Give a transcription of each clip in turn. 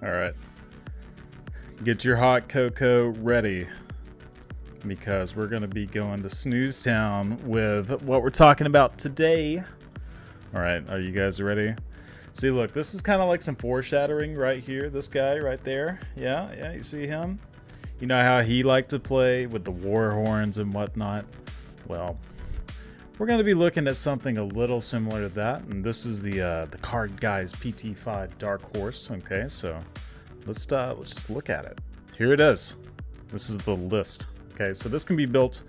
All right. Get your hot cocoa ready because we're going to be going to Snooze Town with what we're talking about today. All right. Are you guys ready? See, look, this is kind of like some foreshadowing right here. This guy right there. Yeah, you see him? You know how he liked to play with the war horns and whatnot? Well, we're going to be looking at something a little similar to that, and this is the TheCardGuyz PT5 Dark Horse. Okay, so let's just look at it. Here it is. This is the list. Okay, so this can be built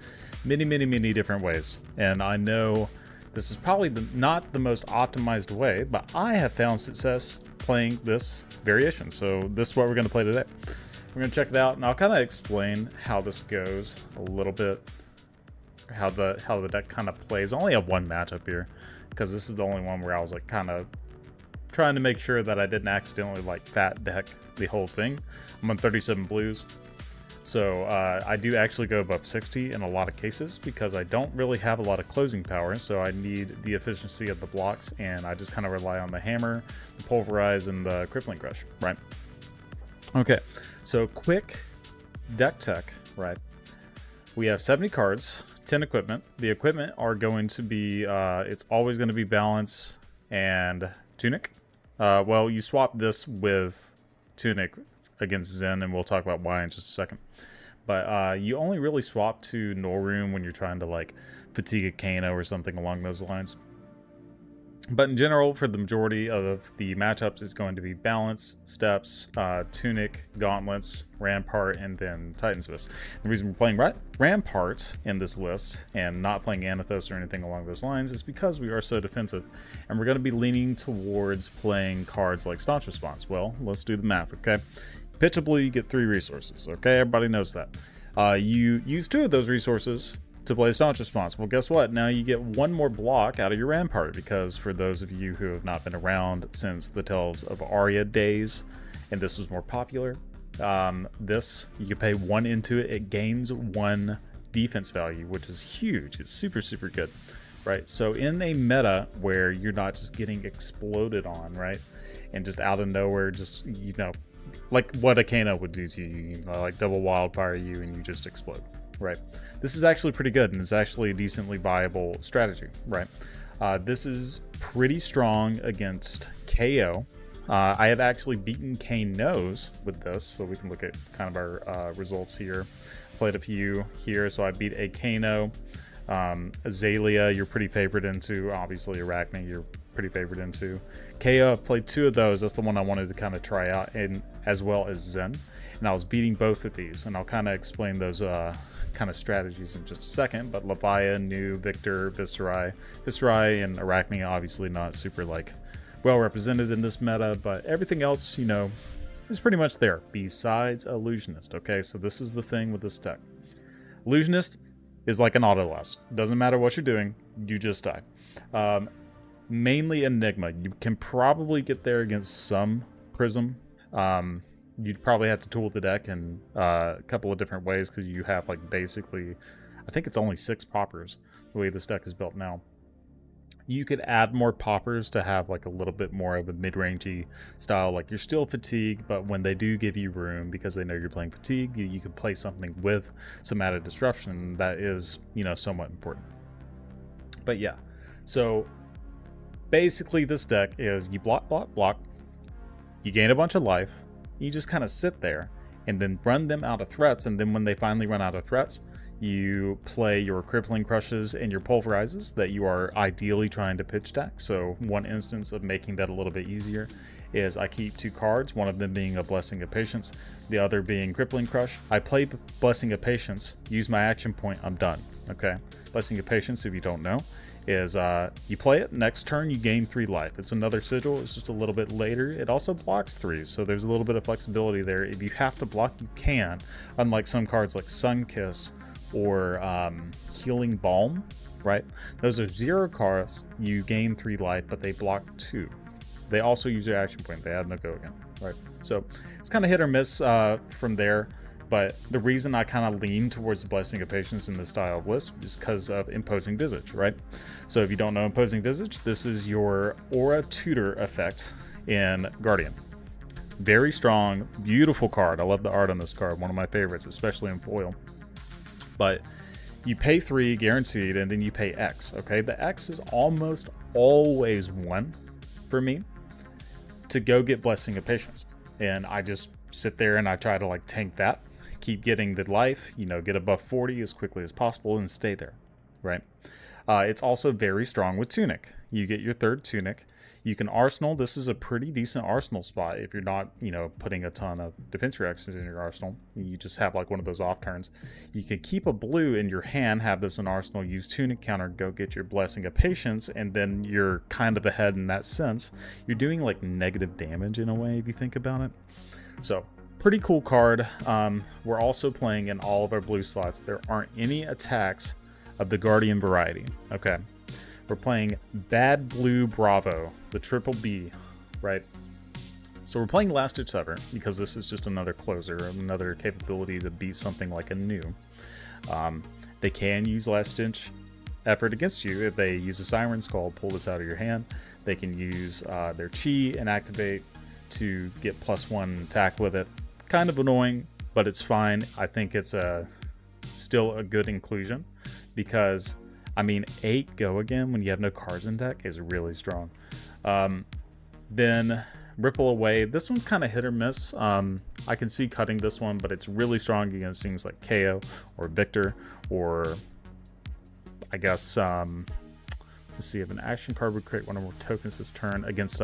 many different ways, and I know this is probably not the most optimized way, but I have found success playing this variation. So this is what we're going to play today. We're going to check it out, and I'll kind of explain how this goes a little bit. How the deck kind of plays. I only have one matchup here because this is the only one where I was like kind of trying to make sure that I didn't accidentally like fat deck the whole thing. I'm on 37 blues, so I do actually go above 60 in a lot of cases because I don't really have a lot of closing power, so I need the efficiency of the blocks, and I just kind of rely on the hammer, the pulverize, and the crippling crush, right? Okay, so quick deck tech, right? We have 70 cards, 10 equipment. The equipment are going to be, it's always going to be Balance and Tunic. Well, you swap this with Tunic against Zen, and we'll talk about why in just a second. But you only really swap to Norroom when you're trying to like fatigue a Kano or something along those lines. But in general, for the majority of the matchups, it's going to be Balance, Steps, Tunic, Gauntlets, Rampart, and then Titan's Fist. The reason we're playing Rampart in this list and not playing Anathos or anything along those lines is because we are so defensive. And we're going to be leaning towards playing cards like Staunch Response. Well, let's do the math, okay? Pitch a blue, you get 3 resources, okay? Everybody knows that. You use 2 of those resources to play Staunch Response. Well, guess what? Now you get 1 more block out of your Rampart, because for those of you who have not been around since the Tales of Aelia days, and this was more popular, this, you can pay 1 into it. It gains 1 defense value, which is huge. It's super good, right? So in a meta where you're not just getting exploded on, right, and just out of nowhere, just, you know, like what a Kano would do to you, like double wildfire you and you just explode. Right, this is actually pretty good, and it's actually a decently viable strategy, right? This is pretty strong against KO. I have actually beaten Kanos with this, so we can look at kind of our results here. Played a few here, so I beat a Kano. Aelia, you're pretty favored into. Obviously, Arachne, you're pretty favored into. KO, I've played 2 of those. That's the one I wanted to kind of try out, and as well as Zen. And I was beating both of these, and I'll kind of explain those kind of strategies in just a second. But Levia, New, Victor, Viscerai and Arachne obviously not super like well represented in this meta, but everything else, you know, is pretty much there besides Illusionist. Okay, so this is the thing with this deck. Illusionist is like an auto last. Doesn't matter what you're doing, you just die. Mainly Enigma. You can probably get there against some Prism. You'd probably have to tool the deck in a couple of different ways, because you have like basically, I think it's only 6 poppers the way this deck is built now. You could add more poppers to have like a little bit more of a mid-rangey style, like you're still fatigued, but when they do give you room because they know you're playing fatigue, you can play something with some added disruption that is, you know, somewhat important. But yeah, so basically this deck is you block, you gain a bunch of life, you just kind of sit there and then run them out of threats, and then when they finally run out of threats, you play your crippling crushes and your pulverizes that you are ideally trying to pitch stack. So one instance of making that a little bit easier is I keep 2 cards, one of them being a Blessing of Patience, the other being Crippling Crush. I play Blessing of Patience, use my action point, I'm done. Okay, Blessing of Patience, if you don't know, is you play it, next turn you gain 3 life. It's another sigil, it's just a little bit later. It also blocks 3, so there's a little bit of flexibility there. If you have to block, you can, unlike some cards like Sunkiss or Healing Balm, right? Those are 0 cost, you gain 3 life, but they block 2. They also use their action point, they have no go again, right? So it's kind of hit or miss from there. But the reason I kind of lean towards the Blessing of Patience in this style of list is because of Imposing Visage, right? So if you don't know Imposing Visage, this is your Aura Tutor effect in Guardian. Very strong, beautiful card. I love the art on this card. One of my favorites, especially in foil. But you pay 3 guaranteed, and then you pay X. Okay, the X is almost always 1 for me to go get Blessing of Patience, and I just sit there and I try to like tank that, keep getting the life, you know, get above 40 as quickly as possible and stay there, right? It's also very strong with Tunic. You get your 3rd Tunic. You can Arsenal. This is a pretty decent Arsenal spot if you're not, you know, putting a ton of defense reactions in your Arsenal. You just have like one of those off turns. You can keep a blue in your hand, have this in Arsenal, use Tunic counter, go get your Blessing of Patience, and then you're kind of ahead in that sense. You're doing like negative damage in a way if you think about it. So pretty cool card. We're also playing in all of our blue slots. There aren't any attacks of the Guardian variety. Okay. We're playing Bad Blue Bravo, the triple B, right? So we're playing Last Ditch Effort because this is just another closer, another capability to beat something like a new. They can use Last Ditch Effort against you if they use a Siren Skull, pull this out of your hand. They can use their Chi and activate to get +1 attack with it. Kind of annoying, but it's fine. I think it's still a good inclusion because, I mean, 8 go again when you have no cards in deck is really strong. Then Ripple Away. This one's kind of hit or miss. I can see cutting this one, but it's really strong against things like KO or Victor, or I guess, let's see if an action card would create one or more tokens this turn against,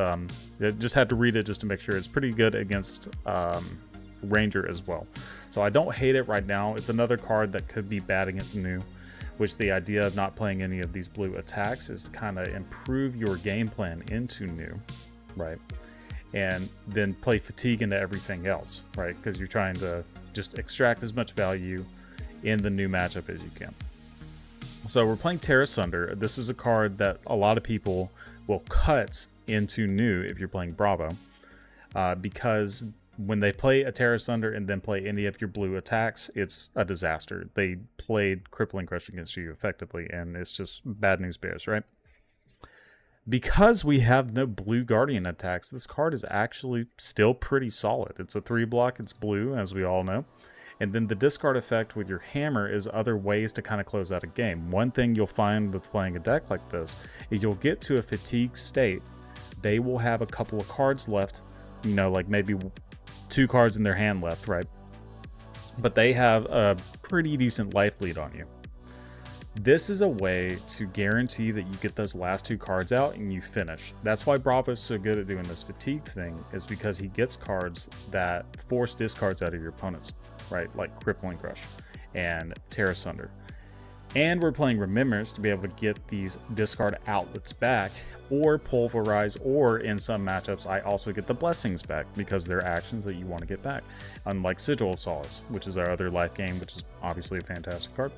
just had to read it just to make sure. It's pretty good against Ranger as well. So I don't hate it right now. It's another card that could be bad against new, which the idea of not playing any of these blue attacks is to kind of improve your game plan into new, right? And then play fatigue into everything else, right? Because you're trying to just extract as much value in the new matchup as you can. So we're playing Terra Sunder. This is a card that a lot of people will cut into new if you're playing Bravo, because when they play a Terra Sunder and then play any of your blue attacks, it's a disaster. They played Crippling Crush against you effectively, and it's just bad news bears, right? Because we have no blue Guardian attacks, this card is actually still pretty solid. It's a 3-block, it's blue, as we all know. And then the discard effect with your hammer is other ways to kind of close out a game. One thing you'll find with playing a deck like this is you'll get to a fatigue state. They will have a couple of cards left, you know, like maybe 2 cards in their hand left, right? But they have a pretty decent life lead on you. This is a way to guarantee that you get those last 2 cards out and you finish. That's why Bravo is so good at doing this fatigue thing, is because he gets cards that force discards out of your opponents, right? Like Crippling Crush and Terra Sunder. And we're playing Remembrance to be able to get these discard outlets back, or Pulverize, or in some matchups I also get the Blessings back because they're actions that you want to get back. Unlike Sigil of Solace, which is our other life game, which is obviously a fantastic card.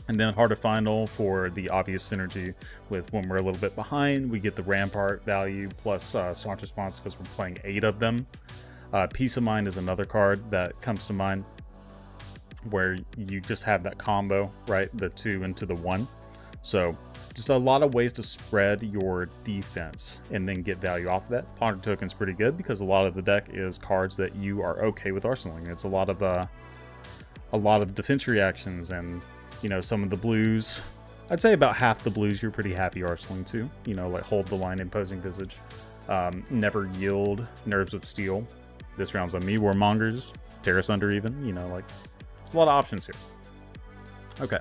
And then Heart of Final for the obvious synergy with when we're a little bit behind, we get the Rampart value plus Staunch Response because we're playing 8 of them. Peace of Mind is another card that comes to mind, where you just have that combo, right? The 2 into the 1. So just a lot of ways to spread your defense and then get value off of that. Ponder Token's pretty good because a lot of the deck is cards that you are okay with arsenaling. It's a lot of defense reactions, and you know, some of the blues. I'd say about half the blues you're pretty happy arsenaling to. You know, like Hold the Line, Imposing Visage, Never Yield, Nerves of Steel. This round's on me. Warmongers, Terra Sunder even. You know, like, there's a lot of options here. Okay,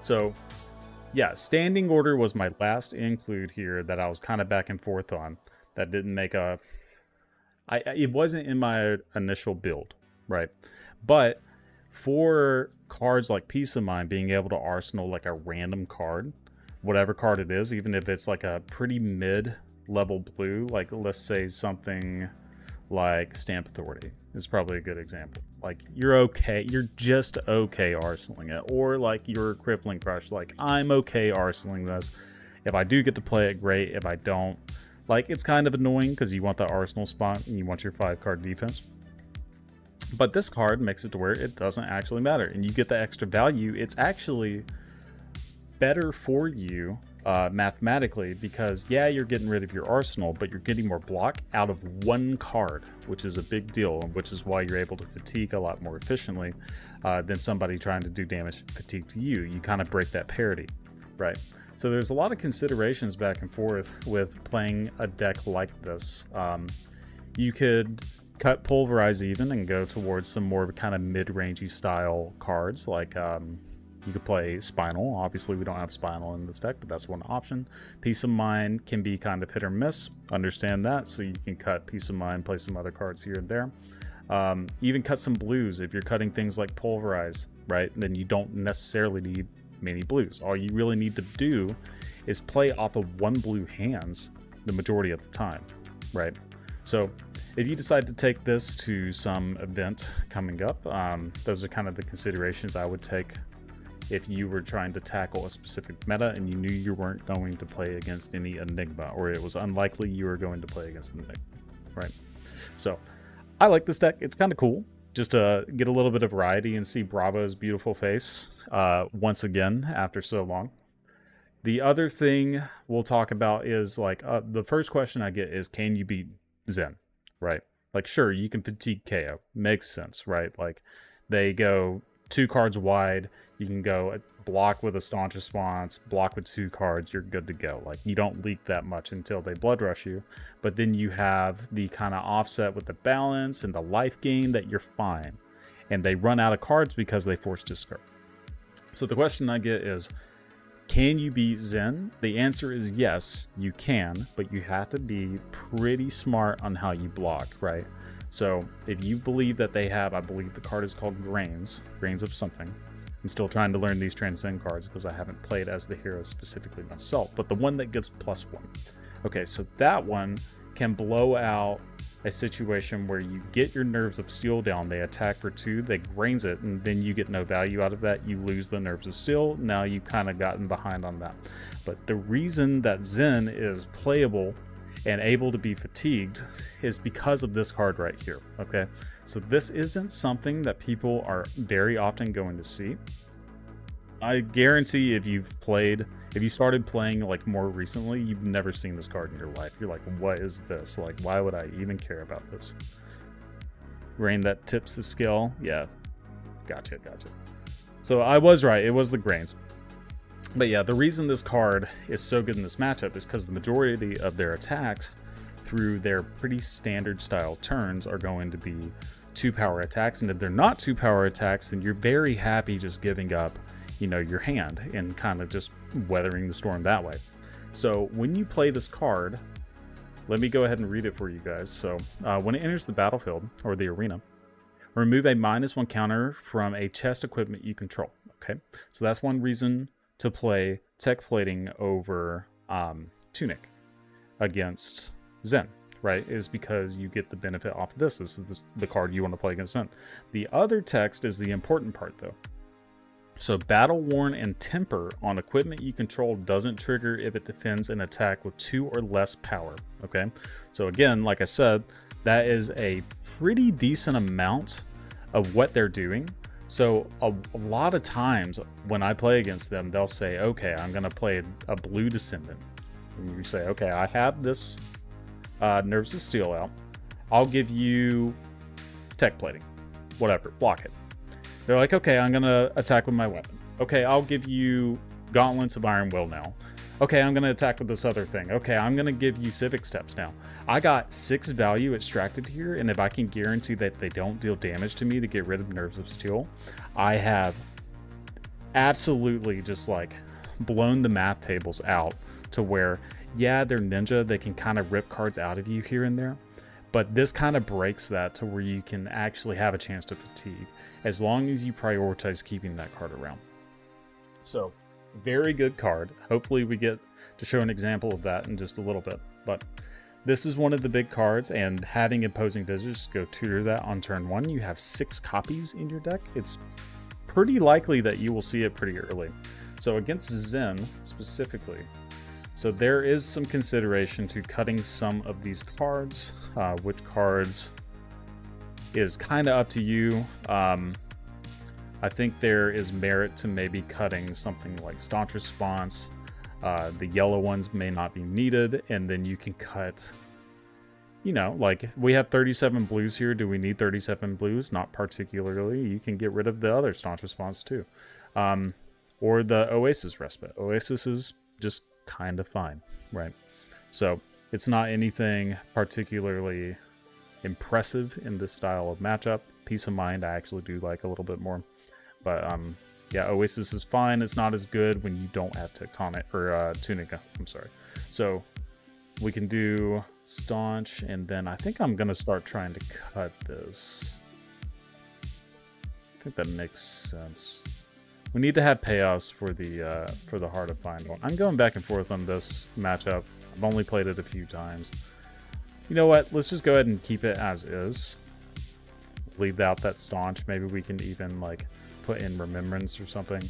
so yeah, Standing Order was my last include here that I was kind of back and forth on. That didn't make a... it wasn't in my initial build, right? But for cards like Peace of Mind, being able to arsenal like a random card, whatever card it is, even if it's like a pretty mid-level blue, like let's say something like Stamp Authority is probably a good example. Like, you're okay, you're just okay arsenaling it. Or like your Crippling Crush, like I'm okay arsenaling this. If I do get to play it, great. If I don't, like, it's kind of annoying because you want that arsenal spot and you want your 5-card defense. But this card makes it to where it doesn't actually matter, and you get the extra value. It's actually better for you mathematically, because yeah, you're getting rid of your arsenal, but you're getting more block out of one card, which is a big deal, which is why you're able to fatigue a lot more efficiently than somebody trying to do damage fatigue to you. You kind of break that parity, right? So there's a lot of considerations back and forth with playing a deck like this. You could cut Pulverize even and go towards some more kind of mid-rangey style cards, like you could play Spinal. Obviously we don't have Spinal in this deck, but that's one option. Peace of Mind can be kind of hit or miss, understand that, so you can cut Peace of Mind, play some other cards here and there. Even cut some blues if you're cutting things like Pulverize, right? Then you don't necessarily need many blues. All you really need to do is play off of one blue hands the majority of the time, right? So if you decide to take this to some event coming up, those are kind of the considerations I would take if you were trying to tackle a specific meta and you knew you weren't going to play against any Enigma, or it was unlikely you were going to play against Enigma, right? So I like this deck. It's kind of cool just to get a little bit of variety and see Bravo's beautiful face once again after so long. The other thing we'll talk about is like the first question I get is, can you beat Zen, right? Like, sure, you can fatigue KO. Makes sense, right? Like, they go 2 cards wide. You can go block with a Staunch Response, block with 2 cards, you're good to go. Like, you don't leak that much until they Blood Rush you. But then you have the kind of offset with the balance and the life gain that you're fine. And they run out of cards because they force discard. So the question I get is, can you beat Zen? The answer is yes, you can, but you have to be pretty smart on how you block, right? So if you believe that they have, I believe the card is called Grains of something. I'm still trying to learn these Transcend cards because I haven't played as the hero specifically myself, but the one that gives +1. Okay, so that one can blow out a situation where you get your Nerves of Steel down, they attack for 2, they Grains it, and then you get no value out of that, you lose the Nerves of Steel. Now you've kind of gotten behind on that. But the reason that Zen is playable and able to be fatigued is because of this card right here, okay? So this isn't something that people are very often going to see. I guarantee if you started playing like more recently, you've never seen this card in your life. You're like, what is this? Like, why would I even care about this? Grain that tips the scale. Yeah, gotcha. So I was right, it was the Grains. But yeah, the reason this card is so good in this matchup is because the majority of their attacks through their pretty standard style turns are going to be 2-power attacks. And if they're not 2-power attacks, then you're very happy just giving up, you know, your hand and kind of just weathering the storm that way. So when you play this card, let me go ahead and read it for you guys. So when it enters the battlefield or the arena, remove a -1 counter from a chest equipment you control. Okay, so that's one reason to play Tech Plating over Tunic against Zen, right? Is because you get the benefit off of this. This is the card you want to play against Zen. The other text is the important part though. So Battle Worn and Temper on equipment you control doesn't trigger if it defends an attack with 2 or less power, okay? So again, like I said, that is a pretty decent amount of what they're doing. So a lot of times when I play against them, they'll say, okay, I'm going to play a blue Descendant. And you say, okay, I have this Nerves of Steel out. I'll give you Tech Plating, whatever, block it. They're like, okay, I'm going to attack with my weapon. Okay, I'll give you Gauntlets of Iron Will now. Okay, I'm going to attack with this other thing. Okay, I'm going to give you Civic Steps now. I got 6 value extracted here, and if I can guarantee that they don't deal damage to me to get rid of Nerves of Steel, I have absolutely just like blown the math tables out to where, yeah, they're ninja. They can kind of rip cards out of you here and there. But this kind of breaks that to where you can actually have a chance to fatigue as long as you prioritize keeping that card around. So, very good card. Hopefully we get to show an example of that in just a little bit. But this is one of the big cards, and having Imposing Visage go tutor that on turn 1, you have 6 copies in your deck. It's pretty likely that you will see it pretty early. So against Zen specifically, so there is some consideration to cutting some of these cards. Which cards is kind of up to you. I think there is merit to maybe cutting something like Staunch Response, The yellow ones may not be needed, and then you can cut, you know, like we have 37 blues here. Do we need 37 blues? Not particularly. You can get rid of the other staunch response too. Or the Oasis respite. Oasis is just kind of fine, right? So it's not anything particularly impressive in this style of matchup. Peace of Mind I actually do like a little bit more. But yeah, Oasis is fine. It's not as good when you don't have Tectonic or Tunica. I'm sorry. So we can do Staunch, and then I think I'm gonna start trying to cut this. I think that makes sense. We need to have payoffs for the Heart of Find one. I'm going back and forth on this matchup. I've only played it a few times. You know what? Let's just go ahead and keep it as is. Leave out that Staunch. Maybe we can even like put in Remembrance or something.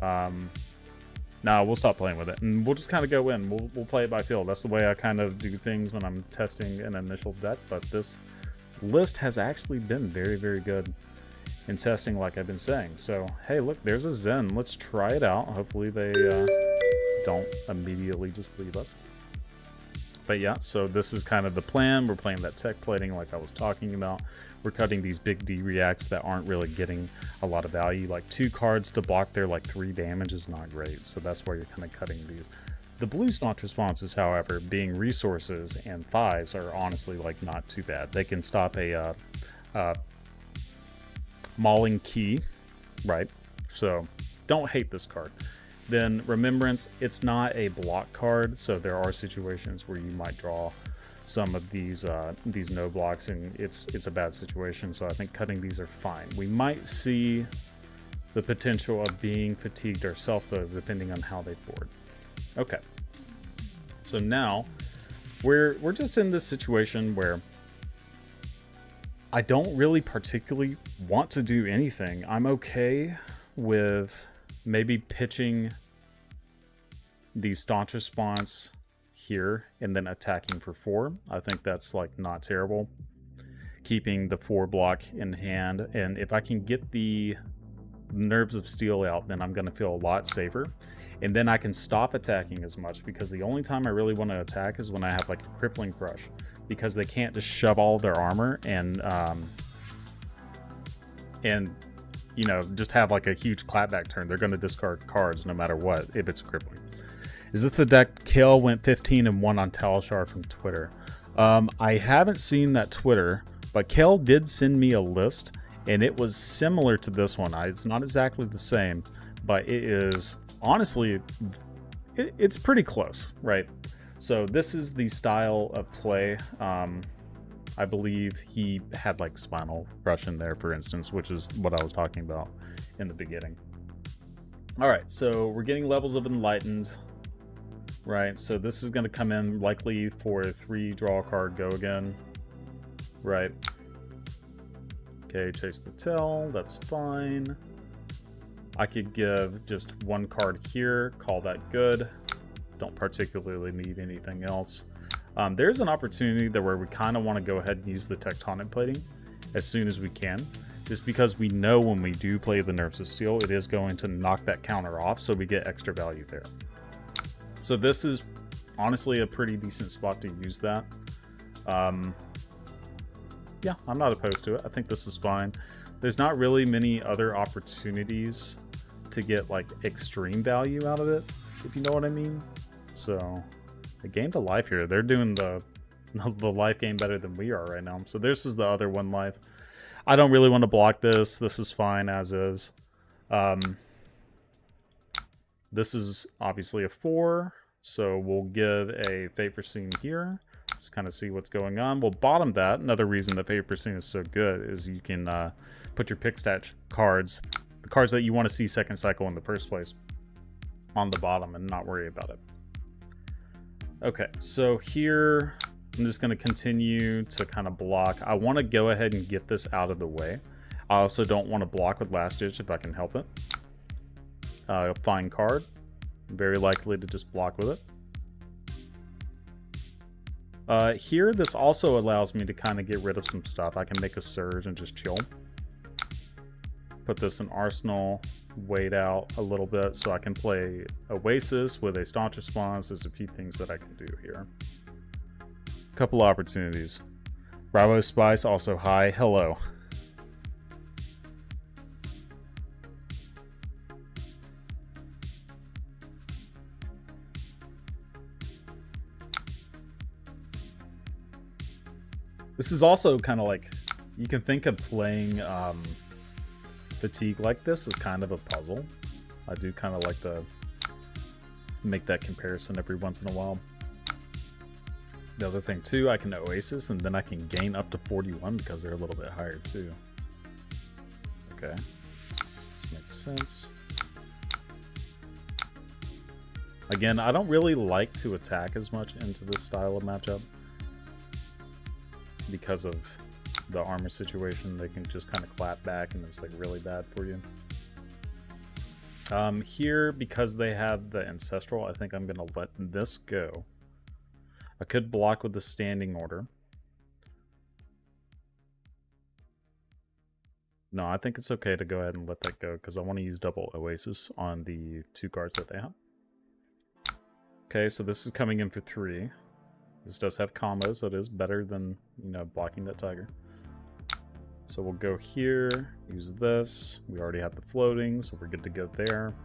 No, we'll stop playing with it, and we'll just kind of go in. We'll play it by feel. That's the way I kind of do things when I'm testing an initial deck, but this list has actually been very, very good in testing, like I've been saying. So, hey, look, there's a Zen. Let's try it out. Hopefully they don't immediately just leave us. But yeah, so this is kind of the plan. We're playing that tech plating like I was talking about. We're cutting these big D reacts that aren't really getting a lot of value. Like 2 cards to block their like 3 damage is not great. So that's why you're kind of cutting these. The blue staunch responses, however, being resources and 5s, are honestly like not too bad. They can stop a mauling key, right? So don't hate this card. Then Remembrance, it's not a block card, so there are situations where you might draw some of these no blocks, and it's a bad situation. So I think cutting these are fine. We might see the potential of being fatigued ourselves, though, depending on how they board. Okay, so now we're just in this situation where I don't really particularly want to do anything. I'm okay with maybe pitching the staunch response here and then attacking for 4. I think that's like not terrible. Keeping the 4 block in hand, and if I can get the Nerves of Steel out, then I'm going to feel a lot safer. And then I can stop attacking as much, because the only time I really want to attack is when I have like a Crippling Crush, because they can't just shove all their armor and you know, just have like a huge clapback turn. They're going to discard cards no matter what if it's crippling. Is this the deck Kale went 15-1 on Talishar from Twitter? I haven't seen that Twitter, but Kale did send me a list, and it was similar to this one. It's not exactly the same, but it is honestly, it's pretty close, right? So this is the style of play. I believe he had like Spinal Rush in there, for instance, which is what I was talking about in the beginning. All right, so we're getting levels of Enlightened, right? So this is going to come in likely for a 3 draw a card, go again, right? Okay, Chase the Tail, that's fine. I could give just 1 card here, call that good. Don't particularly need anything else. There's an opportunity there where we kind of want to go ahead and use the Tectonic Plating as soon as we can, just because we know when we do play the Nerves of Steel, it is going to knock that counter off, so we get extra value there. So this is honestly a pretty decent spot to use that. Yeah, I'm not opposed to it. I think this is fine. There's not really many other opportunities to get like extreme value out of it, if you know what I mean. So the game to life here, they're doing the life game better than we are right now. So this is the other 1 life. I don't really want to block this. This is fine as is. This is obviously a 4, so we'll give a Vapor Scene here. Just kind of see what's going on. We'll bottom that. Another reason that Vapor Scene is so good is you can put your pick stat cards, the cards that you want to see second cycle in the first place, on the bottom and not worry about it. Okay, so here I'm just going to continue to kind of block. I want to go ahead and get this out of the way. I also don't want to block with Last Ditch if I can help it. Fine card. Very likely to just block with it. Here, this also allows me to kind of get rid of some stuff. I can make a Surge and just chill. put this in Arsenal, wait out a little bit so I can play Oasis with a staunch response. There's a few things that I can do here. Couple opportunities. Bravo Spice, also hi. Hello. This is also kind of like, you can think of playing Fatigue like this as kind of a puzzle. I do kind of like to make that comparison every once in a while. The other thing too, I can Oasis and then I can gain up to 41 because they're a little bit higher too. Okay, this makes sense. Again, I don't really like to attack as much into this style of matchup because of the armor situation. They can just kind of clap back and it's like really bad for you. Here, because they have the Ancestral, I think I'm gonna let this go. I could block with the standing order. No, I think it's okay to go ahead and let that go because I want to use double Oasis on the 2 cards that they have. Okay, so this is coming in for 3. This does have combos, so it is better than, you know, blocking that tiger. So we'll go here, use this. We already have the floating, so we're good to go there.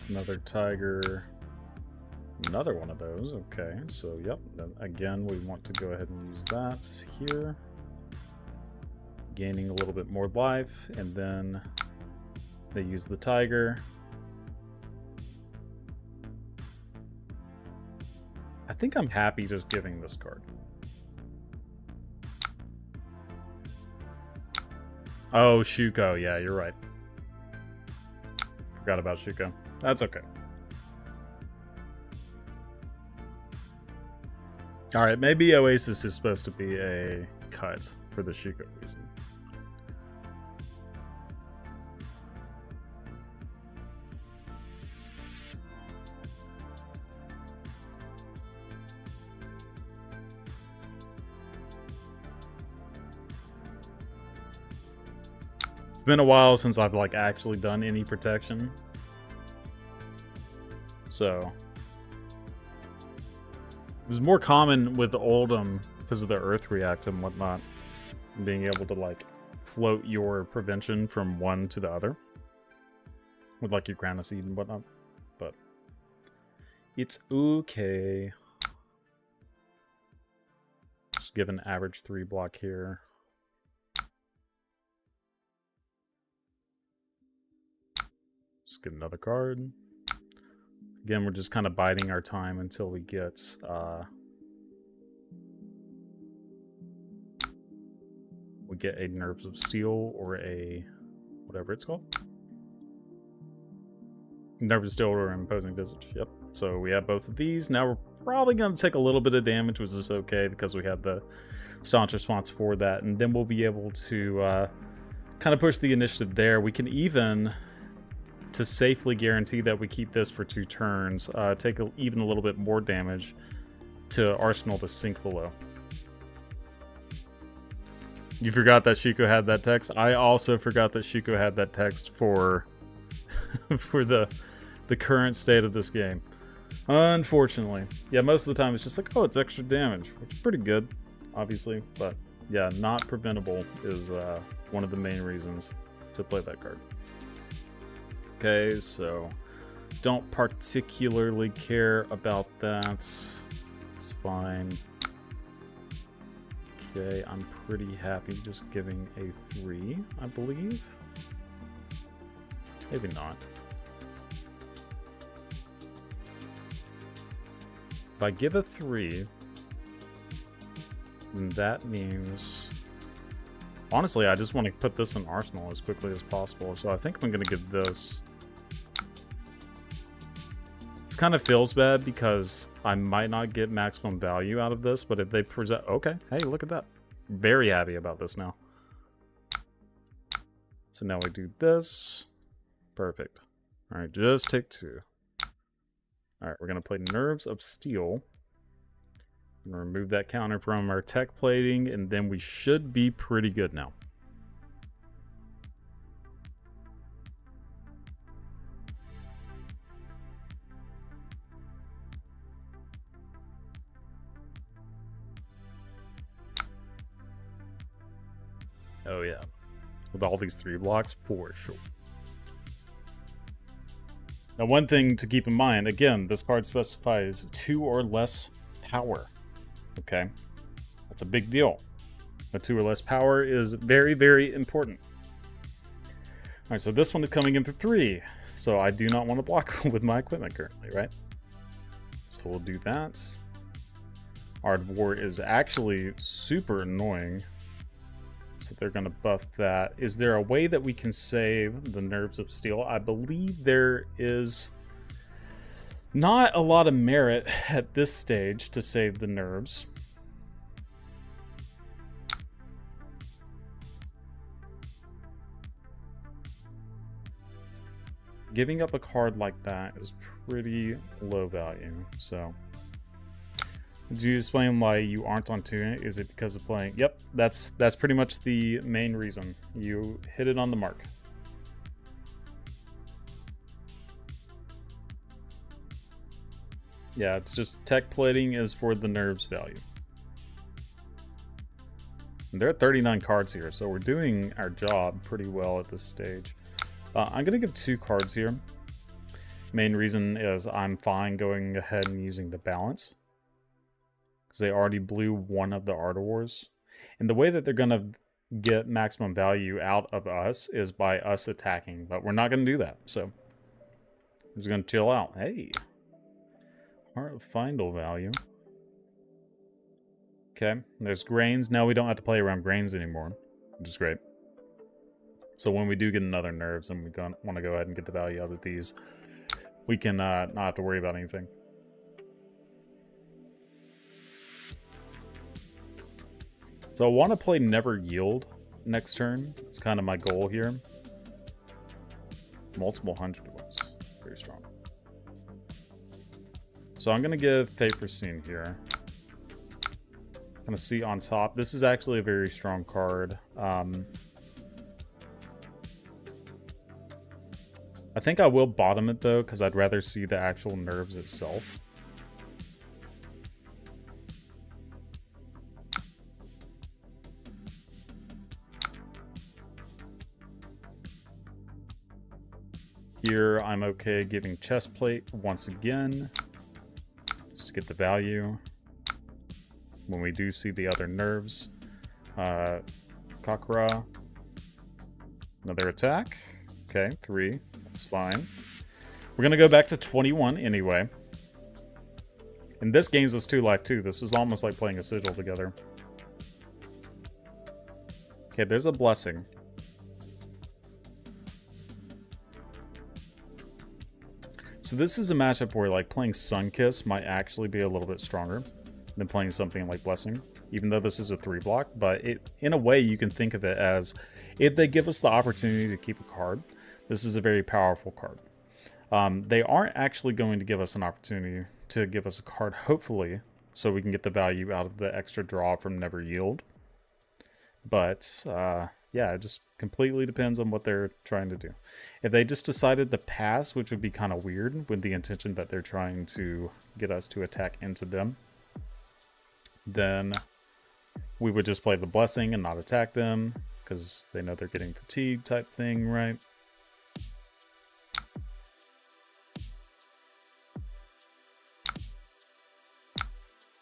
Another tiger. Another one of those. Okay, so yep. Then again, we want to go ahead and use that here. Gaining a little bit more life, and then they use the tiger. I think I'm happy just giving this card. Oh, Shuko. Yeah, you're right. Forgot about Shuko. That's okay. Alright, maybe Oasis is supposed to be a cut for the Shuko reason. It's been a while since I've like actually done any protection. So it was more common with Oldham because of the Earth React and whatnot, being able to like float your prevention from one to the other with like your Crown of Seed and whatnot. But it's okay. Just give an average 3 block here. Just get another card. Again, we're just kind of biding our time until we get a Nerves of Steel or a whatever it's called. Nerves of Steel or Imposing Visage. Yep. So we have both of these. Now we're probably going to take a little bit of damage, which is okay because we have the staunch response for that, and then we'll be able to kind of push the initiative there. We can even, to safely guarantee that we keep this for 2 turns, take even a little bit more damage to Arsenal to sink below. You forgot that Shuko had that text? I also forgot that Shuko had that text for for the current state of this game. Unfortunately. Yeah, most of the time it's just like, oh, it's extra damage, which is pretty good, obviously. But yeah, not preventable is one of the main reasons to play that card. Okay, so don't particularly care about that. It's fine. Okay, I'm pretty happy just giving a 3, I believe. Maybe not. If I give a 3, then that means... Honestly, I just want to put this in Arsenal as quickly as possible, so I think I'm going to give this... This kind of feels bad because I might not get maximum value out of this, but if they present... Okay, hey, look at that. Very happy about this now. So now we do this. Perfect. Alright, just take 2. Alright, we're going to play Nerves of Steel. I'm gonna remove that counter from our tech plating, and then we should be pretty good now. Oh yeah, with all these 3 blocks, for sure. Now, one thing to keep in mind, again, this card specifies 2 or less power. Okay, that's a big deal. The 2 or less power is very, very important. All right, so this one is coming in for 3. So I do not want to block with my equipment currently, right? So we'll do that. Art of War is actually super annoying. So they're going to buff that. Is there a way that we can save the Nerves of Steel? I believe there is not a lot of merit at this stage to save the nerves. Giving up a card like that is pretty low value, so... Did you explain why you aren't on tune? Is it because of playing? Yep, that's pretty much the main reason. You hit it on the mark. Yeah, it's just tech plating is for the nerves value. And there are 39 cards here, so we're doing our job pretty well at this stage. I'm going to give 2 cards here. Main reason is I'm fine going ahead and using the balance, because they already blew one of the Art of Wars. And the way that they're going to get maximum value out of us is by us attacking. But we're not going to do that. So we're just going to chill out. Hey. Heart of Findle value. Okay. There's grains. Now we don't have to play around grains anymore, which is great. So when we do get another nerves and we want to go ahead and get the value out of these, we can not have to worry about anything. So I want to play Never Yield next turn. It's kind of my goal here. Multiple 100 ones. Very strong. So I'm going to give Fate Foreseen here. Going to see on top. This is actually a very strong card. I think I will bottom it though, because I'd rather see the actual nerves itself. Here, I'm okay giving chest plate once again, just to get the value. When we do see the other nerves, Kakura, another attack. Okay, 3, that's fine. We're gonna go back to 21 anyway. And this gains us 2 life too. This is almost like playing a sigil together. Okay, there's a blessing. So this is a matchup where like playing Sunkiss might actually be a little bit stronger than playing something like Blessing, even though this is a 3 block. But in a way, you can think of it as if they give us the opportunity to keep a card, this is a very powerful card. They aren't actually going to give us an opportunity to give us a card, hopefully, so we can get the value out of the extra draw from Never Yield. But yeah, it just completely depends on what they're trying to do. If they just decided to pass, which would be kind of weird with the intention that they're trying to get us to attack into them, then we would just play the Blessing and not attack them, because they know they're getting fatigued type thing, right?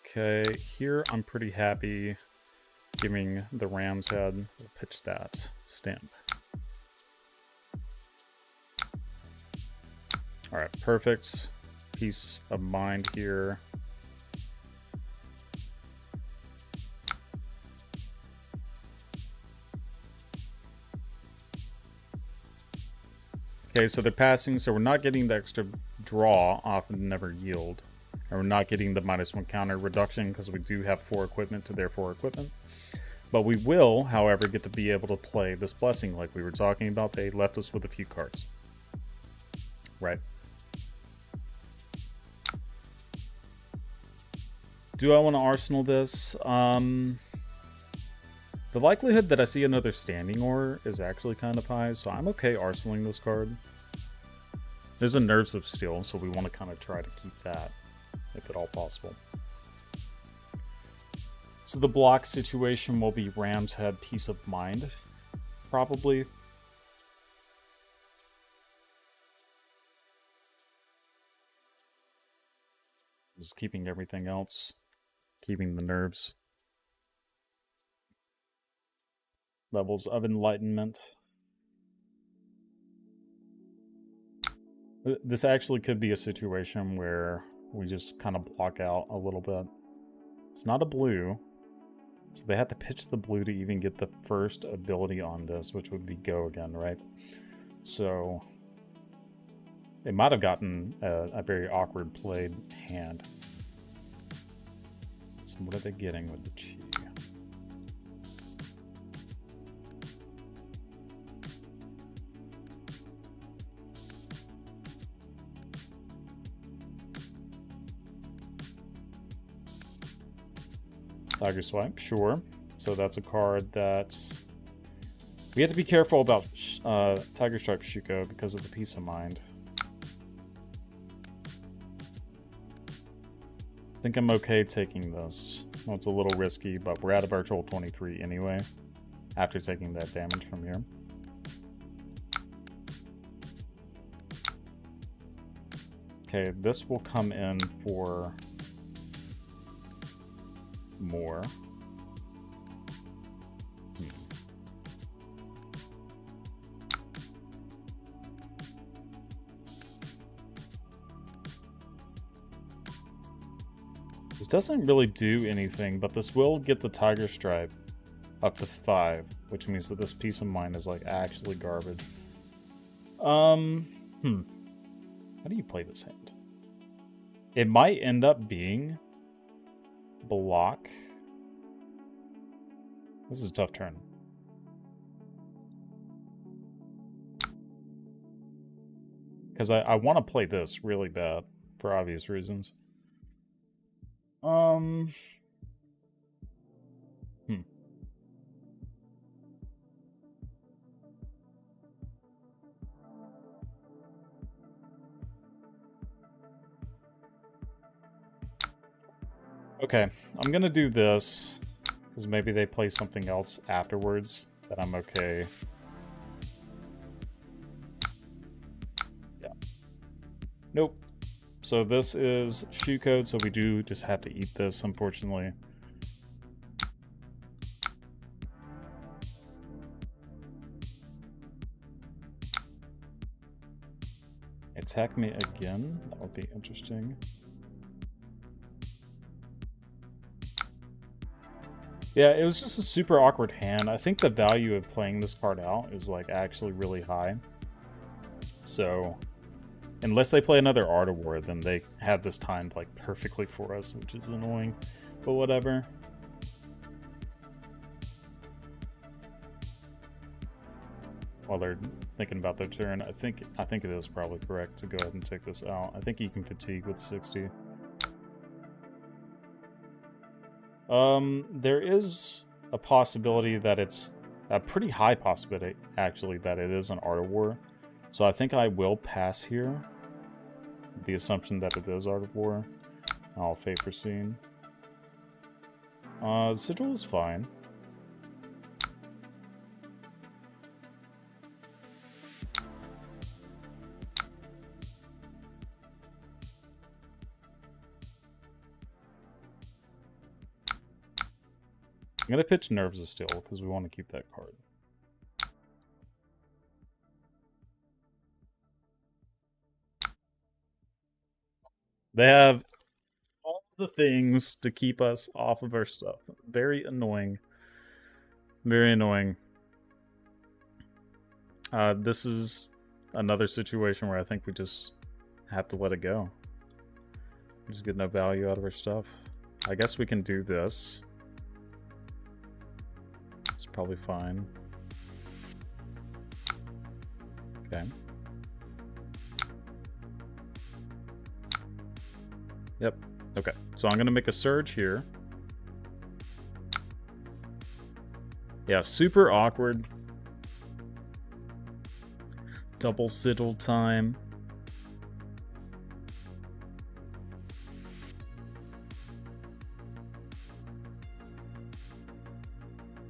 Okay, here I'm pretty happy giving the Ram's Head. We'll pitch that stamp. Alright, perfect. Peace of mind here. Okay, so they're passing, so we're not getting the extra draw off of Never Yield. And we're not getting the -1 counter reduction because we do have 4 equipment to their 4 equipment. But we will, however, get to be able to play this Blessing like we were talking about. They left us with a few cards. Right. Do I want to arsenal this? The likelihood that I see another standing ore is actually kind of high, so I'm okay arsenaling this card. There's a Nerves of Steel, so we want to kind of try to keep that, if at all possible. So the block situation will be Ram's Head, Peace of Mind, probably. Just keeping everything else, keeping the nerves. Levels of Enlightenment. This actually could be a situation where we just kind of block out a little bit. It's not a blue, so they have to pitch the blue to even get the first ability on this, which would be Go again, right? So they might have gotten a very awkward played hand. So what are they getting with the Chi? Tiger Swipe, sure. So that's a card that we have to be careful about Tiger Stripe Shuko because of the Peace of Mind. I think I'm okay taking this. Well, it's a little risky, but we're at a virtual 23 anyway, after taking that damage from here. Okay, this will come in for more. This doesn't really do anything, but this will get the Tiger Stripe up to 5, which means that this Peace of Mind is like actually garbage. How do you play this hand? It might end up being block. This is a tough turn. Because I want to play this really bad for obvious reasons. Okay, I'm gonna do this because maybe they play something else afterwards that I'm okay. Yeah. Nope. So this is shoe code, so we do just have to eat this, unfortunately. Attack me again? That would be interesting. Yeah, it was just a super awkward hand. I think the value of playing this card out is like actually really high. So, unless they play another Art of War, then they have this timed like perfectly for us, which is annoying. But whatever. While they're thinking about their turn, I think it is probably correct to go ahead and take this out. I think you can fatigue with 60. There is a possibility that it's a pretty high possibility, actually, that it is an Art of War. So I think I will pass here. The assumption that it is Art of War. I'll Fate Foreseen. Sigil is fine. I'm going to pitch Nerves of Steel because we want to keep that card. They have all the things to keep us off of our stuff. Very annoying. Very annoying. This is another situation where I think we just have to let it go. We just get no value out of our stuff. I guess we can do this. It's probably fine. Okay. Yep. Okay, so I'm going to make a surge here. Yeah, super awkward. Double sigil time.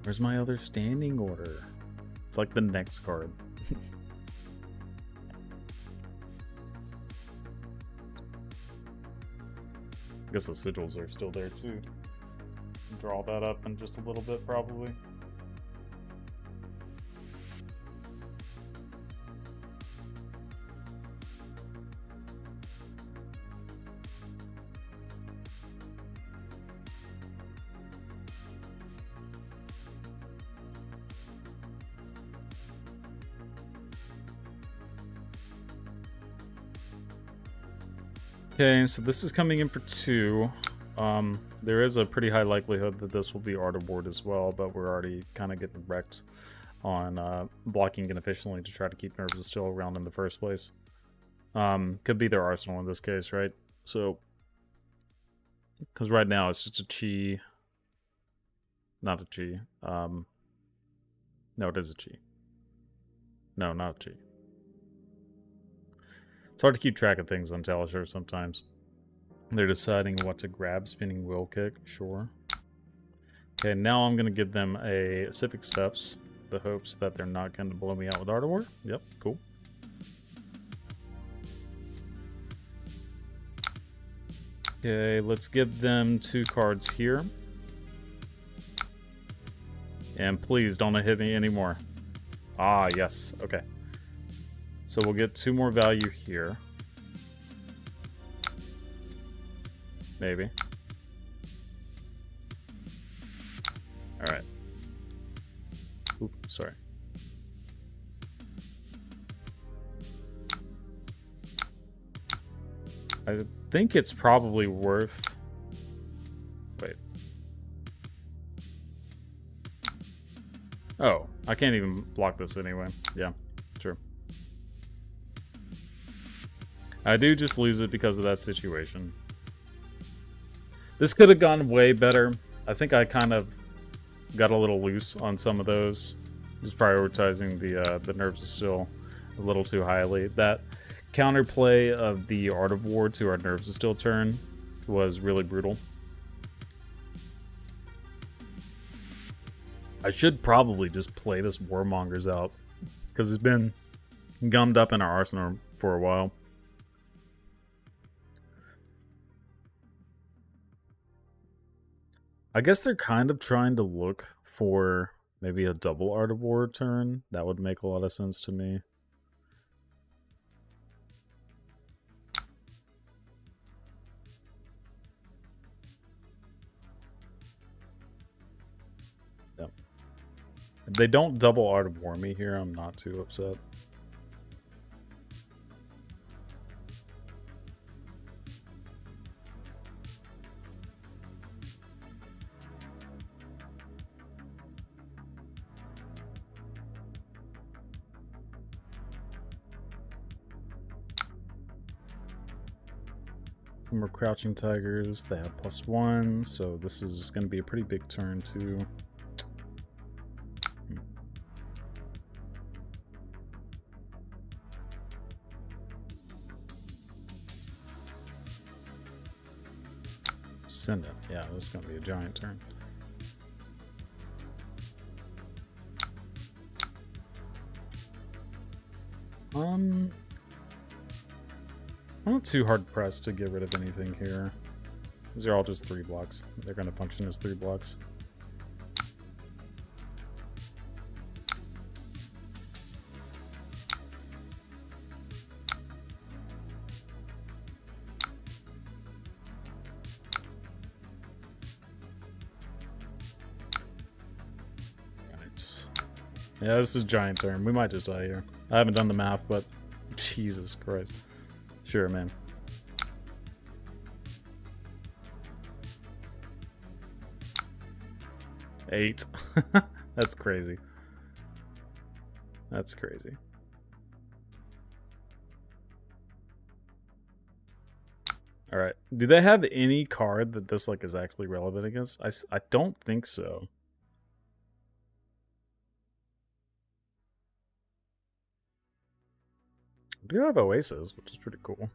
Where's my other standing order? It's like the next card. I guess the sigils are still there too. Draw that up in just a little bit, probably. Okay, so this is coming in for 2. There is a pretty high likelihood that this will be Art of Ward as well, but we're already kind of getting wrecked on blocking inefficiently to try to keep Nerves of Steel around in the first place. Could be their arsenal in this case, right? So, because right now it's just a chi. Not a chi. No, it is a chi. No, not a chi. It's hard to keep track of things on Talishar sometimes. They're deciding what to grab. Spinning Will Kick, sure. Okay, now I'm going to give them a Civic Steps. The hopes that they're not going to blow me out with Art of War. Yep, cool. Okay, let's give them 2 cards here. And please don't hit me anymore. Ah, yes. Okay. So we'll get 2 more value here. Maybe. Alright. Oop, sorry. I think it's probably worth... Wait. Oh, I can't even block this anyway. Yeah, sure. I do just lose it because of that situation. This could have gone way better. I think I kind of got a little loose on some of those. Just prioritizing the Nerves of Steel a little too highly. That counterplay of the Art of War to our Nerves of Steel turn was really brutal. I should probably just play this Warmongers out, because it's been gummed up in our arsenal for a while. I guess they're kind of trying to look for maybe a double Art of War turn. That would make a lot of sense to me. Yep. If they don't double Art of War me here, I'm not too upset. More Crouching Tigers, they have +1, so this is going to be a pretty big turn too. Send it. Yeah, this is going to be a giant turn. I'm not too hard pressed to get rid of anything here. These are all just 3 blocks. They're going to function as 3 blocks. Right. Yeah, this is a giant turn. We might just die here. I haven't done the math, but Jesus Christ. Sure, man. Eight. That's crazy. That's crazy. All right. Do they have any card that this like is actually relevant against? I don't think so. We do have Oasis, which is pretty cool.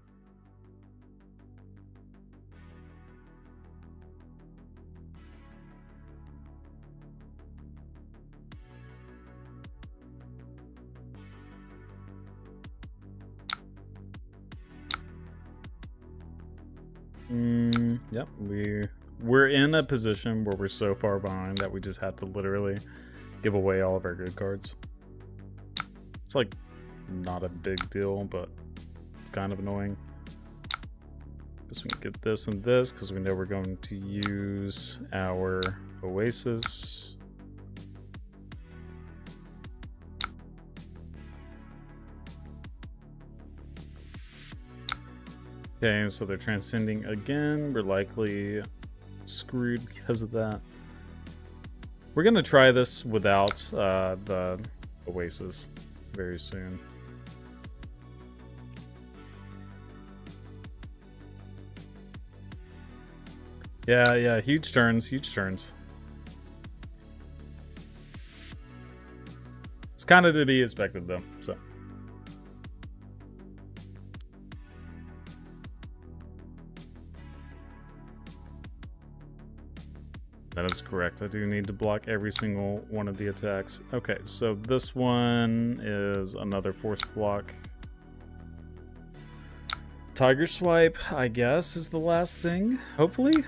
Yep, we're in a position where we're so far behind that we just have to literally give away all of our good cards. It's like not a big deal, but it's kind of annoying. Guess we can get this and this because we know we're going to use our Oasis. Okay, so they're transcending again. We're likely screwed because of that. We're going to try this without the Oasis very soon. Yeah, huge turns, huge turns. It's kind of to be expected though, so. That is correct. I do need to block every single one of the attacks. Okay, so this one is another forced block. Tiger Swipe, I guess, is the last thing, hopefully.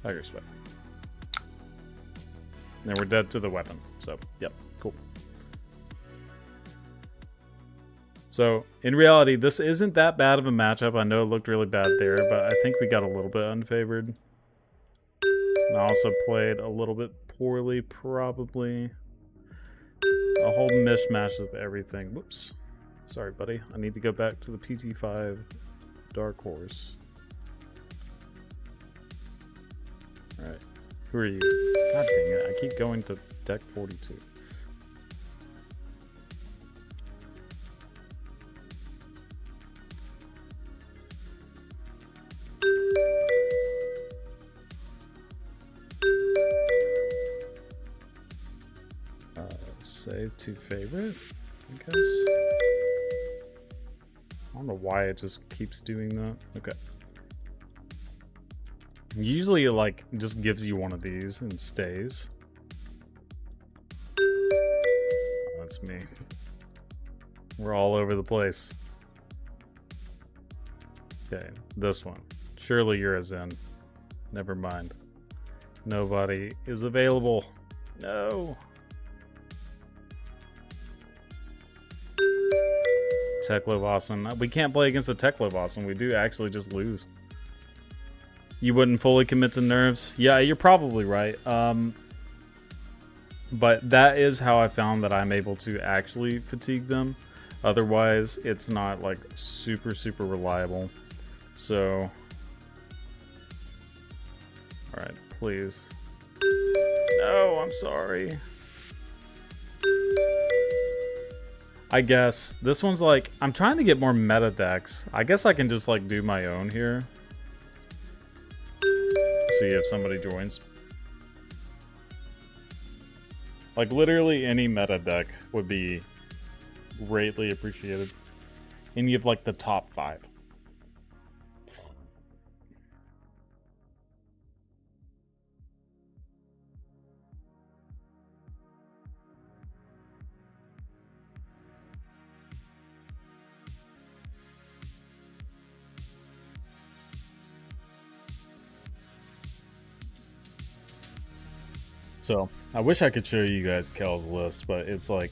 Tiger Swipe. Then we're dead to the weapon, so, yep, cool. So, in reality, this isn't that bad of a matchup. I know it looked really bad there, but I think we got a little bit unfavored. And I also played a little bit poorly, probably. A whole mishmash of everything. Whoops. Sorry, buddy. I need to go back to the PT5 Dark Horse. Alright. Who are you? God dang it. I keep going to deck 42. Save to favorite, I guess. I don't know why it just keeps doing that. Okay. Usually it like just gives you one of these and stays. Oh, that's me. We're all over the place. Okay, this one. Surely you're a Zen. Never mind. Nobody is available. No. Teklovassan. We can't play against a Teklovassan. We do actually just lose. You wouldn't fully commit to nerves? Yeah, you're probably right. But that is how I found that I'm able to actually fatigue them. Otherwise, it's not like super, super reliable. So, all right, please. No, I'm sorry. I guess this one's like, I'm trying to get more meta decks. I guess I can just like do my own here. See if somebody joins. Like literally any meta deck would be greatly appreciated. Any of like the top 5. So, I wish I could show you guys Kel's list, but it's like,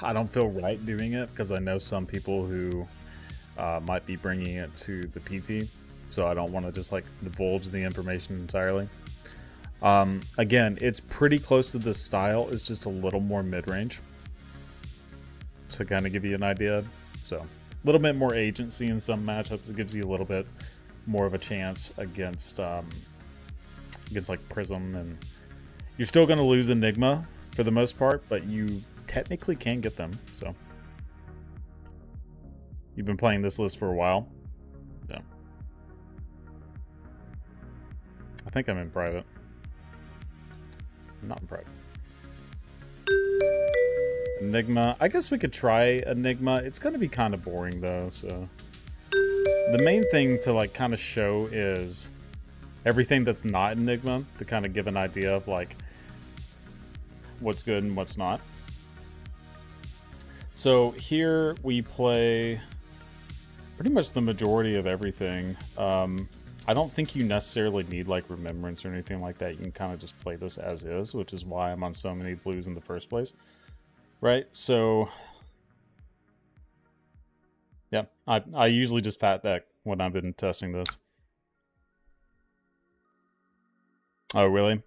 I don't feel right doing it because I know some people who might be bringing it to the PT, so I don't want to just like divulge the information entirely. Again, it's pretty close to this style, it's just a little more mid-range to kind of give you an idea. So, a little bit more agency in some matchups. It gives you a little bit more of a chance against like Prism, and you're still going to lose Enigma for the most part, but you technically can get them, so. You've been playing this list for a while? Yeah. I think I'm in private. I'm not in private. Enigma. I guess we could try Enigma. It's going to be kind of boring, though, so... The main thing to, like, kind of show is everything that's not Enigma, to kind of give an idea of, like, what's good and what's not. So here we play pretty much the majority of everything. I don't think you necessarily need, like, Remembrance or anything like that. You can kind of just play this as is, which is why I'm on so many blues in the first place. Right? So... yeah, I usually just fat deck when I've been testing this. Oh, really?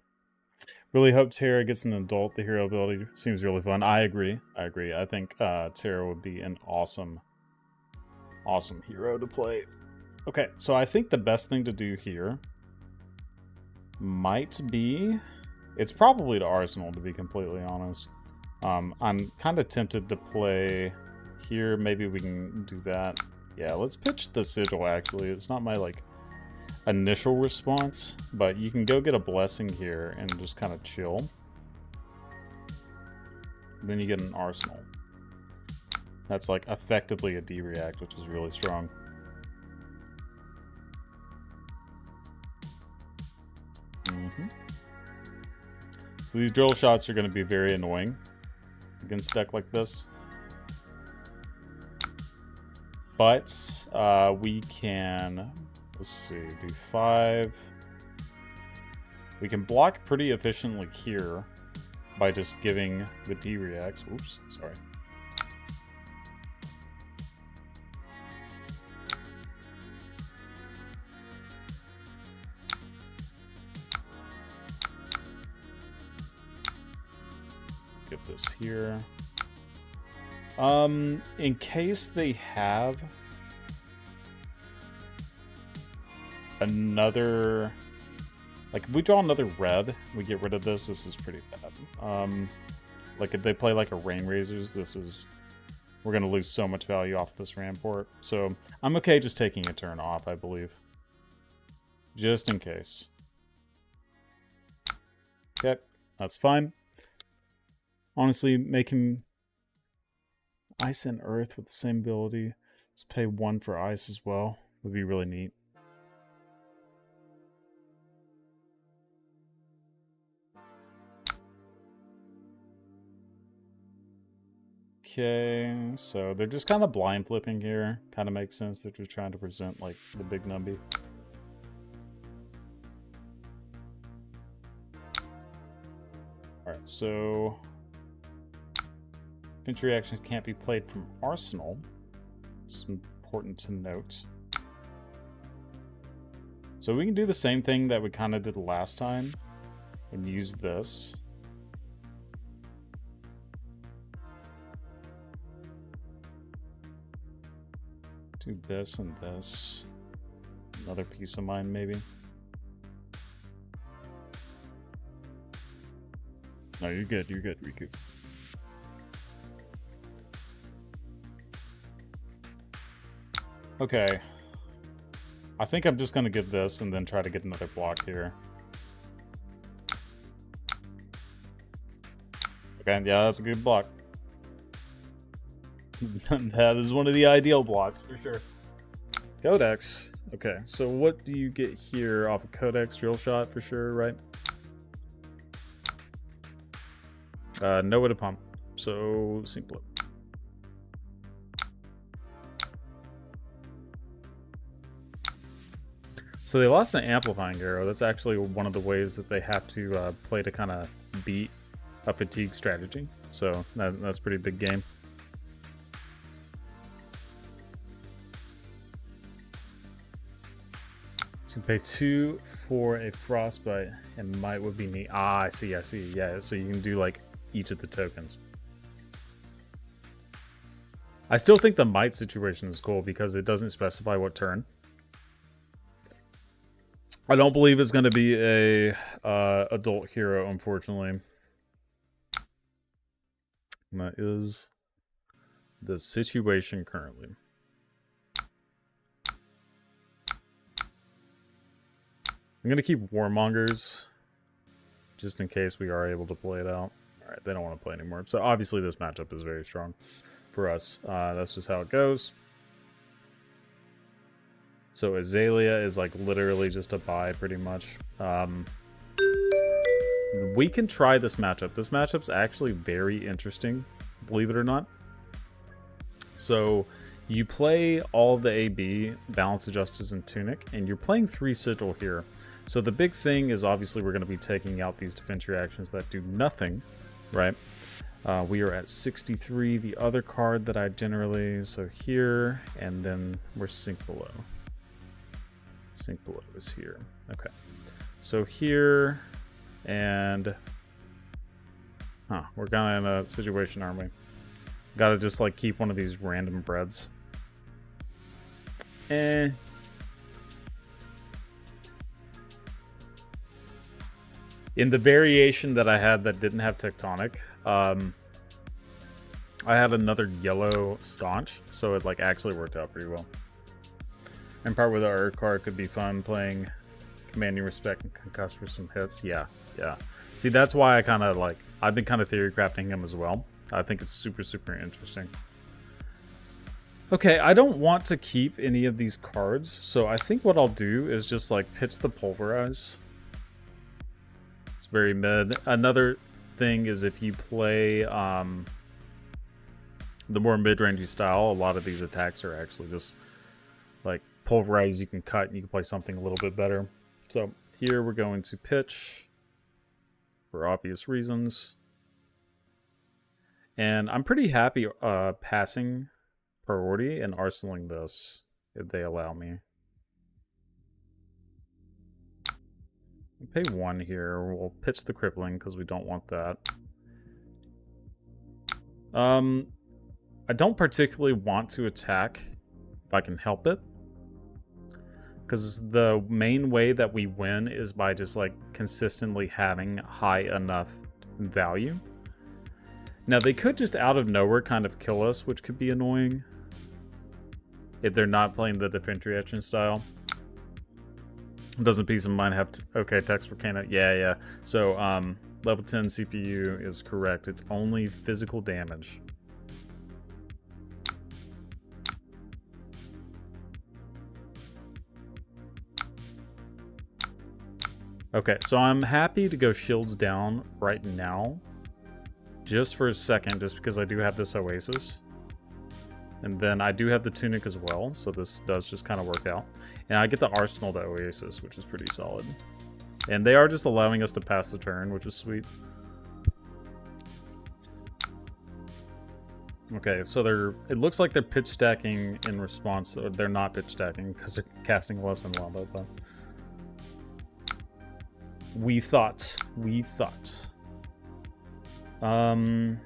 Really hope Terra gets an adult. The hero ability seems really fun. I agree. I think Terra would be an awesome hero to play. Okay, so I think the best thing to do here might be... it's probably to Arsenal, to be completely honest. I'm kind of tempted to play here. Maybe we can do that. Yeah, let's pitch the Sigil, actually. It's not my, like, initial response, but you can go get a Blessing here and just kind of chill. Then you get an Arsenal. That's, like, effectively a D-React, which is really strong. So these drill shots are going to be very annoying against a deck like this. But we can, let's see, do 5. We can block pretty efficiently here by just giving the D-Reacts. Oops, sorry. Let's give this here. In case they have another, like, if we draw another red, we get rid of this, this is pretty bad. Like, if they play, like, a Rain Razors, we're gonna lose so much value off this Rampart. So, I'm okay just taking a turn off, I believe. Just in case. Okay, that's fine. Honestly, make him Ice and Earth with the same ability. Just pay 1 for Ice as well. Would be really neat. Okay, so they're just kind of blind flipping here. Kind of makes sense. They're just trying to present, like, the big numby. Alright, so... pinch reactions can't be played from Arsenal. It's important to note. So we can do the same thing that we kind of did last time and use this. Do this and this. Another piece of mine, maybe. No, you're good, Riku. Okay. I think I'm just going to give this and then try to get another block here. Okay, yeah, that's a good block. That is one of the ideal blocks, for sure. Codex. Okay, so what do you get here off of Codex? Drill shot, for sure, right? No way to pump. So, simple. So they lost an Amplifying Arrow. That's actually one of the ways that they have to play to kind of beat a fatigue strategy. So that's a pretty big game. So you pay 2 for a Frostbite, and Might would be neat. Ah, I see. Yeah, so you can do, like, each of the tokens. I still think the Might situation is cool because it doesn't specify what turn. I don't believe it's going to be a adult hero, unfortunately. And that is the situation currently. I'm going to keep Warmongers just in case we are able to play it out. Alright, they don't want to play anymore. So obviously this matchup is very strong for us. That's just how it goes. So Aelia is like literally just a buy pretty much. We can try this matchup. This matchup's actually very interesting, believe it or not. So you play all of the AB, Balance Adjusters, and Tunic, and you're playing 3 Sigil here. So the big thing is obviously we're going to be taking out these defense reactions that do nothing, right? We are at 63. The other card that I generally, so here, and then we're Sink Below. Sink Below is here. Okay. So here, and we're kind of in a situation, aren't we? Gotta just like keep one of these random breads. In the variation that I had that didn't have Tectonic, I had another yellow Staunch, so it like actually worked out pretty well. And part with our card could be fun playing Commanding Respect and Concuss for some hits. Yeah. See, that's why I kind of like, I've been kind of theory crafting him as well. I think it's super, super interesting. Okay, I don't want to keep any of these cards, so I think what I'll do is just like pitch the Pulverize. It's very mid. Another thing is if you play the more mid-rangey style, a lot of these attacks are actually just like Pulverize, you can cut, and you can play something a little bit better. So here we're going to pitch for obvious reasons. And I'm pretty happy passing priority and arsenaling this if they allow me. We'll pay 1 here. We'll pitch the Crippling because we don't want that. I don't particularly want to attack if I can help it. Because the main way that we win is by just like consistently having high enough value. Now they could just out of nowhere kind of kill us, which could be annoying. If they're not playing the defense reaction style. Doesn't Peace of Mind have okay, text for Kano? Yeah. So level 10 CPU is correct. It's only physical damage. Okay, so I'm happy to go shields down right now. Just for a second, just because I do have this Oasis. And then I do have the Tunic as well, so this does just kind of work out. And I get the Arsenal to Oasis, which is pretty solid. And they are just allowing us to pass the turn, which is sweet. Okay, so it looks like they're pitch stacking in response, or they're not pitch stacking because they're casting less than Wombo, but we thought. I'm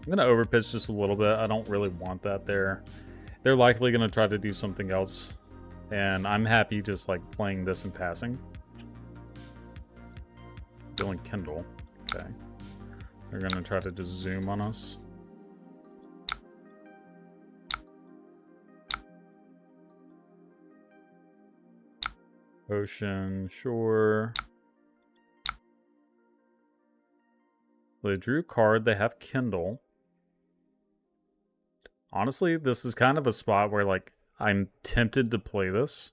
gonna overpitch just a little bit. I don't really want that there. They're likely gonna try to do something else, and I'm happy just like playing this and passing. Billing Kindle. Okay. They're gonna try to just zoom on us. Ocean, sure. They drew a card. They have Kindle. Honestly, this is kind of a spot where, like, I'm tempted to play this.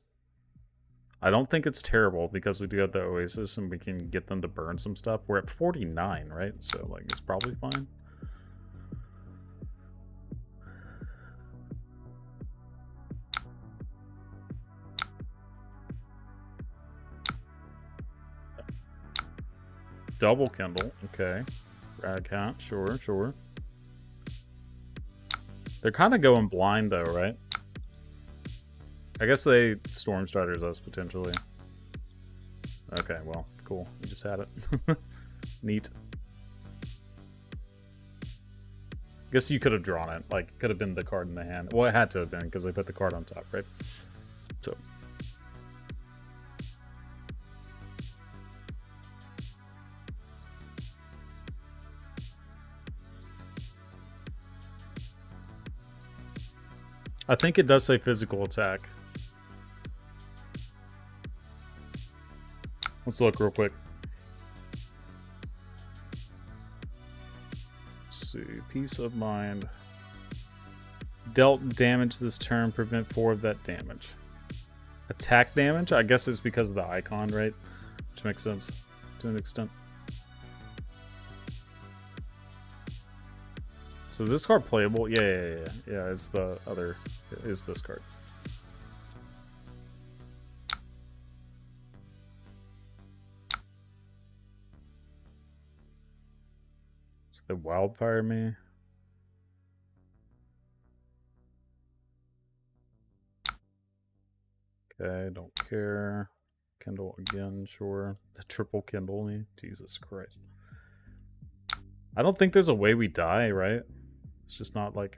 I don't think it's terrible because we do have the Oasis and we can get them to burn some stuff. We're at 49, right? So, like, it's probably fine. Double Kindle, okay. Radcat, sure. They're kind of going blind though, right? I guess they Storm Striders us potentially. Okay, well, cool. We just had it. Neat. Guess you could have drawn it. Like, it could have been the card in the hand. Well, it had to have been because they put the card on top, right? So. I think it does say physical attack. Let's look real quick. Let's see. Peace of mind. Dealt damage this turn, prevent 4 of that damage. Attack damage? I guess it's because of the icon, right? Which makes sense to an extent. So is this card playable? Yeah, it's the other, is this card. So they wildfire me. Okay, don't care. Kindle again, sure. The triple kindle me. Jesus Christ. I don't think there's a way we die, right? It's just not like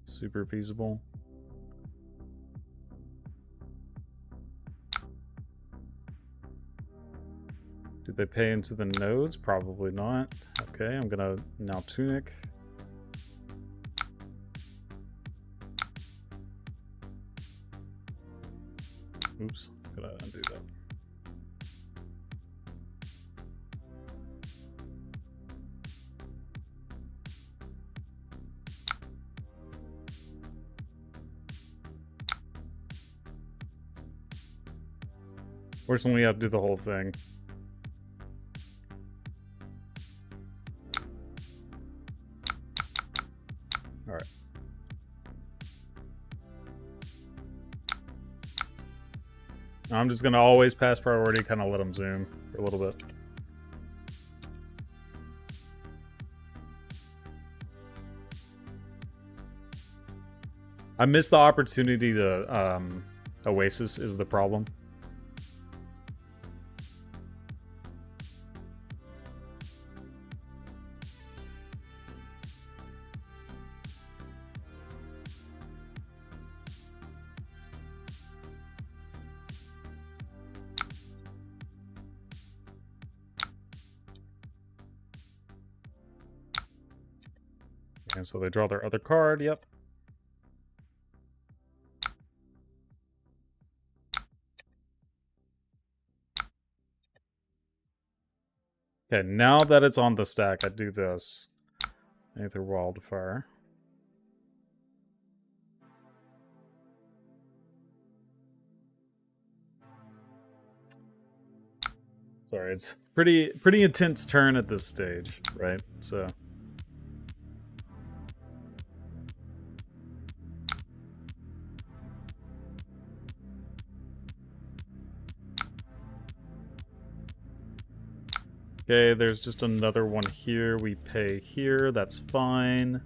super feasible. Did they pay into the nodes? Probably not. Okay, I'm gonna now tunic. Oops, gotta undo that. Fortunately, we have to do the whole thing. Alright. I'm just going to always pass priority, kind of let them zoom for a little bit. I missed the opportunity to Oasis is the problem. And so they draw their other card, yep. Okay, now that it's on the stack, I do this. Aether Wildfire. Sorry, it's pretty intense turn at this stage, right? So okay, there's just another one here. We pay here, that's fine.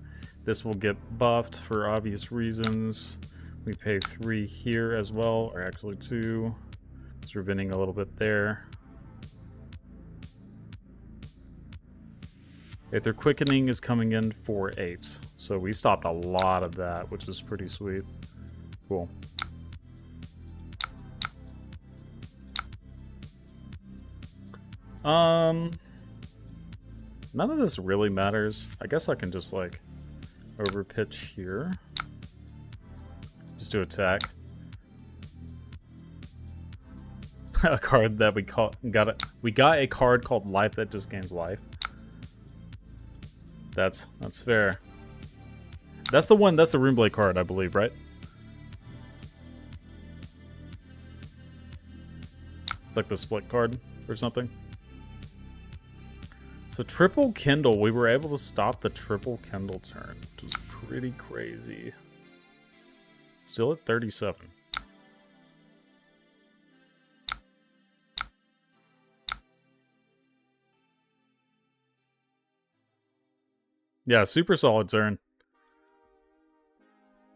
This will get buffed for obvious reasons. We pay 3 here as well, or actually 2. So we're binning a little bit there. Aether Quickening is coming in for 8. So we stopped a lot of that, which is pretty sweet. Cool. None of this really matters. I guess I can just like overpitch here. Just to attack. A card that we got a card called Life that just gains life. That's fair. That's the one, that's the Runeblade card, I believe, right? It's like the split card or something. So triple Kindle, we were able to stop the triple Kindle turn, which was pretty crazy. Still at 37. Yeah, super solid turn.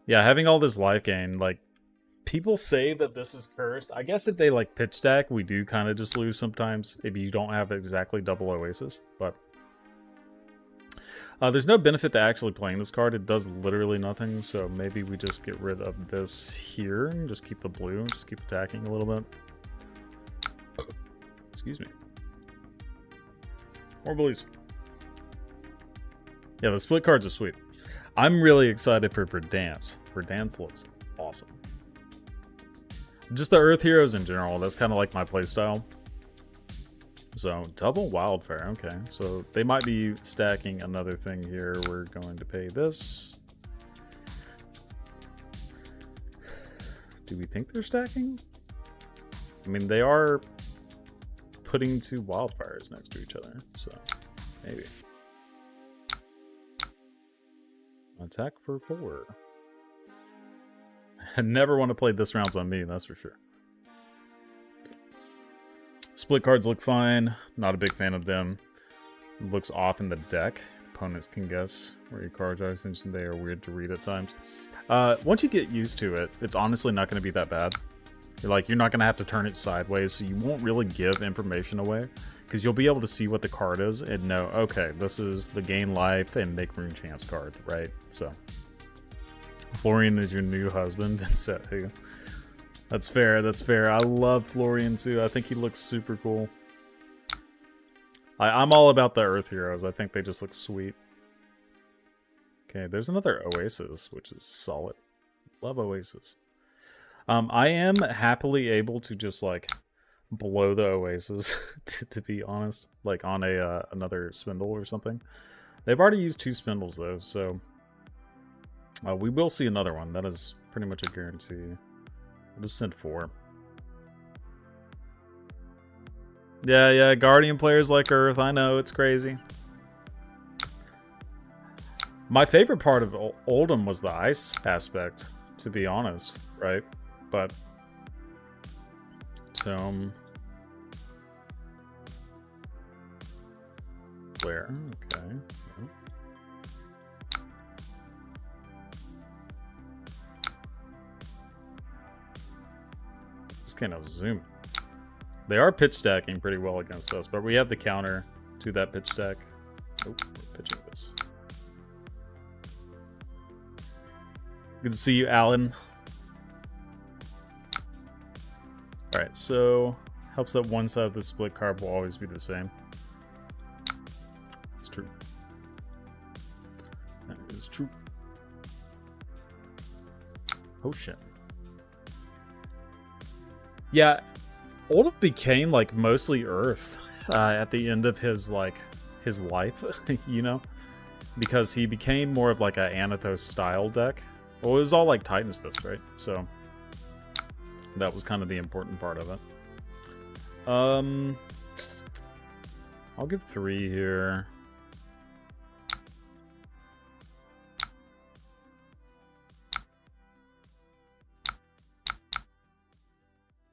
Yeah, having all this life gain, like, people say that this is cursed. I guess if they, like, pitch stack, we do kind of just lose sometimes if you don't have exactly double Oasis, but there's no benefit to actually playing this card. It does literally nothing, so maybe we just get rid of this here and just keep the blue and just keep attacking a little bit. Excuse me. More blues. Yeah, the split cards are sweet. I'm really excited for Verdance. Verdance looks awesome. Just the Earth Heroes in general, that's kind of like my playstyle. So, double Wildfire, okay. So, they might be stacking another thing here. We're going to pay this. Do we think they're stacking? I mean, they are putting 2 Wildfires next to each other, so maybe. Attack for 4. I never want to play this rounds on me, that's for sure. Split cards look fine. Not a big fan of them. It looks off in the deck. Opponents can guess where your cards are since they are weird to read at times. Once you get used to it, it's honestly not going to be that bad. You're not going to have to turn it sideways, so you won't really give information away. Because you'll be able to see what the card is and know, okay, this is the gain life and make rune chance card, right? So, Florian is your new husband and set who? That's fair, that's fair. I love Florian too. I think he looks super cool. I'm all about the Earth Heroes. I think they just look sweet. Okay, there's another Oasis, which is solid. Love Oasis. I am happily able to just, like, blow the Oasis, to be honest. Like, on another spindle or something. They've already used 2 spindles, though, so... we will see another one. That is pretty much a guarantee. We'll just send 4. Yeah, Guardian players like Earth. I know, it's crazy. My favorite part of Oldham was the ice aspect, to be honest, right? But... Where? Okay. Just kind of zoom. They are pitch stacking pretty well against us, but we have the counter to that pitch stack. Oh, we're pitching this. Good to see you, Alan. Alright, so helps that one side of the split card will always be the same. It's true. That is true. Oh shit. Yeah, Oldham became like mostly Earth at the end of his life, you know? Because he became more of like a Anathos style deck. Well, it was all like Titan's Fist, right? So that was kind of the important part of it. I'll give 3 here.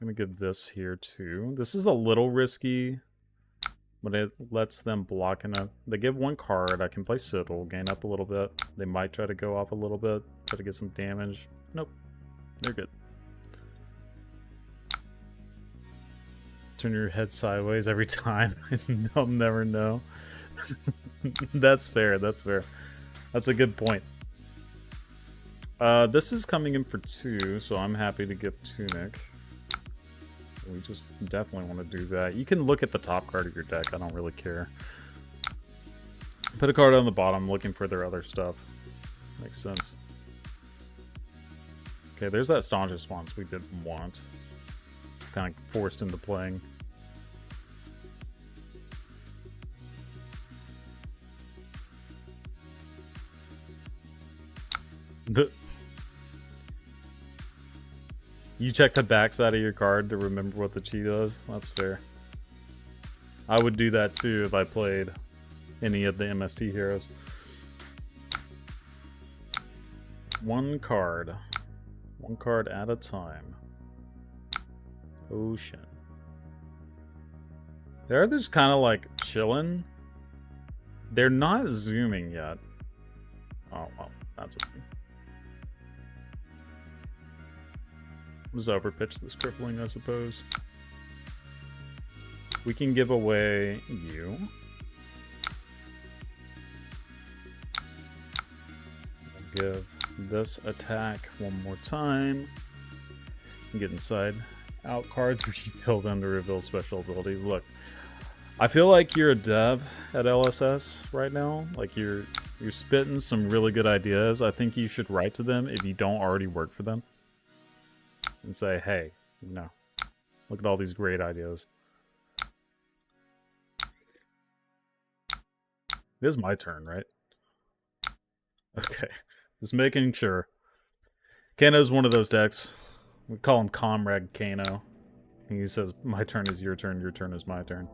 I'm gonna give this here too. This is a little risky, but it lets them block enough. They give 1 card. I can play Sigil, gain up a little bit. They might try to go off a little bit, try to get some damage. Nope, they're good. Turn your head sideways every time, and they'll never know. That's fair. That's fair. That's a good point. This is coming in for 2, so I'm happy to give Tunic. We just definitely want to do that. You can look at the top card of your deck. I don't really care. Put a card on the bottom, looking for their other stuff. Makes sense. Okay, there's that staunch response we didn't want. Kind of forced into playing. You check the backside of your card to remember what the chi does? That's fair. I would do that too if I played any of the MST heroes. 1 card. 1 card at a time. Ocean. They're just kind of like chilling. They're not zooming yet. Oh, well, that's okay. We'll just overpitch this crippling, I suppose. We can give away you. We'll give this attack 1 more time. Get inside out cards where you build them to reveal special abilities. Look, I feel like you're a dev at LSS right now. Like you're You're spitting some really good ideas. I think you should write to them if you don't already work for them. And say, hey, you know, look at all these great ideas. It is my turn, right? Okay. Just making sure. Kano's one of those decks. We call him Comrade Kano. He says, my turn is your turn is my turn.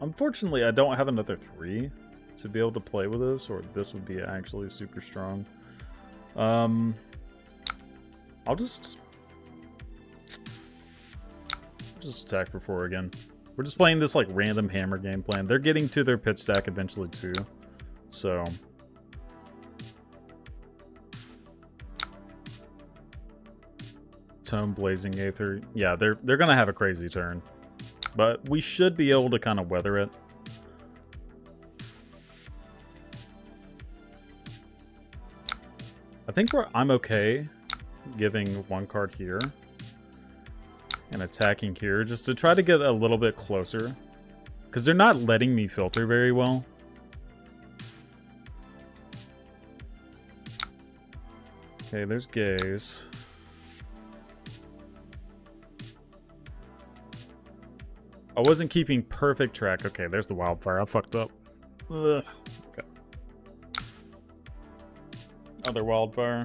Unfortunately, I don't have another 3 to be able to play with this, or this would be actually super strong. I'll just attack for 4 again. We're just playing this like random hammer game plan. They're getting to their pitch stack eventually too, so Tome, Blazing Aether. Yeah, they're gonna have a crazy turn, but we should be able to kind of weather it. I think I'm okay giving 1 card here and attacking here just to try to get a little bit closer, because they're not letting me filter very well. Okay, there's Gaze. I wasn't keeping perfect track. Okay, there's the Wildfire. I fucked up. Ugh. Okay. Other Wildfire.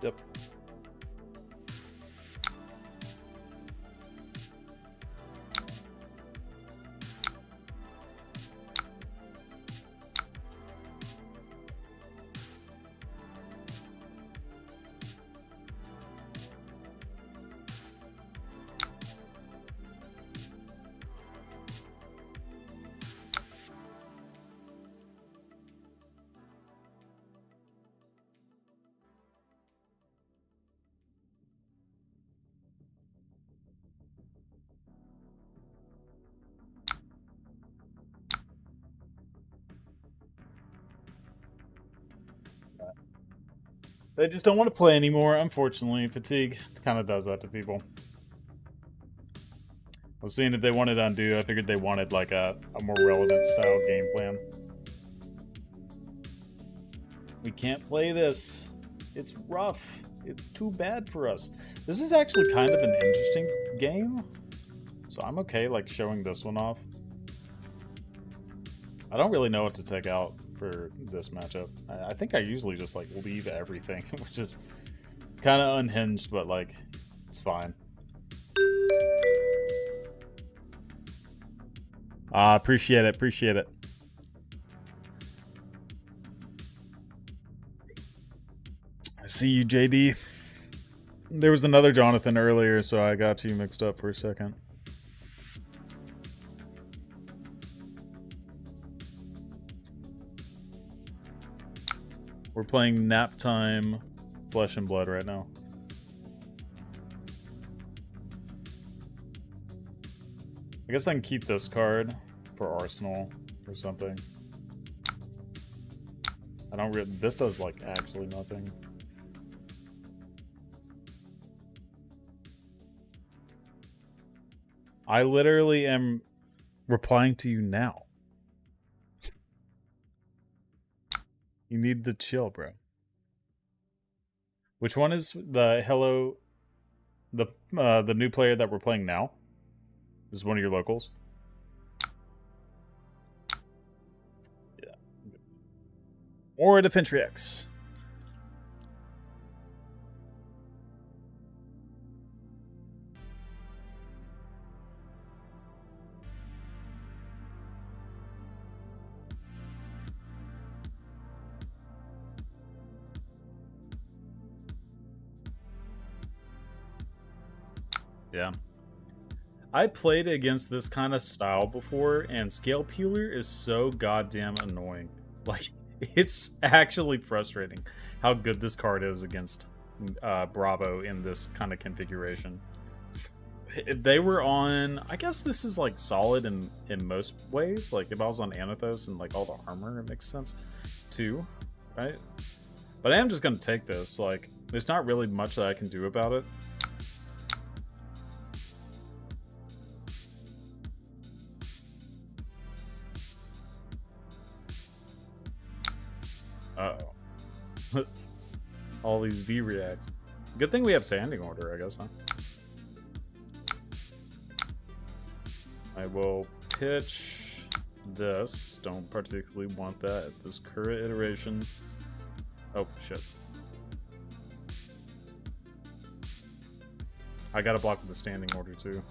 Yep. They just don't want to play anymore, unfortunately. Fatigue kind of does that to people. I was seeing if they wanted undo. I figured they wanted like a more relevant style game plan. We can't play this. It's rough. It's too bad for us. This is actually kind of an interesting game, so I'm okay like showing this one off. I don't really know what to take out for this matchup. I think I usually just like leave everything, which is kind of unhinged, but like it's fine. Appreciate it, appreciate it. I see you, JD. There was another Jonathan earlier, so I got you mixed up for a second. We're playing Nap Time Flesh and Blood right now. I guess I can keep this card for Arsenal or something. I don't really... This does, like, actually nothing. I literally am replying to you now. You need to chill, bro. Which one is the hello... The new player that we're playing now? This is one of your locals? Yeah. Or Defentry X. Yeah. I played against this kind of style before, and Scale Peeler is so goddamn annoying. Like, it's actually frustrating how good this card is against Bravo in this kind of configuration. If they were on... I guess this is, like, solid in most ways. Like, if I was on Anathos and, like, all the armor, it makes sense, too. Right? But I am just gonna take this. Like, there's not really much that I can do about it. all these D reacts. Good thing we have standing order, I guess, huh? I will pitch this. Don't particularly want that at this current iteration. Oh, shit. I gotta block with the standing order, too.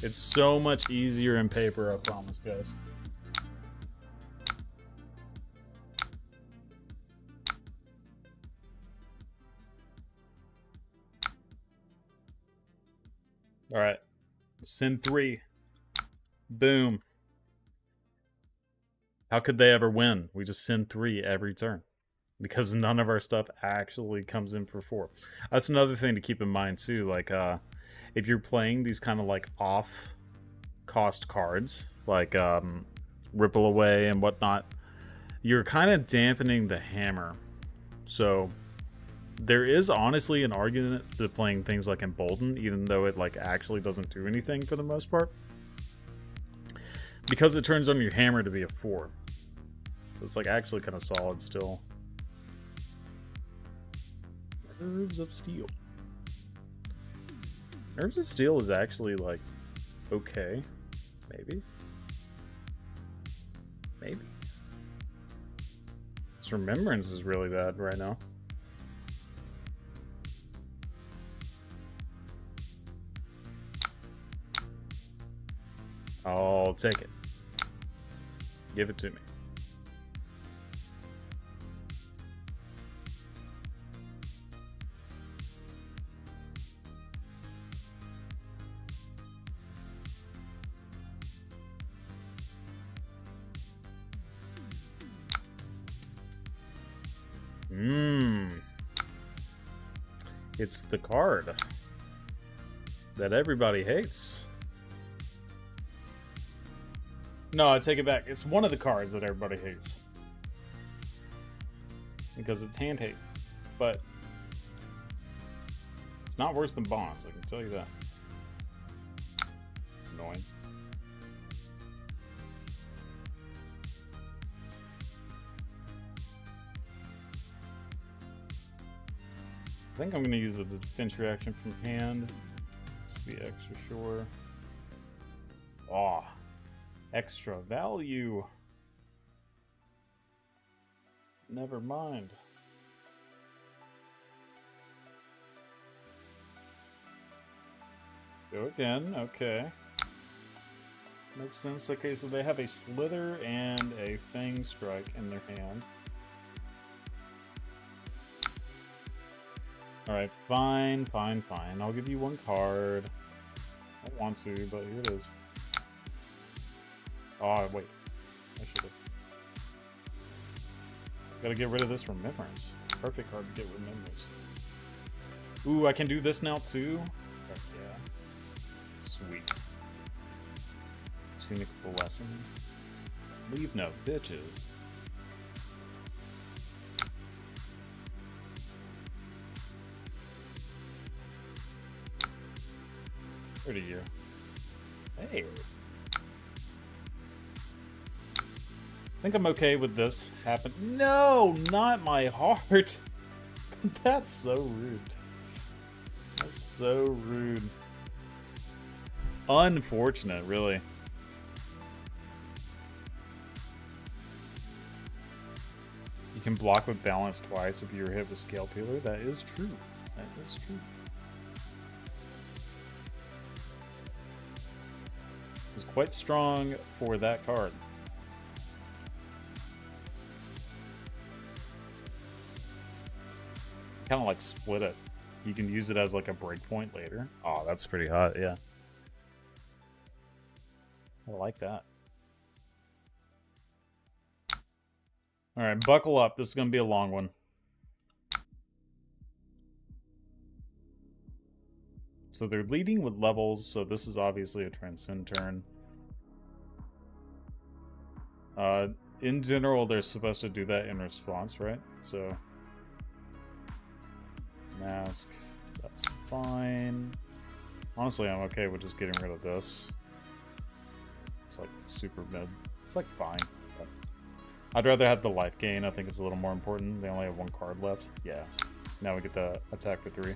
It's so much easier in paper, I promise, guys. Alright. Send 3. Boom. How could they ever win? We just send 3 every turn. Because none of our stuff actually comes in for 4. That's another thing to keep in mind, too. Like, if you're playing these kind of, like, off-cost cards, like Ripple Away and whatnot, you're kind of dampening the hammer. So there is honestly an argument to playing things like Embolden, even though it like actually doesn't do anything for the most part, because it turns on your hammer to be a 4. So it's like actually kind of solid still. Nerves of Steel. Nerves of Steel is actually like okay. Maybe. Maybe. This Remembrance is really bad right now. I'll take it. Give it to me. It's the card that everybody hates. No, I take it back. It's one of the cards that everybody hates. Because it's hand hate. But it's not worse than Bonds, I can tell you that. Annoying. I think I'm going to use the defense reaction from hand. Just to be extra sure. Aw. Extra value. Never mind. Go again. Okay. Makes sense. Okay, so they have a Slither and a Fang Strike in their hand. Alright, fine, fine, fine. I'll give you one card. I don't want to, but here it is. Oh, wait. I should have. Gotta get rid of this Remembrance. Perfect card to get Remembrance. Ooh, I can do this now too? Heck yeah. Sweet. Tunic Blessing. Leave no bitches. Where to you? Hey. I think I'm okay with this happen. No, not my heart. That's so rude. That's so rude. Unfortunate, really. You can block with balance twice if you're hit with Scale Peeler. That is true. That is true. It's quite strong for that card. Kind of like split it. You can use it as like a breakpoint later. Oh, that's pretty hot, yeah. I like that. Alright, buckle up. This is going to be a long one. So they're leading with levels, so this is obviously a Transcend turn. In general, they're supposed to do that in response, right? So... Mask, that's fine. Honestly, I'm okay with just getting rid of this. It's like super mid. It's like fine. But I'd rather have the life gain. I think it's a little more important. They only have 1 card left. Yeah. Now we get to attack for 3.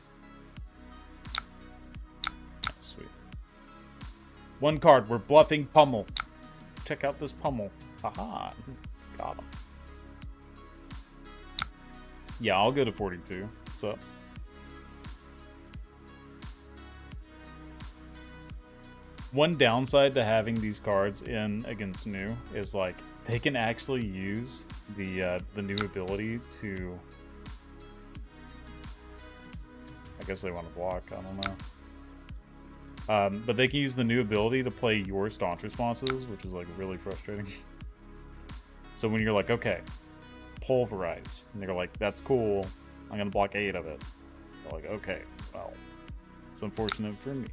Sweet. 1 card. We're bluffing Pummel. Check out this Pummel. Haha. Got him. Yeah, I'll go to 42. What's up? One downside to having these cards in against new is like they can actually use the new ability to. I guess they want to block. I don't know. But they can use the new ability to play your staunch responses, which is like really frustrating. So when you're like, okay, pulverize, and they're like, that's cool. I'm gonna block 8 of it. They're like, okay, well, it's unfortunate for me.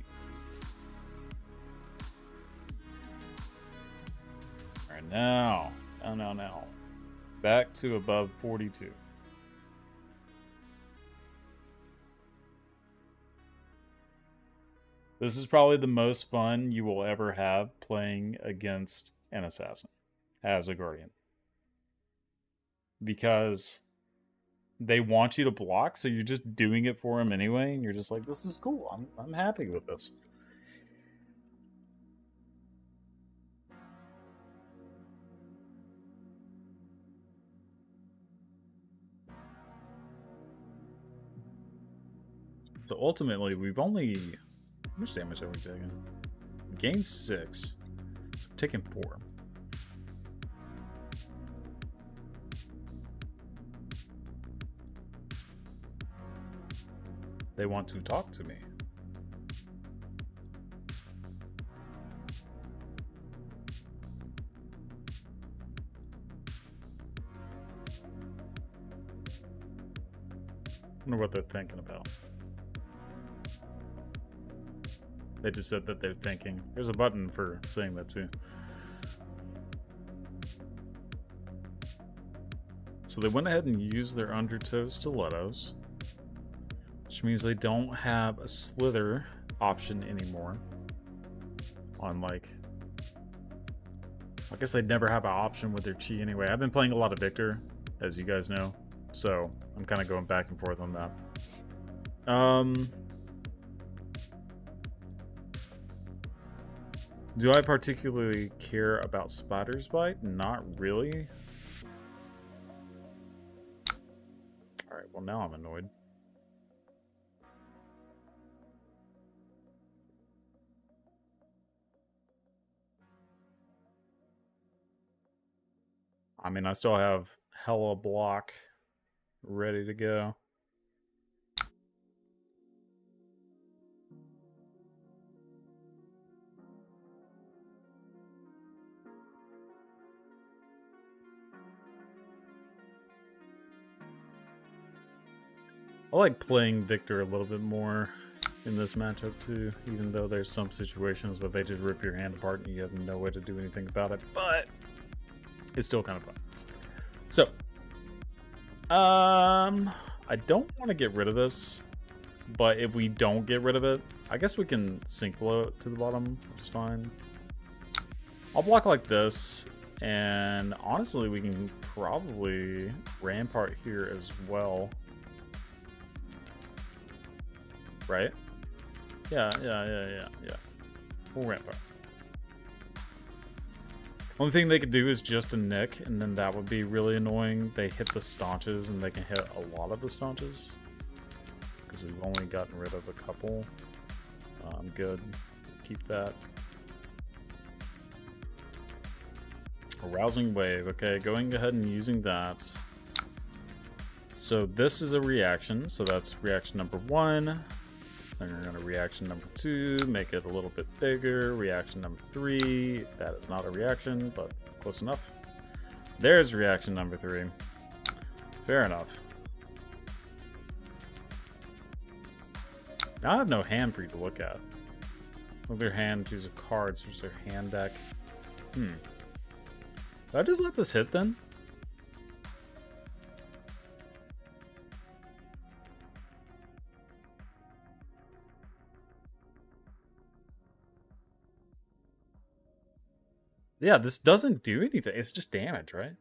Alright, now. Back to above 42. This is probably the most fun you will ever have playing against an assassin as a guardian. Because they want you to block, so you're just doing it for them anyway, and you're just like, this is cool. I'm happy with this. So ultimately, we've only... How much damage have we taken? We gained 6. So taken 4. They want to talk to me. I wonder what they're thinking about. They just said that they're thinking. There's a button for saying that too. So they went ahead and used their undertow stilettos, which means they don't have a slither option anymore. On like, I guess they'd never have an option with their chi anyway. I've been playing a lot of Victor, as you guys know, so I'm kind of going back and forth on that. Do I particularly care about Spider's Bite? Not really. Alright, well now I'm annoyed. I mean, I still have hella block ready to go. I like playing Victor a little bit more in this matchup too, even though there's some situations where they just rip your hand apart and you have no way to do anything about it, but it's still kind of fun. So, I don't want to get rid of this, but if we don't get rid of it, I guess we can sink below it to the bottom, which is fine. I'll block like this, and honestly, we can probably Rampart here as well. Right? Yeah. We'll Rampart. Only thing they could do is just a nick, and then that would be really annoying. They hit the staunches, and they can hit a lot of the staunches. Because we've only gotten rid of a couple. I'm good. Keep that. Arousing Wave. Okay, going ahead and using that. So this is a reaction. So that's reaction number 1. Then we're going to reaction number 2, make it a little bit bigger. Reaction number 3, that is not a reaction, but close enough. There's reaction number 3. Fair enough. Now I have no hand for you to look at. Move their hand, choose a card, search their hand deck. Did I just let this hit then? Yeah, this doesn't do anything. It's just damage, right?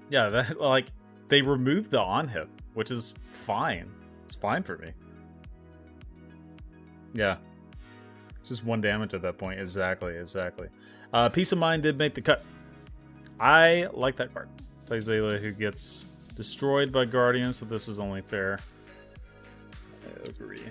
Yeah, that, like, they removed the on hit, which is fine. It's fine for me. Yeah. It's just 1 damage at that point. Exactly. Peace of Mind did make the cut. I like that card. Plays Aelia, who gets destroyed by Guardian, so this is only fair. I agree.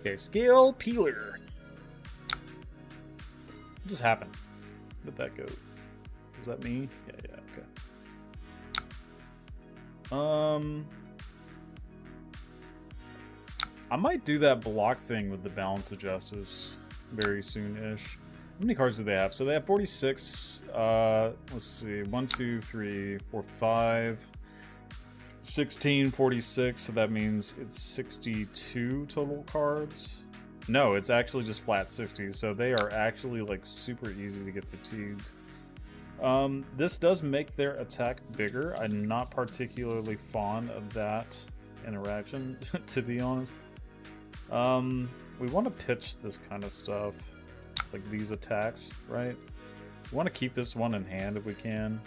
Okay, Scale Peeler. What just happened? Where'd that go? Was that me? Yeah, okay. I might do that block thing with the Balance of Justice very soon-ish. How many cards do they have? So they have 46. Let's see. 1, 2, 3, 4, 5. 16, 46. So that means it's 62 total cards. No, it's actually just flat 60. So they are actually like super easy to get fatigued. This does make their attack bigger. I'm not particularly fond of that interaction, to be honest. We want to pitch this kind of stuff, like these attacks, right? We want to keep this one in hand if we can.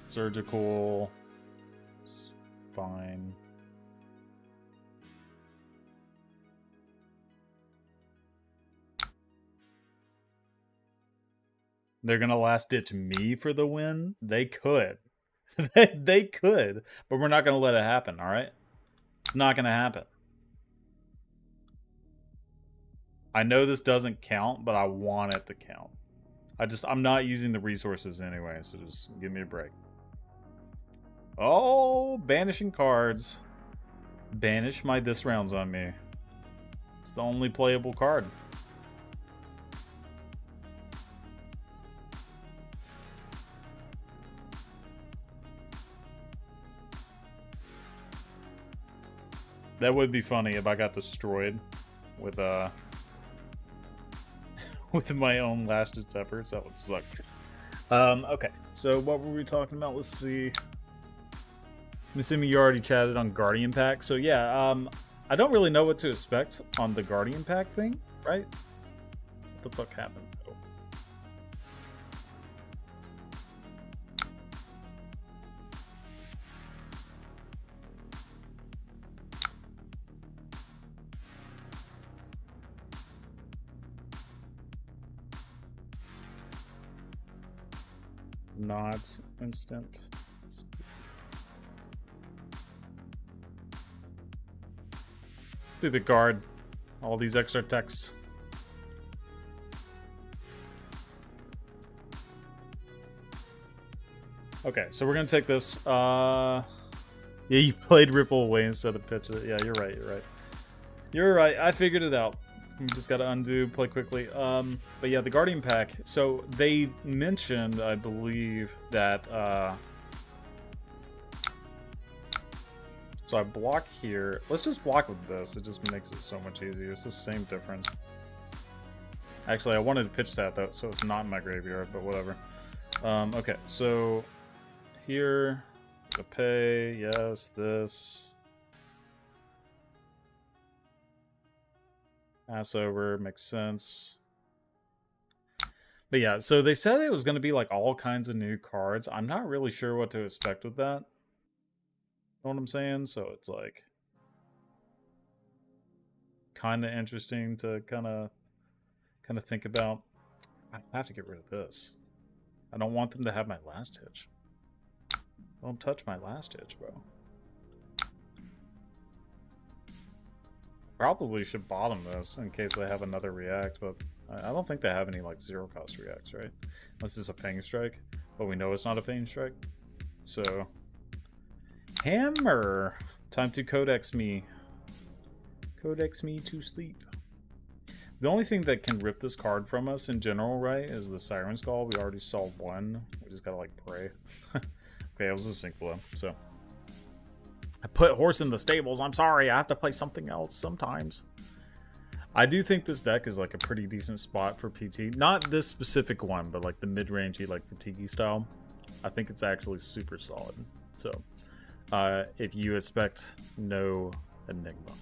Surgical, it's fine. They're gonna last ditch me for the win? They could. They could, but we're not gonna let it happen, alright? It's not gonna happen. I know this doesn't count, but I want it to count. I'm not using the resources anyway, so just give me a break. Oh, banishing cards. Banish my this rounds on me. It's the only playable card. That would be funny if I got destroyed with with my own last ditch efforts. That would suck. Okay, so what were we talking about? Let's see. I'm assuming you already chatted on Guardian Pack. So yeah, I don't really know what to expect on the Guardian Pack thing, right? What the fuck happened? Oh. Not instant. Stupid guard. All these extra texts. Okay, so we're gonna take this. Yeah, you played Ripple away instead of pitch it. Yeah, you're right. You're right. I figured it out. You just gotta undo, play quickly. But yeah, the Guardian Pack. So they mentioned, I believe, that so I block here. Let's just block with this. It just makes it so much easier. It's the same difference. Actually, I wanted to pitch that though, so it's not in my graveyard, but whatever. Okay, so here, the pay, yes, this. Pass over, makes sense. But yeah, so they said it was going to be like all kinds of new cards. I'm not really sure what to expect with that. Know what I'm saying? So it's like kind of interesting to kind of think about. I have to get rid of this. I don't want them to have my last hitch. Don't touch my last hitch, bro. Probably should bottom this in case they have another react, but I don't think they have any like 0-cost reacts, right? Unless it's a Pain Strike, but we know it's not a Pain Strike. So Hammer! Time to codex me. Codex me to sleep. The only thing that can rip this card from us in general, right, is the Siren's Call. We already saw one. We just gotta, like, pray. Okay, it was a sync below, so. I put horse in the stables. I'm sorry. I have to play something else sometimes. I do think this deck is, like, a pretty decent spot for PT. Not this specific one, but, like, the mid-rangey, like, fatigue style. I think it's actually super solid. So if you expect no Enigma.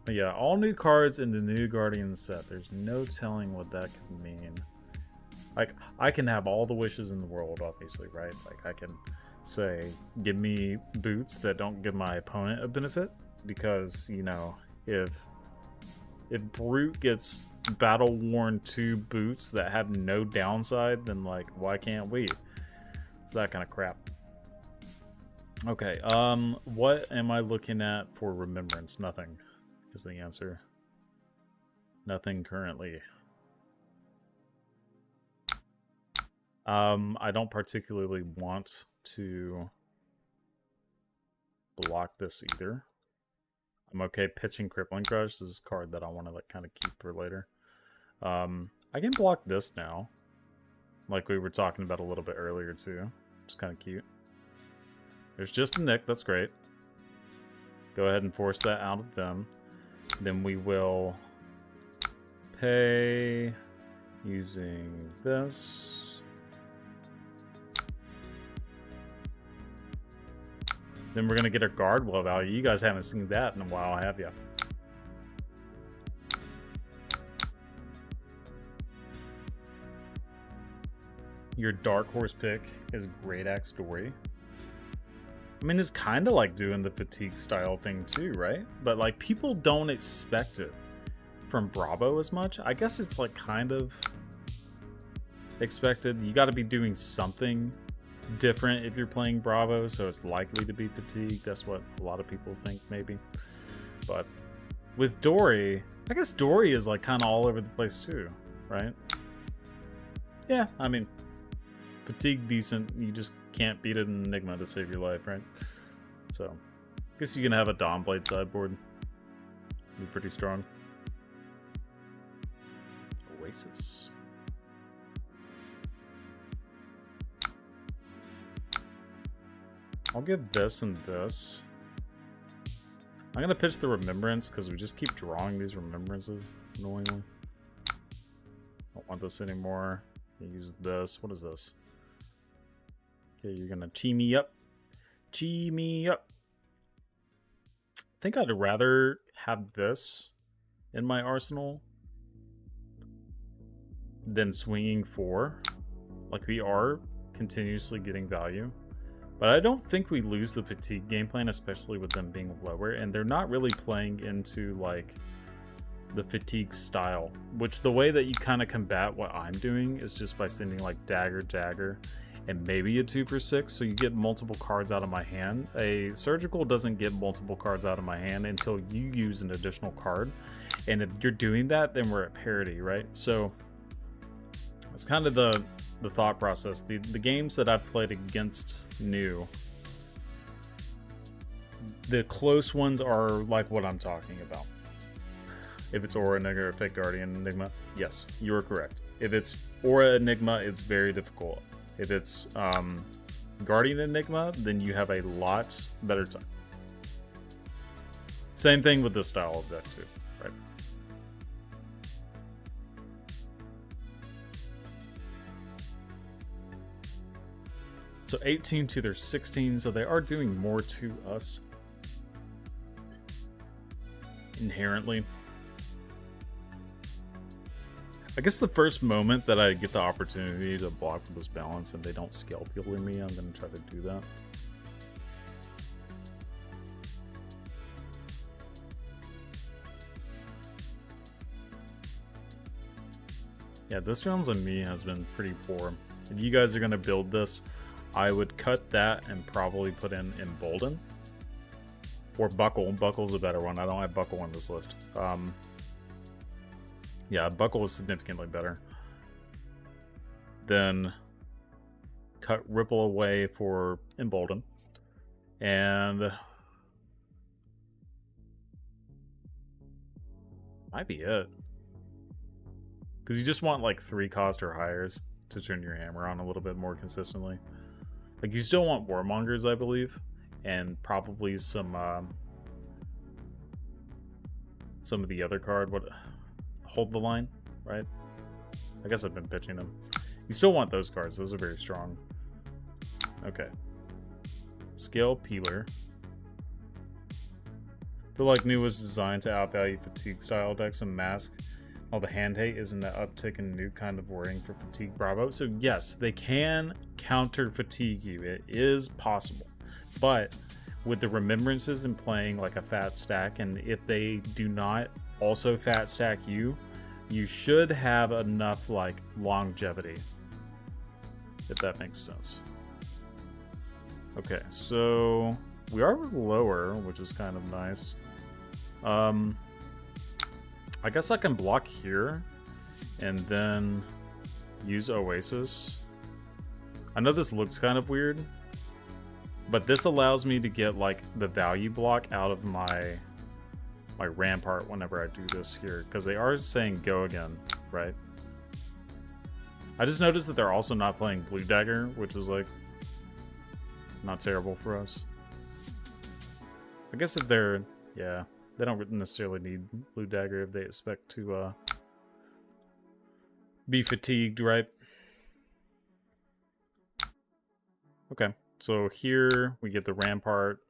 But yeah, all new cards in the new Guardian set. There's no telling what that could mean. Like, I can have all the wishes in the world, obviously, right? Like, I can say, give me boots that don't give my opponent a benefit. Because, you know, if Brute gets battle-worn 2 boots that have no downside, then, like, why can't we? It's that kind of crap. Okay, what am I looking at for Remembrance? Nothing is the answer. Nothing currently. I don't particularly want to block this either. I'm okay pitching Crippling Crush. This is a card that I want to like kind of keep for later. I can block this now, like we were talking about a little bit earlier too. It's kind of cute. There's just a Nick. That's great. Go ahead and force that out of them. Then we will pay using this. Then we're going to get our guard well value. You guys haven't seen that in a while, have you? Your Dark Horse pick is Great Axe Story. I mean, it's kind of like doing the fatigue style thing too, right? But like, people don't expect it from Bravo as much. I guess it's like kind of expected. You got to be doing something different if you're playing Bravo, so it's likely to be fatigue. That's what a lot of people think, maybe. But with Dory, I guess Dory is like kind of all over the place too, right? Yeah, I mean, fatigue decent. You just can't beat it in Enigma to save your life, right? So I guess you can have a Dawnblade sideboard. Be pretty strong. Oasis. I'll give this and this. I'm gonna pitch the Remembrance because we just keep drawing these Remembrances annoyingly. Don't want this anymore. Use this. What is this? Okay, you're gonna chi me up. Chi me up. I think I'd rather have this in my arsenal than swinging 4. Like, we are continuously getting value. But I don't think we lose the fatigue game plan, especially with them being lower. And they're not really playing into, like, the fatigue style. Which, the way that you kind of combat what I'm doing is just by sending, like, Dagger, Dagger, and maybe a 2 for 6. So you get multiple cards out of my hand. A Surgical doesn't get multiple cards out of my hand until you use an additional card. And if you're doing that, then we're at parity, right? So it's kind of the thought process. The games that I've played against new, the close ones are like what I'm talking about. If it's Aura Enigma or Fake Guardian Enigma, yes, you're correct. If it's Aura Enigma, it's very difficult. If it's Guardian Enigma, then you have a lot better time. Same thing with this style of deck too, right? So 18 to their 16, so they are doing more to us inherently. I guess the first moment that I get the opportunity to block with this balance and they don't scale people in me, I'm going to try to do that. Yeah, this rounds on me has been pretty poor. If you guys are going to build this, I would cut that and probably put in Embolden. Or Buckle. Buckle's a better one. I don't have Buckle on this list. Yeah, Buckle is significantly better. Then cut Ripple away for Embolden. And might be it. Because you just want like 3 cost or highers to turn your hammer on a little bit more consistently. Like, you still want Warmongers, I believe, and probably some of the other card. What? Hold the Line, right? I guess I've been pitching them. You still want those cards. Those are very strong. Okay. Scale Peeler. I feel like New was designed to outvalue fatigue style decks and mask all the hand hate. Isn't that uptick in New kind of worrying for fatigue? Bravo. So yes, they can counter fatigue you. It is possible. But with the remembrances and playing like a fat stack, and if they do not also fat stack you, you should have enough like longevity, if that makes sense. Okay, so we are lower, which is kind of nice. I guess I can block here and then use Oasis. I know this looks kind of weird, but this allows me to get like the value block out of my Rampart whenever I do this here, because they are saying go again, right? I just noticed that they're also not playing Blue Dagger, which is like not terrible for us. I guess if they're, yeah, they don't necessarily need Blue Dagger if they expect to be fatigued, right? Okay, so here we get the Rampart.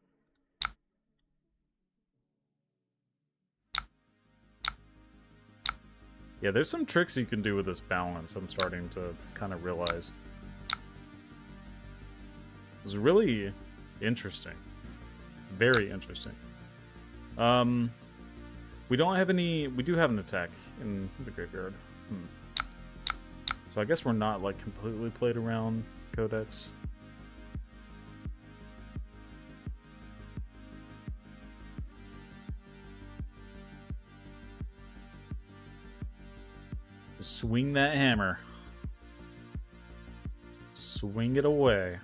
Yeah, there's some tricks you can do with this balance, I'm starting to kind of realize. It's really interesting. Very interesting. We don't have any... We do have an attack in the graveyard. So I guess we're not, like, completely played around Codex. Swing that hammer. Swing it away.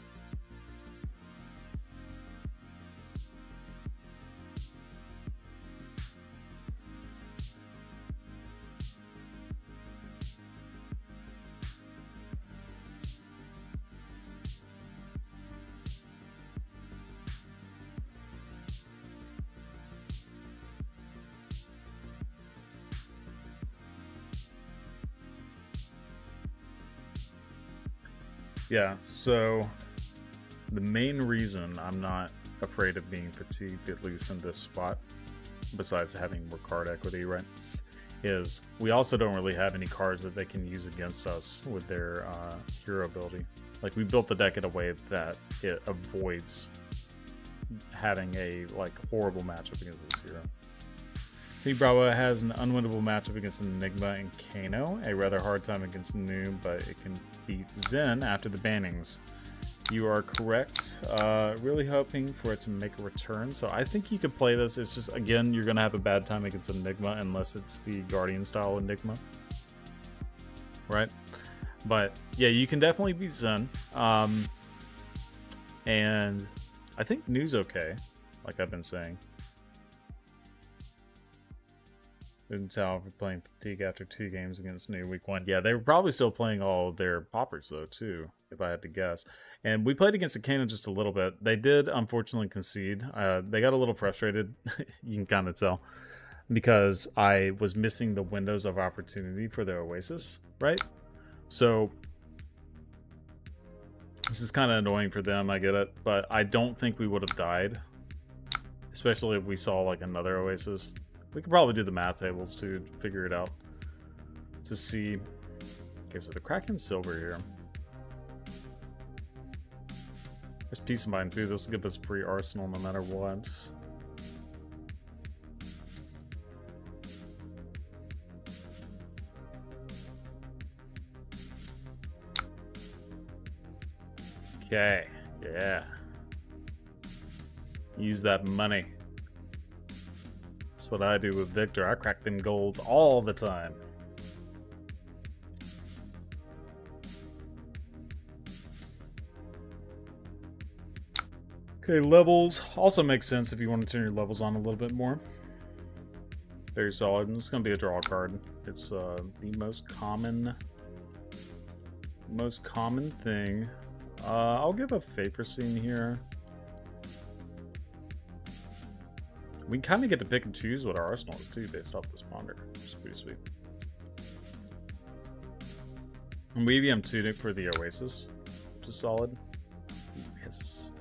Yeah, so the main reason I'm not afraid of being fatigued, at least in this spot, besides having more card equity, right, is we also don't really have any cards that they can use against us with their hero ability. Like, we built the deck in a way that it avoids having a like horrible matchup against this hero. Big Bravo has an unwinnable matchup against Enigma and Kano, a rather hard time against New, but it can beat Zen after the bannings. You are correct. Really hoping for it to make a return, so I think you could play this. It's just, again, you're going to have a bad time against Enigma unless it's the Guardian style Enigma. Right? But, yeah, you can definitely beat Zen. And I think New's okay, like I've been saying. Couldn't tell if we're playing Fatigue after 2 games against New week 1. Yeah, they were probably still playing all of their poppers, though, too, if I had to guess. And we played against the Kano just a little bit. They did, unfortunately, concede. They got a little frustrated, you can kind of tell, because I was missing the windows of opportunity for their Oasis, right? So, this is kind of annoying for them, I get it. But I don't think we would have died, especially if we saw, like, another Oasis. We could probably do the math tables to figure it out. To see. Okay, so the Kraken Silver here. There's Peace of Mind too. This will give us free arsenal no matter what. Okay, yeah. Use that money. That's what I do with Victor. I crack them golds all the time. Okay, levels also makes sense if you want to turn your levels on a little bit more. Very solid. And it's going to be a draw card. It's the most common thing. I'll give a Vapor Scene here. We kind of get to pick and choose what our arsenal is too, based off this ponder, which is pretty sweet. Maybe I'm tuning for the Oasis, which is solid. Yes.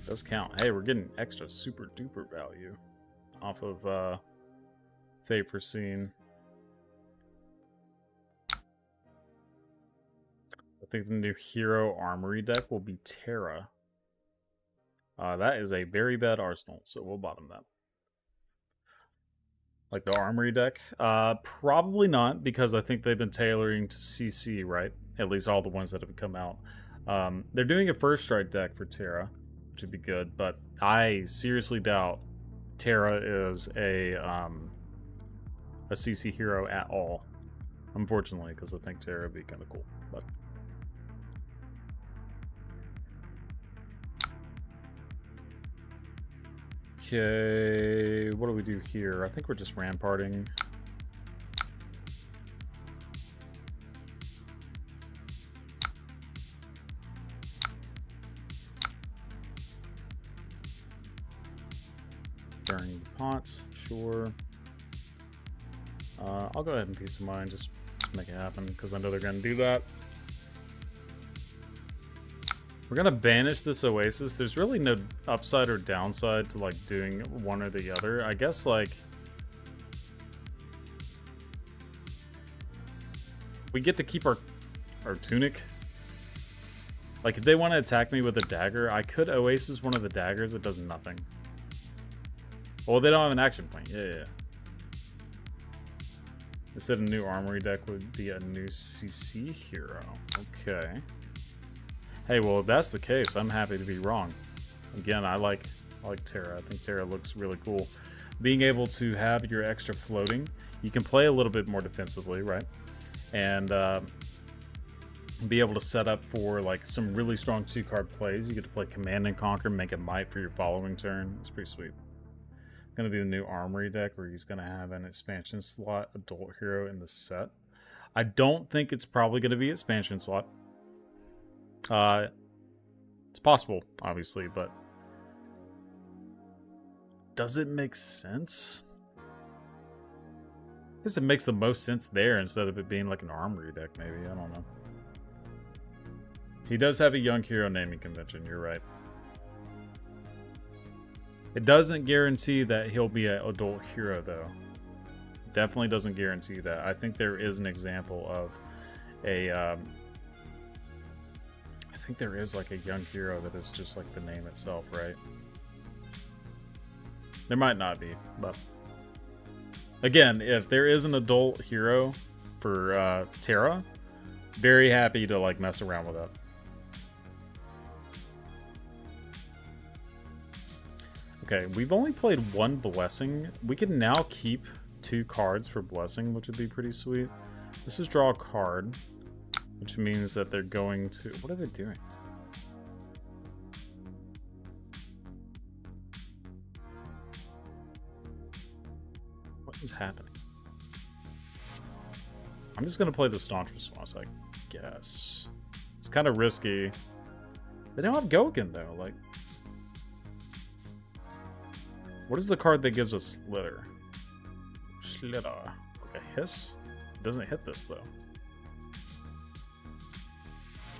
Does count. Hey, we're getting extra super duper value off of Fate Foreseen. I think the new hero armory deck will be Terra. That is a very bad arsenal, so we'll bottom that. Like the armory deck? Probably not, because I think they've been tailoring to CC, right? At least all the ones that have come out. They're doing a first strike deck for Terra, which would be good, but I seriously doubt Terra is a CC hero at all. Unfortunately, because I think Terra would be kind of cool. But okay, what do we do here? I think we're just ramparting. Stirring pots, sure. I'll go ahead and Peace of Mind, just make it happen, because I know they're going to do that. We're going to banish this Oasis. There's really no upside or downside to, like, doing one or the other. I guess, like, we get to keep our tunic. Like, if they want to attack me with a dagger, I could Oasis one of the daggers. It does nothing. Well, they don't have an action point. Yeah. Instead of a new armory deck would be a new CC hero. Okay. Hey, well, if that's the case, I'm happy to be wrong. Again, I like Terra. I think Terra looks really cool. Being able to have your extra floating, you can play a little bit more defensively, right? And be able to set up for like some really strong 2-card plays. You get to play Command and Conquer, make a Might for your following turn. It's pretty sweet. Going to be the new armory deck where he's going to have an expansion slot adult hero in the set. I don't think it's probably going to be expansion slot. It's possible, obviously, but does it make sense? I guess it makes the most sense there instead of it being like an armory deck, maybe. I don't know. He does have a young hero naming convention, you're right. It doesn't guarantee that he'll be an adult hero, though. Definitely doesn't guarantee that. I think there is an example of a... I think there is like a young hero that is just like the name itself, right? There might not be, but... Again, if there is an adult hero for Terra, very happy to like mess around with that. Okay, we've only played one Blessing. We can now keep 2 cards for Blessing, which would be pretty sweet. This is draw a card, which means that they're going to... What are they doing? What is happening? I'm just going to play the Staunch Response, I guess. It's kind of risky. They don't have Goken, though. Like... What is the card that gives us Slither? Slither. Like a hiss? It doesn't hit this, though.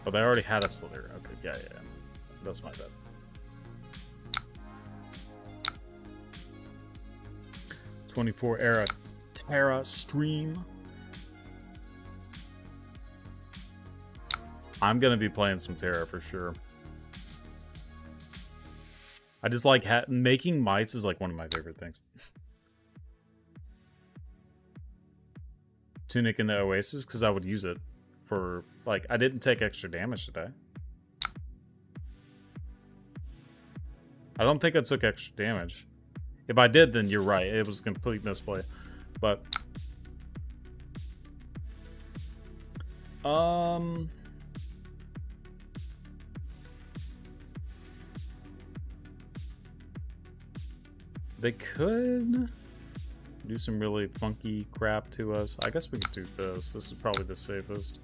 Oh, they already had a Slither. Okay, yeah. That's my bad. '24 era Terra stream. I'm gonna be playing some Terra for sure. I just like making mites is like one of my favorite things. Tunic in the Oasis, because I would use it for, like, I didn't take extra damage today. I don't think I took extra damage. If I did, then you're right. It was a complete misplay. But, they could do some really funky crap to us. I guess we could do this. This is probably the safest.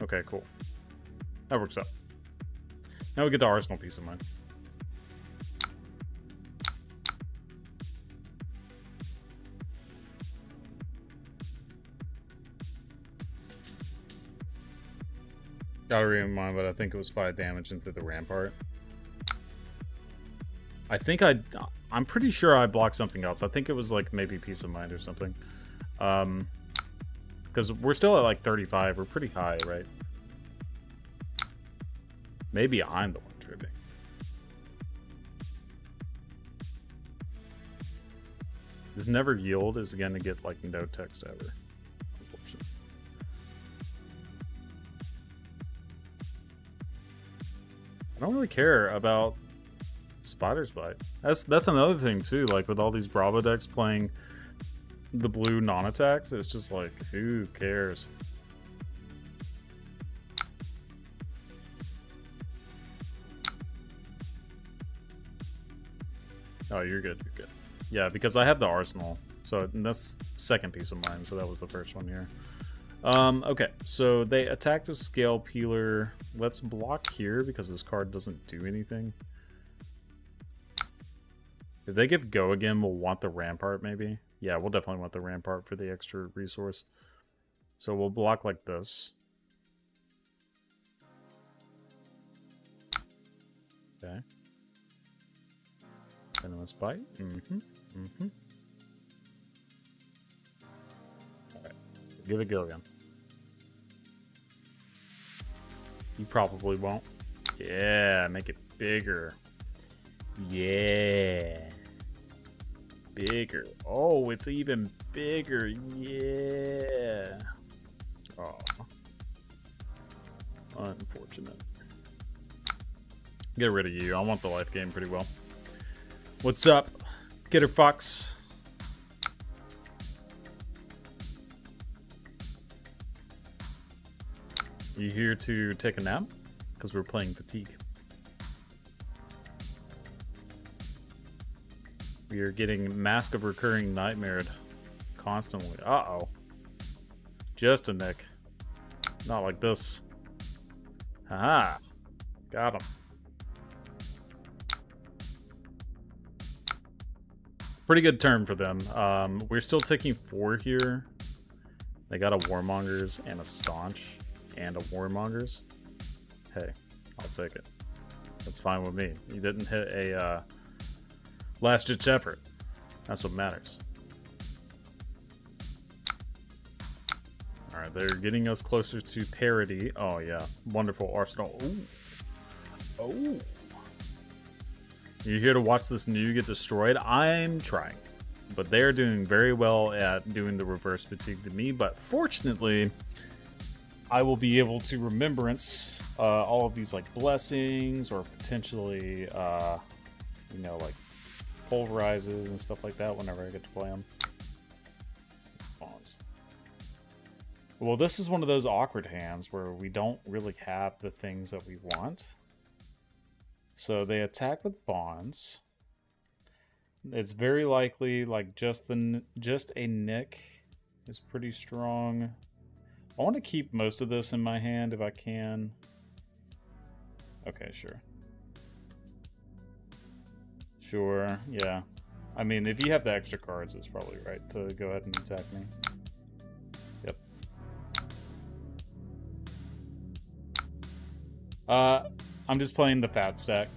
Okay, cool. That works out. Now we get the Arsenal Peace of Mind. Gotta read mine, but I think it was 5 damage into the Rampart. I think I'm pretty sure I blocked something else. I think it was like maybe Peace of Mind or something. Because we're still at like 35. We're pretty high, right? Maybe I'm the one tripping. This never yield is going to get like no text ever. Unfortunately. I don't really care about Spider's Bite. That's another thing too. Like with all these Bravo decks playing the blue non-attacks, it's just like, who cares? Oh, you're good. You're good. Yeah, because I have the Arsenal. So that's second Piece of Mind. So that was the first one here. Okay, so they attacked with Scale Peeler. Let's block here because this card doesn't do anything. If they give Go again, we'll want the Rampart maybe. Yeah, we'll definitely want the Rampart for the extra resource. So we'll block like this. Okay. Venomous Bite. Alright. Give it Go again. You probably won't. Yeah, make it bigger. Yeah. Bigger. Oh, it's even bigger. Yeah. Oh. Unfortunate. Get rid of you. I want the life gain pretty well. What's up, Getter Fox? You here to take a nap? Because we're playing Fatigue. We are getting Mask of Recurring Nightmared constantly. Uh-oh. Just a nick. Not like this. Haha. Got him. Pretty good turn for them. We're still taking 4 here. They got a Warmongers and a Staunch and a Warmongers. Hey, I'll take it. That's fine with me. You didn't hit a last-ditch effort. That's what matters. Alright, they're getting us closer to parity. Oh, yeah. Wonderful Arsenal. Ooh. Oh. You're here to watch this new get destroyed? I'm trying. But they're doing very well at doing the reverse fatigue to me. But fortunately, I will be able to Remembrance all of these like blessings or potentially, you know, like pulverizes and stuff like that whenever I get to play them. Pause. Well, this is one of those awkward hands where we don't really have the things that we want. So they attack with Bonds. It's very likely like just a nick is pretty strong. I want to keep most of this in my hand if I can. Okay, sure. Sure, yeah. I mean, if you have the extra cards, it's probably right to go ahead and attack me. Yep. I'm just playing the fat stack,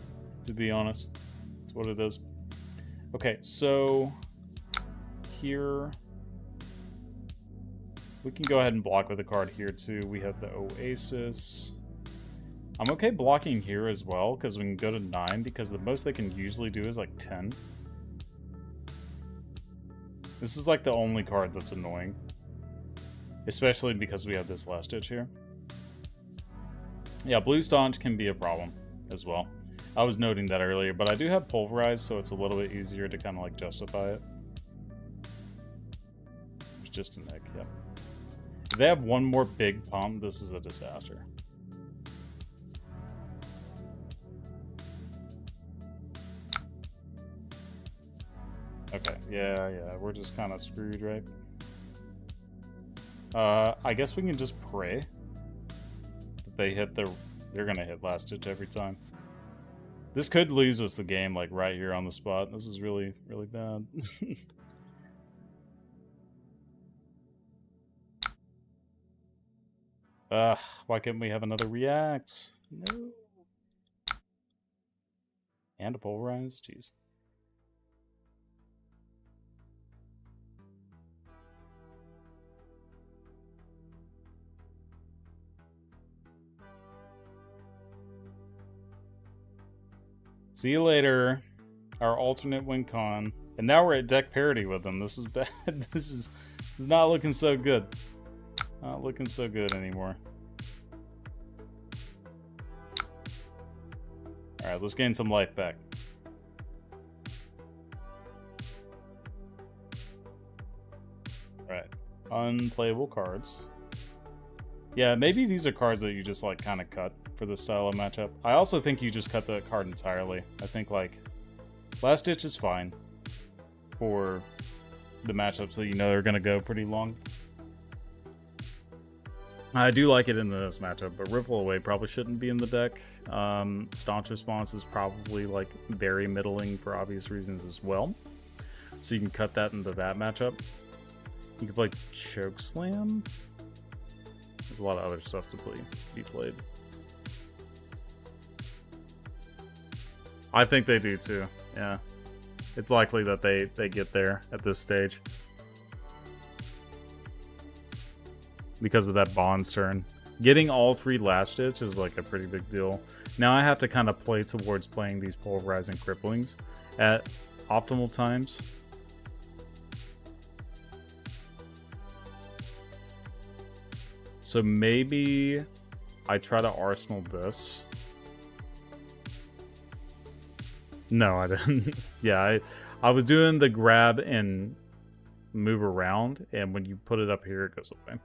to be honest. That's what it is. Okay, so here we can go ahead and block with a card here too. We have the Oasis. I'm okay blocking here as well because we can go to 9 because the most they can usually do is like 10. This is like the only card that's annoying. Especially because we have this last ditch here. Yeah, Blue Staunch can be a problem as well. I was noting that earlier, but I do have Pulverize, so it's a little bit easier to kind of like justify it. It's just a nick, yeah. If they have one more big pump, this is a disaster. Okay, yeah, we're just kind of screwed, right? I guess we can just pray that they hit they're gonna hit last ditch every time. This could lose us the game, like, right here on the spot. This is really, really bad. Ugh, why can't we have another react? No. And a polarize? Jeez. See you later. Our alternate win con. And now we're at deck parity with them. This is bad. This is not looking so good. Not looking so good anymore. Alright, let's gain some life back. Alright. Unplayable cards. Yeah, maybe these are cards that you just like kind of cut for this style of matchup. I also think you just cut the card entirely. I think like Last Ditch is fine for the matchups that you know are going to go pretty long. I do like it in this matchup, but Ripple Away probably shouldn't be in the deck. Staunch Response is probably like very middling for obvious reasons as well. So you can cut that into that matchup. You can play Choke Slam. There's a lot of other stuff to be played. I think they do too, yeah. It's likely that they get there at this stage. Because of that Bond's turn. Getting all 3 Last Ditch is like a pretty big deal. Now I have to kind of play towards playing these Polarizing Cripplings at optimal times. So maybe I try to Arsenal this. No, I didn't. Yeah, I was doing the grab and move around, and when you put it up here, it goes away.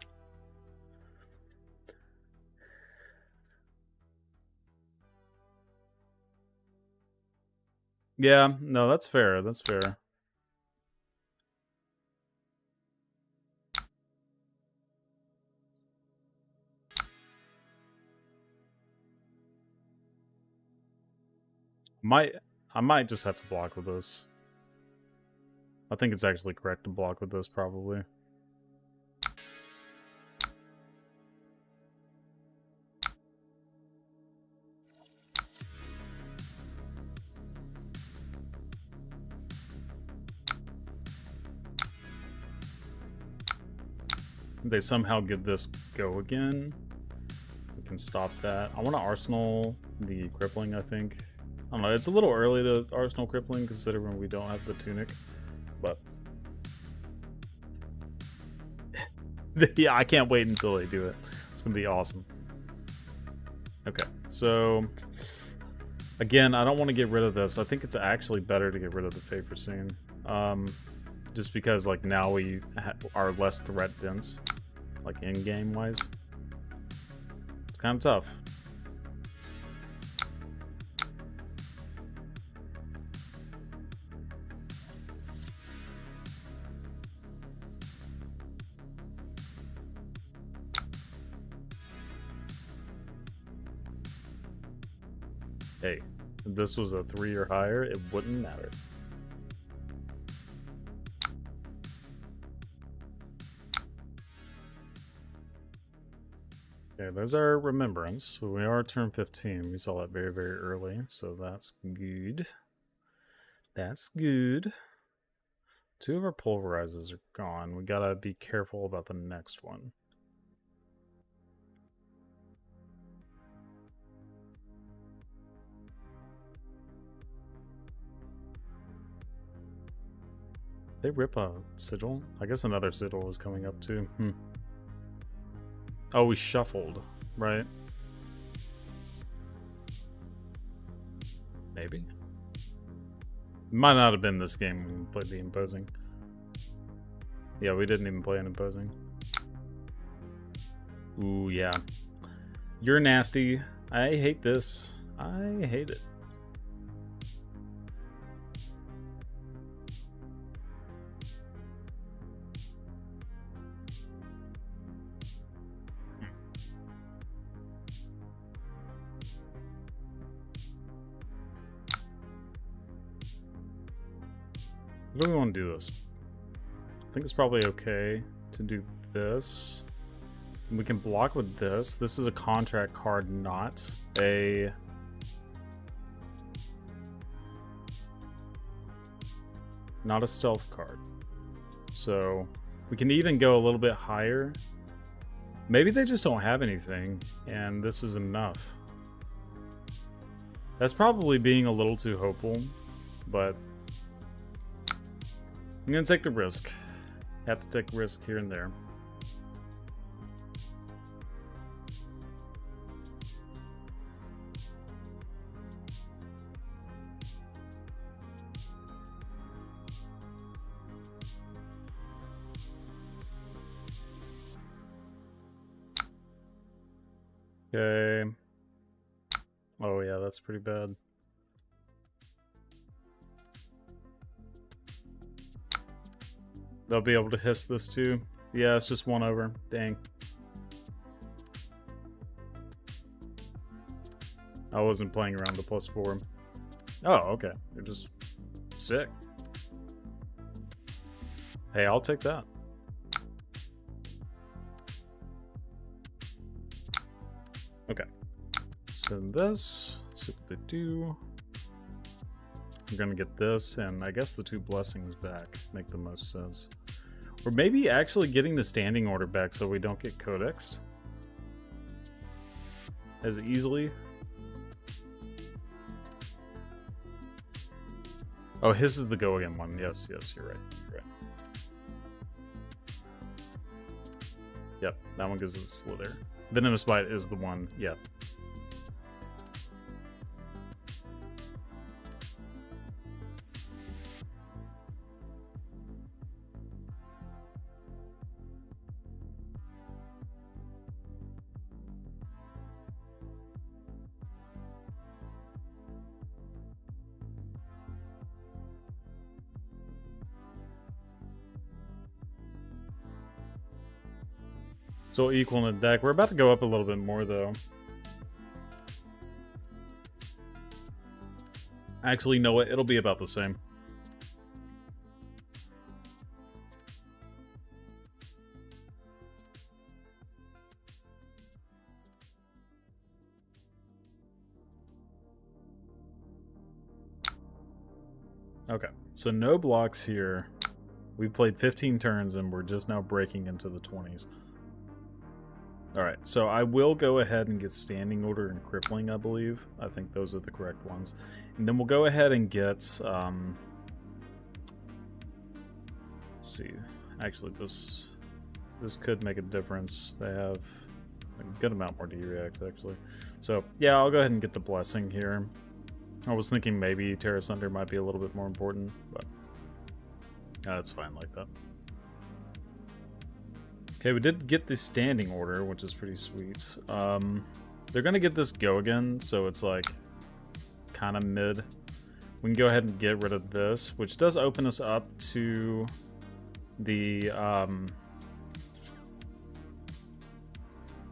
Yeah, no, that's fair. That's fair. I might just have to block with this. I think it's actually correct to block with this, probably. They somehow get this go again. We can stop that. I want to Arsenal the Crippling, I think. I don't know, it's a little early to Arsenal Crippling considering we don't have the Tunic, but yeah, I can't wait until they do it. It's gonna be awesome. Okay, so again, I don't want to get rid of this. I think it's actually better to get rid of the Favor Scene. Just because like now we are less threat dense, like in-game wise. It's kind of tough. Hey, if this was a 3 or higher, it wouldn't matter. Okay, there's our Remembrance. So we are turn 15. We saw that very, very early, so that's good. That's good. 2 of our Pulverizes are gone. We gotta be careful about the next one. They rip a Sigil? I guess another Sigil is coming up too. Oh, we shuffled, right? Maybe. Might not have been this game when we played the Imposing. Yeah, we didn't even play an Imposing. Ooh, yeah. You're nasty. I hate this. I hate it. What do we want to do this? I think it's probably okay to do this. We can block with this. This is a contract card, not a... not a stealth card. So we can even go a little bit higher. Maybe they just don't have anything, and this is enough. That's probably being a little too hopeful, but I'm gonna take the risk. Have to take risk here and there. Okay. Oh yeah, that's pretty bad. They'll be able to hiss this too. Yeah, it's just 1 over. Dang. I wasn't playing around the +4. Oh, okay. You're just sick. Hey, I'll take that. Okay. Send this. See what they do. I'm gonna get this, and I guess the 2 blessings back make the most sense. Or maybe actually getting the standing order back so we don't get codexed as easily. Oh, his is the go again one. Yes, yes, you're right. You're right. Yep, that one gives it the slither. Venomous Bite is the one. Yep. So equal in the deck. We're about to go up a little bit more, though. Actually, know what? It'll be about the same. Okay, so no blocks here. We played 15 turns, and we're just now breaking into the 20s. Alright, so I will go ahead and get Standing Order and Crippling, I believe. I think those are the correct ones. And then we'll go ahead and get, let's see. Actually, this could make a difference. They have a good amount more D-Reacts, actually. So, yeah, I'll go ahead and get the Blessing here. I was thinking maybe Terra Sunder might be a little bit more important, but that's fine like that. Okay, we did get the Standing Order, which is pretty sweet. They're gonna get this go again, so it's like kind of mid. We can go ahead and get rid of this, which does open us up to the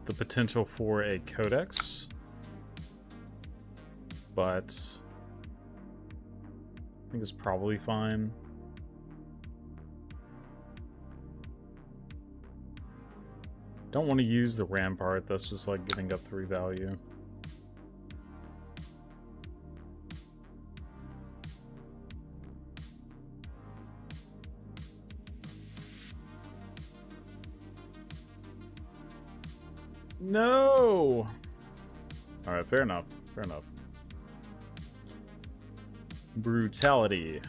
potential for a codex, but I think it's probably fine. Don't want to use the Rampart, that's just like giving up 3 value. No! Alright, fair enough. Fair enough. Brutality.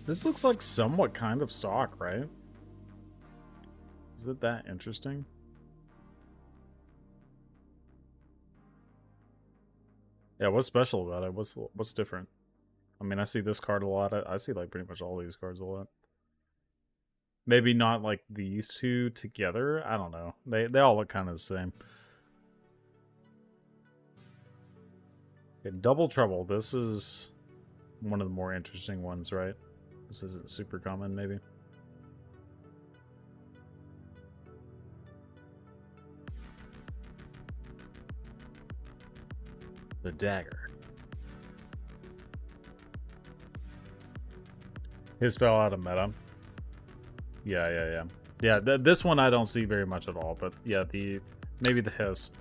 This looks like somewhat kind of stock, right? Is it that interesting? Yeah, what's special about it? What's different? I mean, I see this card a lot. I see like pretty much all these cards a lot. Maybe not like these two together. I don't know. They all look kind of the same. Okay, Double Trouble. This is one of the more interesting ones, right? This isn't super common, maybe. The Dagger. His fell out of meta. Yeah. This one I don't see very much at all, but yeah, maybe the hiss.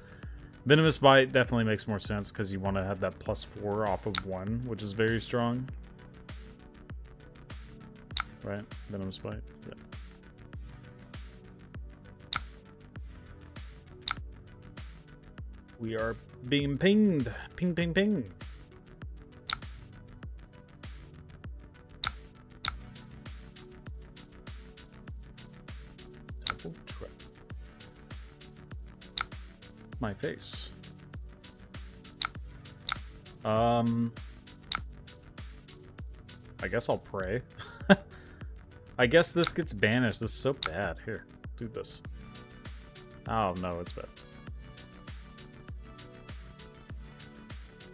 Venomous Bite definitely makes more sense because you want to have that +4 off of 1, which is very strong. Right? Venomous Bite. Yeah. We are being pinged. Ping, ping, ping. Double trap. My face. I guess I'll pray. I guess this gets banished. This is so bad. Here, do this. Oh no, it's bad.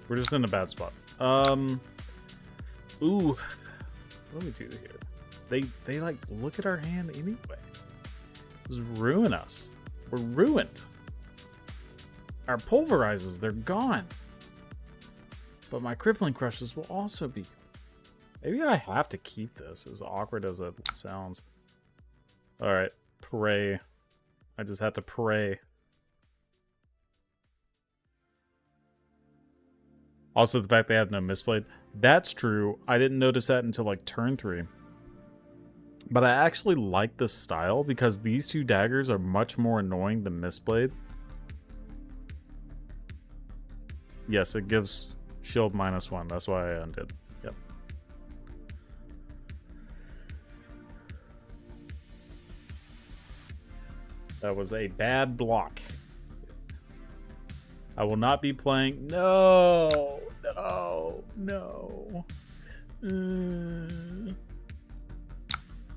We're just in a bad spot. Ooh. What do we do here? They like look at our hand anyway. Just ruin us. We're ruined. Our pulverizers, they're gone. But my crippling crushes will also be. Maybe I have to keep this, as awkward as that sounds. Alright, pray. I just have to pray. Also, the fact they have no misplay. That's true. I didn't notice that until like turn 3. But I actually like this style because these two daggers are much more annoying than misblade. Yes, it gives shield -1. That's why I undid. Yep. That was a bad block. I will not be playing. No.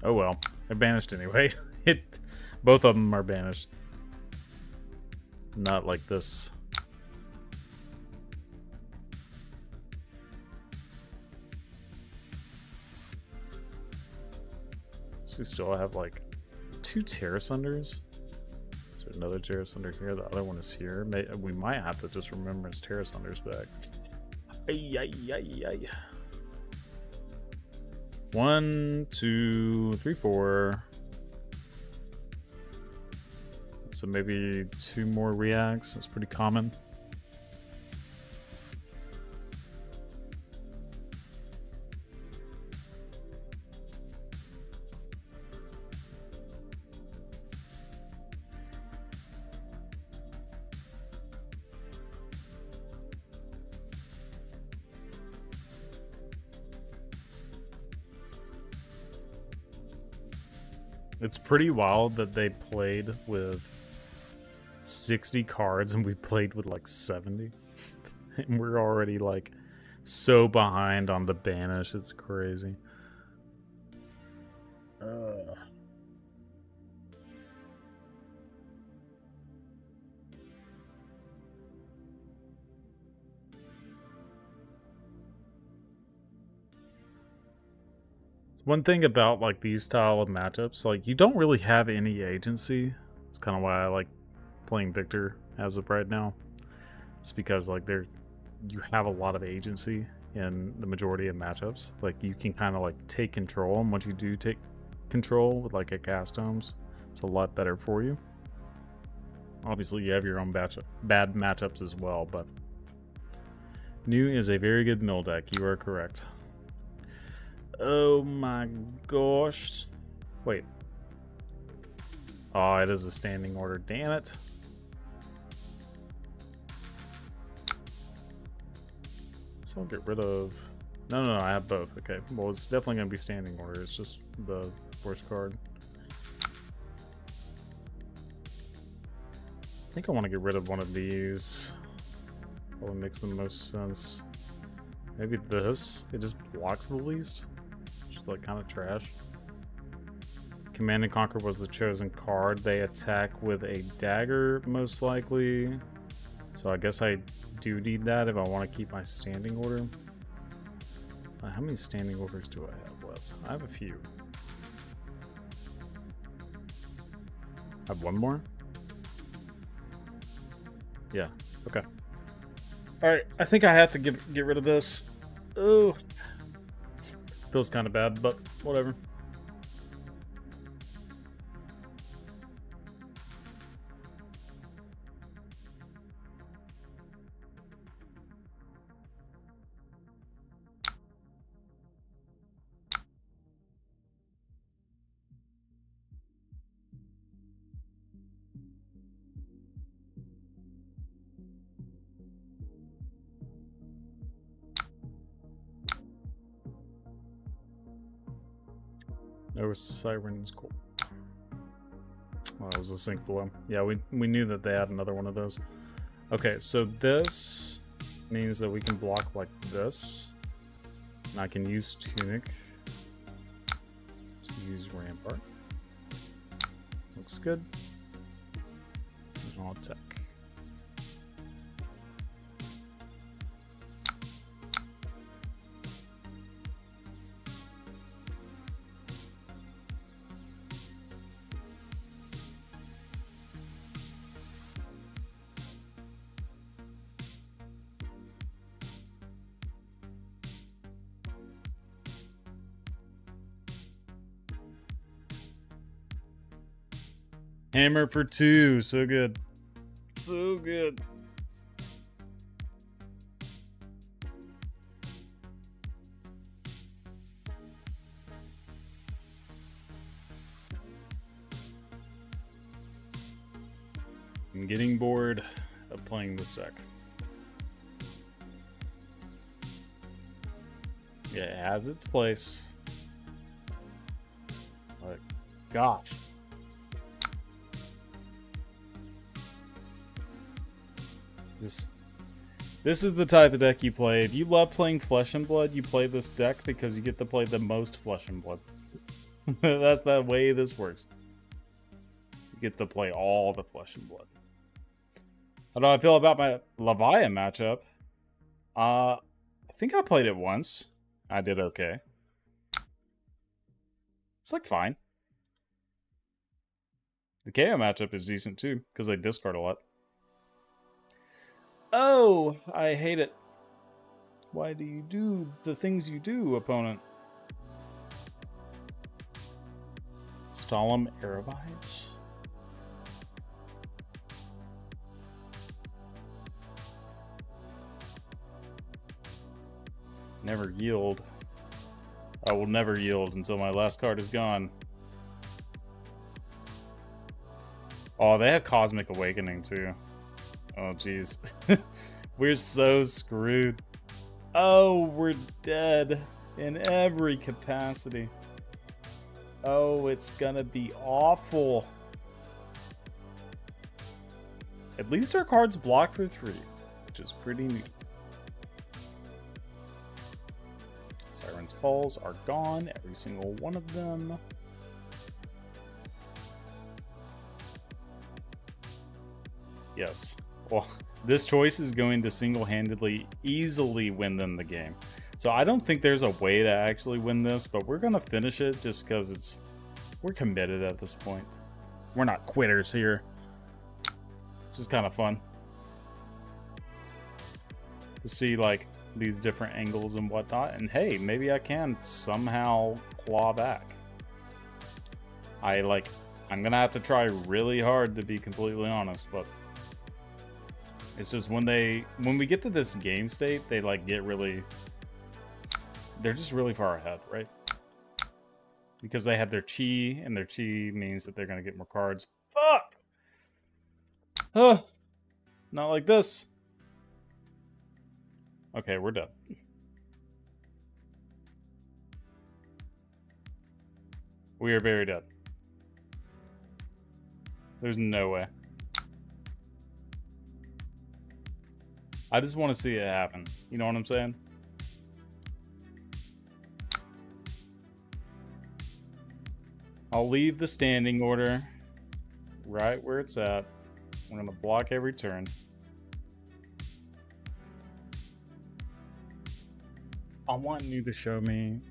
Oh well. They're banished anyway. Both of them are banished. Not like this. So we still have like 2 Terrace Unders. Is there another Terrace Under here? The other one is here. We might have to just Remembrance Terrace Unders back. Ay. 1, 2, 3, 4. So maybe 2 more reacts. That's pretty common. It's pretty wild that they played with 60 cards and we played with like 70. And we're already like so behind on the banish. It's crazy. One thing about like these style of matchups, like you don't really have any agency. It's kind of why I like playing Victor as of right now. It's because like you have a lot of agency in the majority of matchups. Like you can kind of like take control, and once you do take control with like a cast homes, it's a lot better for you. Obviously you have your own bad matchups as well, but New is a very good mill deck. You are correct. Oh my gosh. Wait. Oh, it is a standing order. Damn it. So I'll get rid of... No, I have both. Okay. Well, it's definitely going to be standing order. It's just the worst card. I think I want to get rid of one of these. Probably makes the most sense. Maybe this. It just blocks the least. Like kind of trash. Command and Conquer was the chosen card. They attack with a dagger most likely, so I guess I do need that if I want to keep my standing order. How many standing orders do I have left? I have a few. I have one more. Yeah. Okay. All right. I think I have to get rid of this. Oh. Feels kind of bad, but whatever. There was Siren's Cool. Well, that was a sink below. Yeah, we knew that they had another one of those. Okay, so this means that we can block like this. And I can use Tunic to use Rampart. Looks good. And I'll attack. Hammer for 2, so good. So good. I'm getting bored of playing this deck. Yeah, it has its place. But gosh. This is the type of deck you play. If you love playing Flesh and Blood, you play this deck because you get to play the most Flesh and Blood. That's the way this works. You get to play all the Flesh and Blood. How do I feel about my Leviathan matchup? I think I played it once. I did okay. It's like fine. The KO matchup is decent too, because they discard a lot. Oh, I hate it. Why do you do the things you do, opponent? Stalem Arabites? Never yield. I will never yield until my last card is gone. Oh, they have Cosmic Awakening too. Oh, jeez. We're so screwed. Oh, we're dead in every capacity. Oh, it's gonna be awful. At least our cards block for 3, which is pretty neat. Siren's Pulse are gone, every single one of them. Yes. Well, this choice is going to single-handedly easily win them the game. So I don't think there's a way to actually win this, but we're going to finish it just because we're committed at this point. We're not quitters here. Just kind of fun to see like these different angles and whatnot. And hey, maybe I can somehow claw back. I'm going to have to try really hard to be completely honest, but it's just when we get to this game state, they like get really, they're just really far ahead, right? Because they have their chi, and their chi means that they're going to get more cards. Fuck! Oh, not like this. Okay, we're done. We are very dead. There's no way. I just want to see it happen. You know what I'm saying? I'll leave the standing order right where it's at. I'm going to block every turn. I want you to show me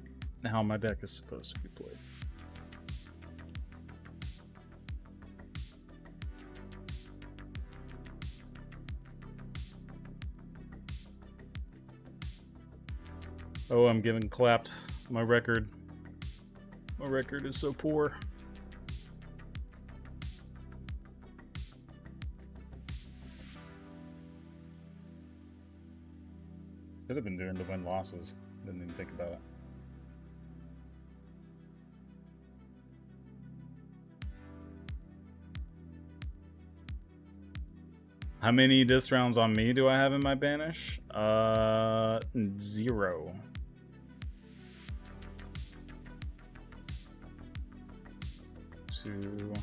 how my deck is supposed to be played. Oh, I'm getting clapped. My record is so poor. Could have been doing the win losses. Didn't even think about it. How many dis rounds on me do I have in my banish? 0. Two.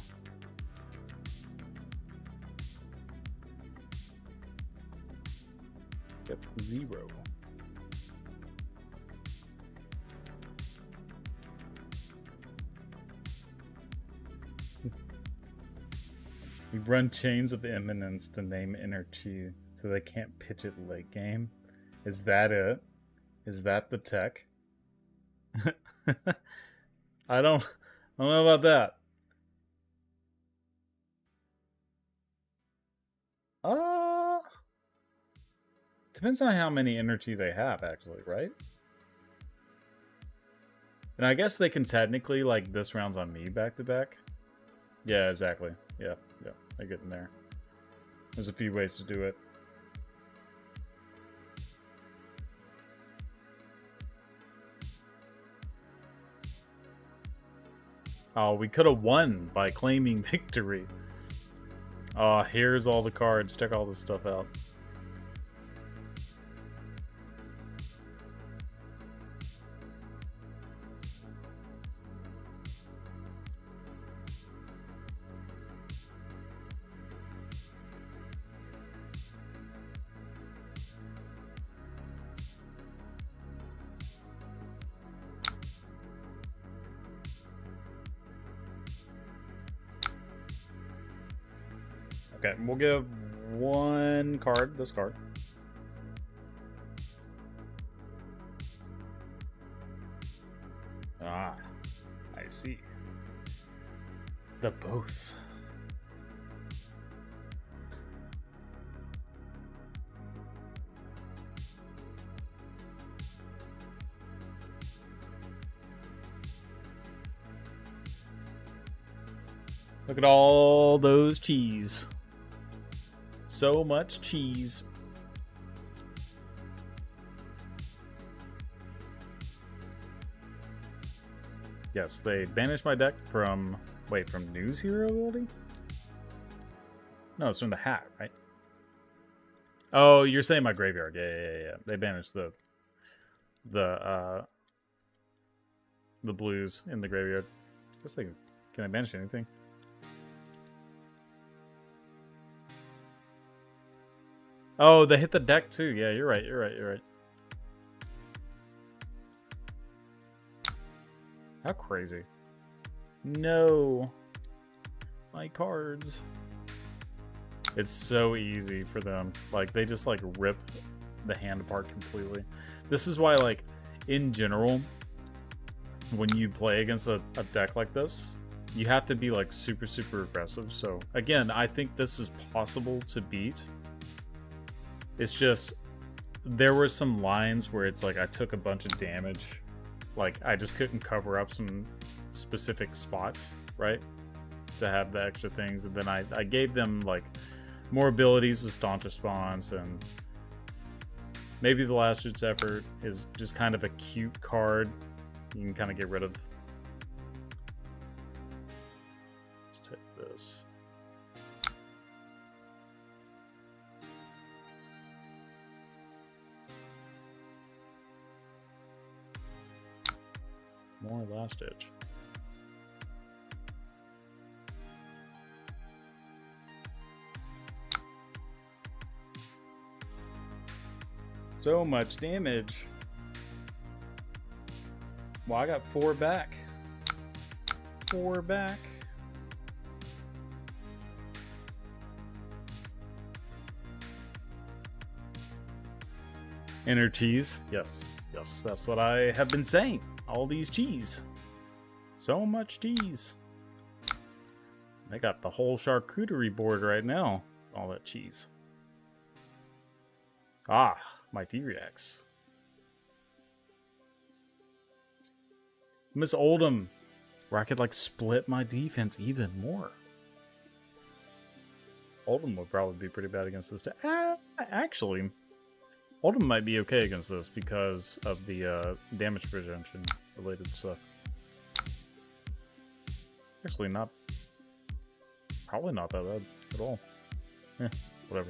Yep, 0. We run chains of imminence to name energy so they can't pitch it late game. Is that it? Is that the tech? I don't know about that. Depends on how many energy they have, actually, right? And I guess they can technically, like, this round's on me back to back. Yeah, exactly. Yeah, I get in there. There's a few ways to do it. Oh, we could have won by claiming victory. Oh, here's all the cards. Check all this stuff out. Okay, we'll give one card, this card. Ah, I see. The both. Look at all those cheese. So much cheese. Yes, they banished my deck from... Wait, from News Hero ability? No, it's from the hat, right? Oh, you're saying my graveyard. Yeah. They banished the blues in the graveyard. This thing... Can I banish anything? Oh, they hit the deck too. Yeah, you're right. How crazy. No. My cards. It's so easy for them. Like, they just, like, rip the hand apart completely. This is why, like, in general, when you play against a deck like this, you have to be, like, super aggressive. So, again, I think this is possible to beat. It's just, there were some lines where it's like I took a bunch of damage. Like, I just couldn't cover up some specific spots, right? To have the extra things. And then I gave them, like, more abilities with Staunch Response. And maybe the Last Ditch Effort is just kind of a cute card you can kind of get rid of. Let's take this. More Last Ditch. So much damage. Well, I got 4 back. 4 back. Inner cheese. Yes, that's what I have been saying. All these cheese. So much cheese. They got the whole charcuterie board right now. All that cheese. Ah, my D-Rex. Miss Oldham, where I could like split my defense even more. Oldham would probably be pretty bad against this. Actually, Oldham might be okay against this because of the damage prevention related stuff. Actually, probably not that bad at all. Whatever.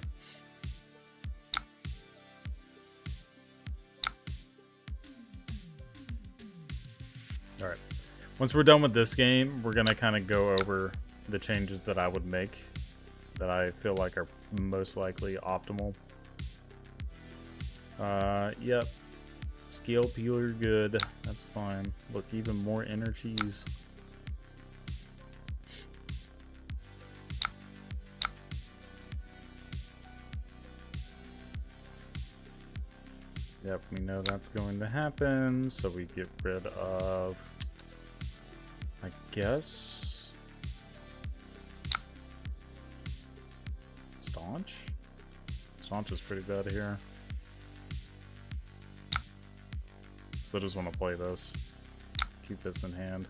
All right. Once we're done with this game, we're gonna kind of go over the changes that I would make that I feel like are most likely optimal. Yep. Scale peeler, good. That's fine. Look, even more inner cheese. Yep, we know that's going to happen, so we get rid of, I guess, Staunch? Staunch is pretty bad here. So I just want to play this. Keep this in hand.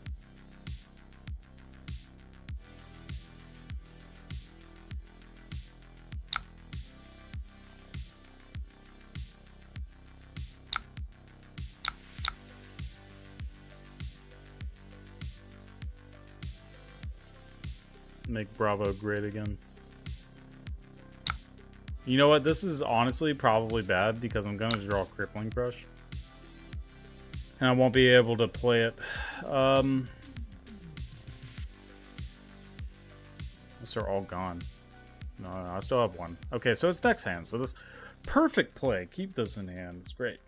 Make Bravo great again. You know what? This is honestly probably bad because I'm going to draw Crippling Crush. And I won't be able to play it. These are all gone. No, I still have one. Okay, so it's Dex hand. So this perfect play. Keep this in hand. It's great.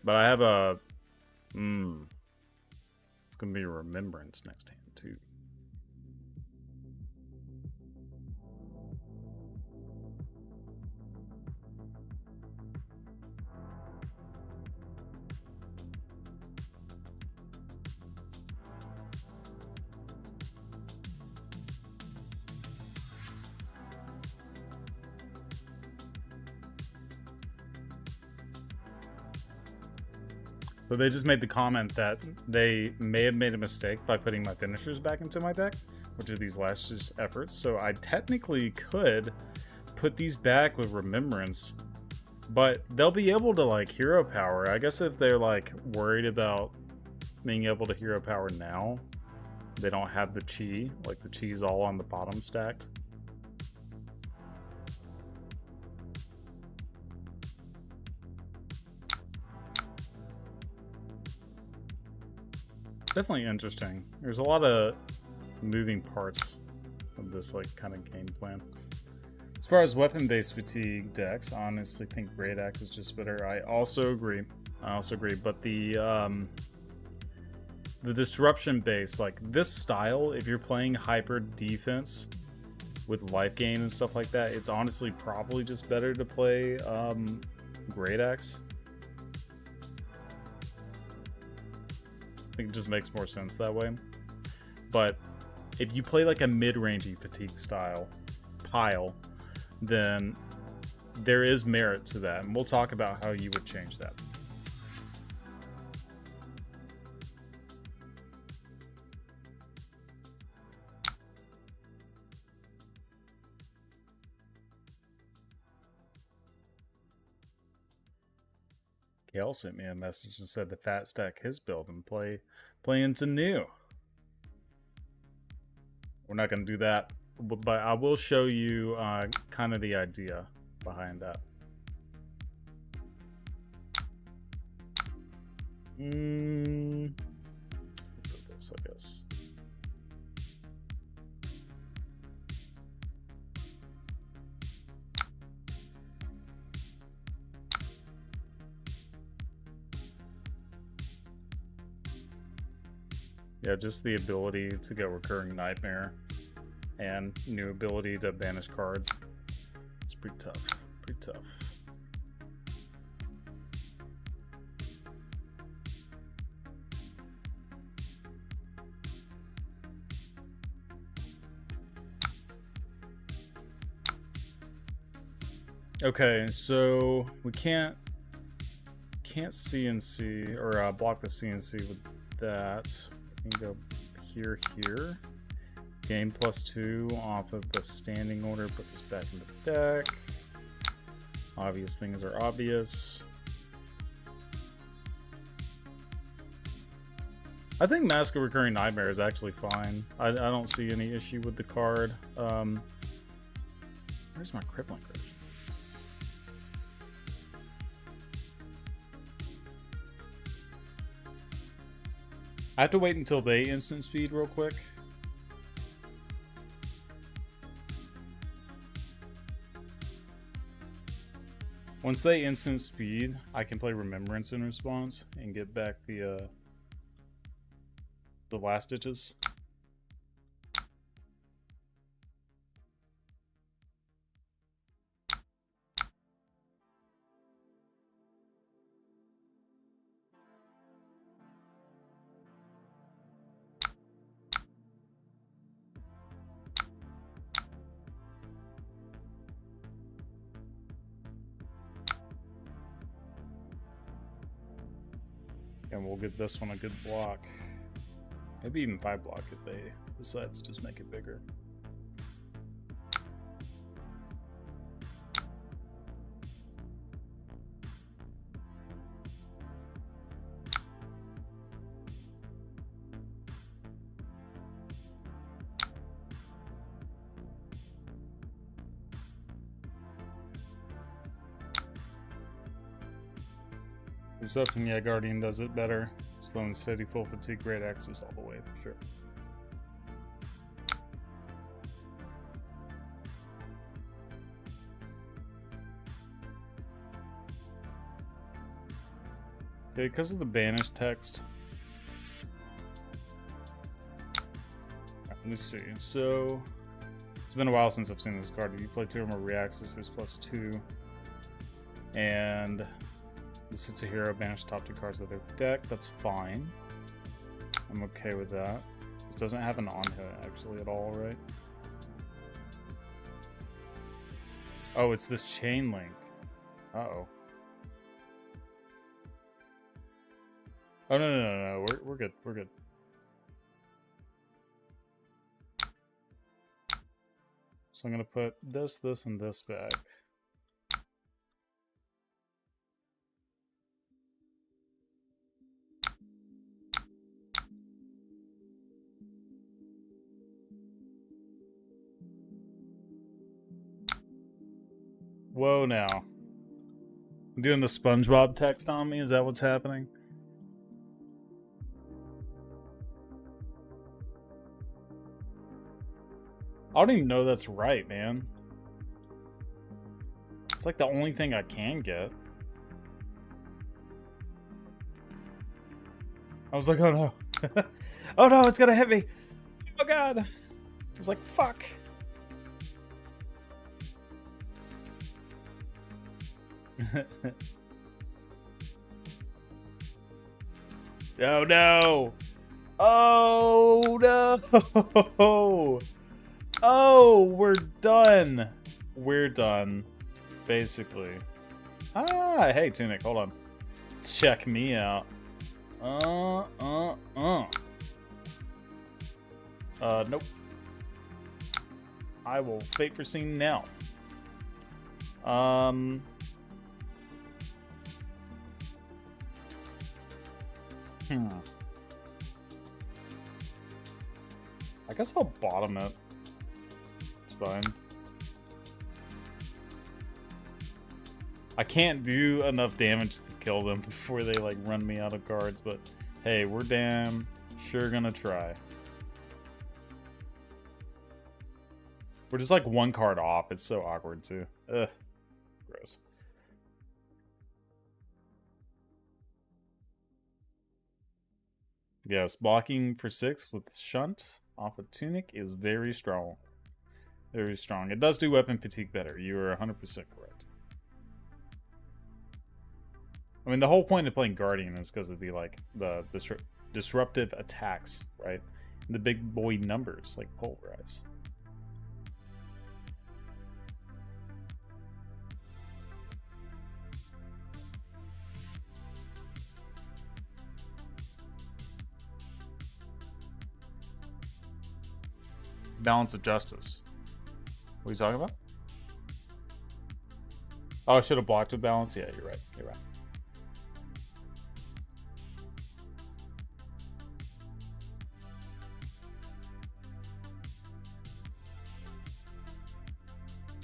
But I have a... it's going to be a Remembrance next hand, too. So they just made the comment that they may have made a mistake by putting my finishers back into my deck, which are these last just efforts. So I technically could put these back with Remembrance, but they'll be able to like hero power. I guess if they're like worried about being able to hero power now, they don't have the chi, like the chi's all on the bottom stacked. Definitely interesting. There's a lot of moving parts of this like kind of game plan. As far as weapon-based fatigue decks, I honestly think Great Axe is just better. I also agree. But the disruption base, like this style, if you're playing hyper defense with life gain and stuff like that, it's honestly probably just better to play Great Axe. I think it just makes more sense that way. But if you play like a mid-rangey fatigue style pile, then there is merit to that, and we'll talk about how you would change that. Kale sent me a message and said to fat stack his build and play into new. We're not going to do that, but I will show you kind of the idea behind that. Do this, I guess. Yeah, just the ability to get Recurring Nightmare and new ability to banish cards. It's pretty tough. Pretty tough. Okay, so we can't can't CNC or block the CNC with that. We can go here, here. Game +2 off of the standing order. Put this back in the deck. Obvious things are obvious. I think Mask of Recurring Nightmare is actually fine. I don't see any issue with the card. Where's my Crippling Curse? I have to wait until they instant speed real quick. Once they instant speed, I can play Remembrance in response and get back the last ditches. And we'll give this one a good block. Maybe even 5 block if they decide to just make it bigger. Perception, yeah, Guardian does it better. Slow and steady, full fatigue, great access all the way, for sure. Okay, because of the banished text. Right, let me see. So, it's been a while since I've seen this card. If you play 2 or more reaccess, there's +2. And this hits a hero, banish top 2 cards of their deck. That's fine. I'm okay with that. This doesn't have an on-hit actually at all, right? Oh, it's this chain link. Uh-oh. Oh, no. We're good. We're good. So I'm going to put this, and this back. Whoa, now. I'm doing the SpongeBob text on me? Is that what's happening? I don't even know that's right, man. It's like the only thing I can get. I was like, oh no. Oh no, it's gonna hit me. Oh god. I was like, fuck. Oh no! Oh no! Oh, we're done. We're done, basically. Ah, hey Tunic, hold on. Check me out. Nope. I will fate foreseen now. I guess I'll bottom it. It's fine. I can't do enough damage to kill them before they like run me out of cards, but hey, we're damn sure gonna try. We're just like 1 card off. It's so awkward too. Ugh. Gross. Yes, blocking for 6 with Shunt off of Tunic is very strong. Very strong. It does do weapon fatigue better. You are 100% correct. I mean, the whole point of playing Guardian is because of the disruptive attacks, right? And the big boy numbers like Pulverize. Balance of justice. What are you talking about? Oh, I should have blocked with balance. Yeah, you're right. You're right.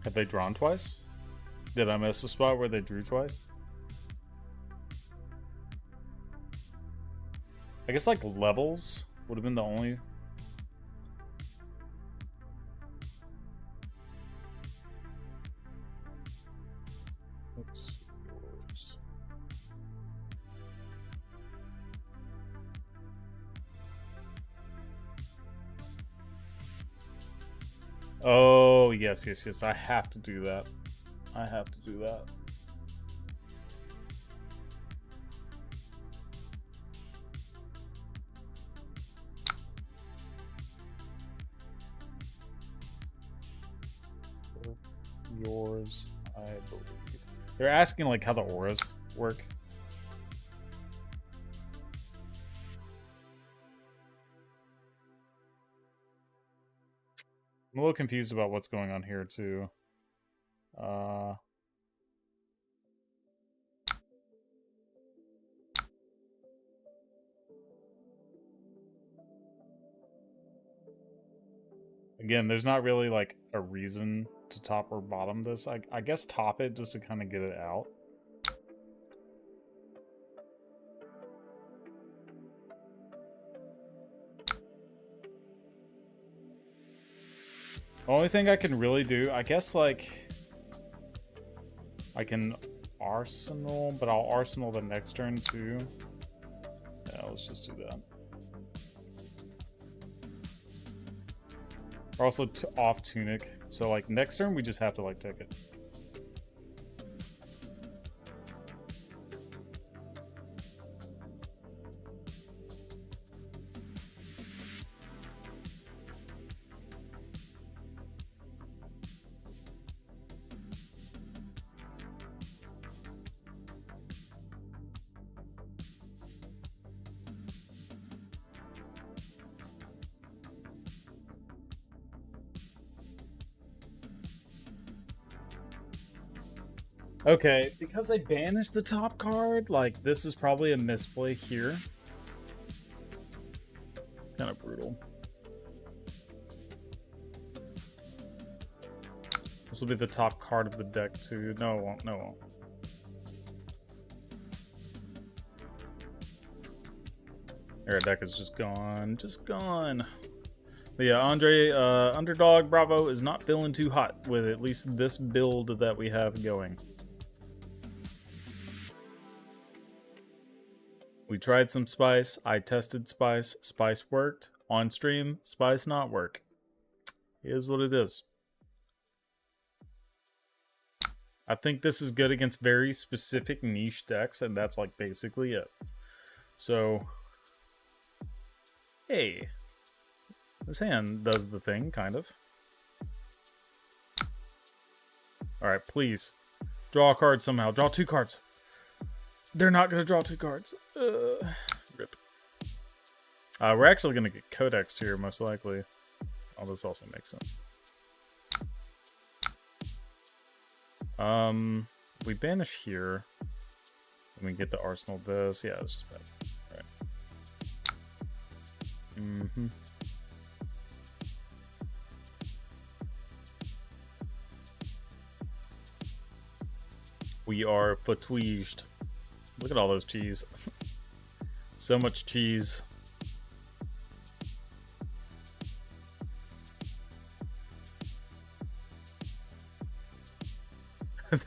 Have they drawn twice? Did I miss the spot where they drew twice? I guess like levels would have been the only. Let's see yours. Oh, yes, yes, yes. I have to do that. I have to do that. Yours, I believe. They're asking like how the auras work. I'm a little confused about what's going on here too. Again, there's not really like a reason to top or bottom this. I guess top it just to kind of get it out. The only thing I can really do, I guess, like, I can arsenal, but I'll arsenal the next turn too. Yeah, let's just do that. We're also off tunic, so like next turn we just have to like take it. Okay, because they banished the top card, like, this is probably a misplay here. Kind of brutal. This will be the top card of the deck, too. No, it won't. No, it won't. Our deck is just gone. Just gone. But yeah, Andre, Underdog Bravo is not feeling too hot with at least this build that we have going. We tried some spice. I tested spice. Spice worked. On stream, spice not work. It is what it is. I think this is good against very specific niche decks, and that's like basically it. So, hey, this hand does the thing, kind of. Alright, please. Draw a card somehow. Draw 2 cards. They're not going to draw 2 cards. Rip. We're actually going to get Codexed here, most likely. Oh, this also makes sense. We banish here. And we get the arsenal this. Yeah, it's just bad. Alright. We are fatigued. Look at all those cheese. So much cheese.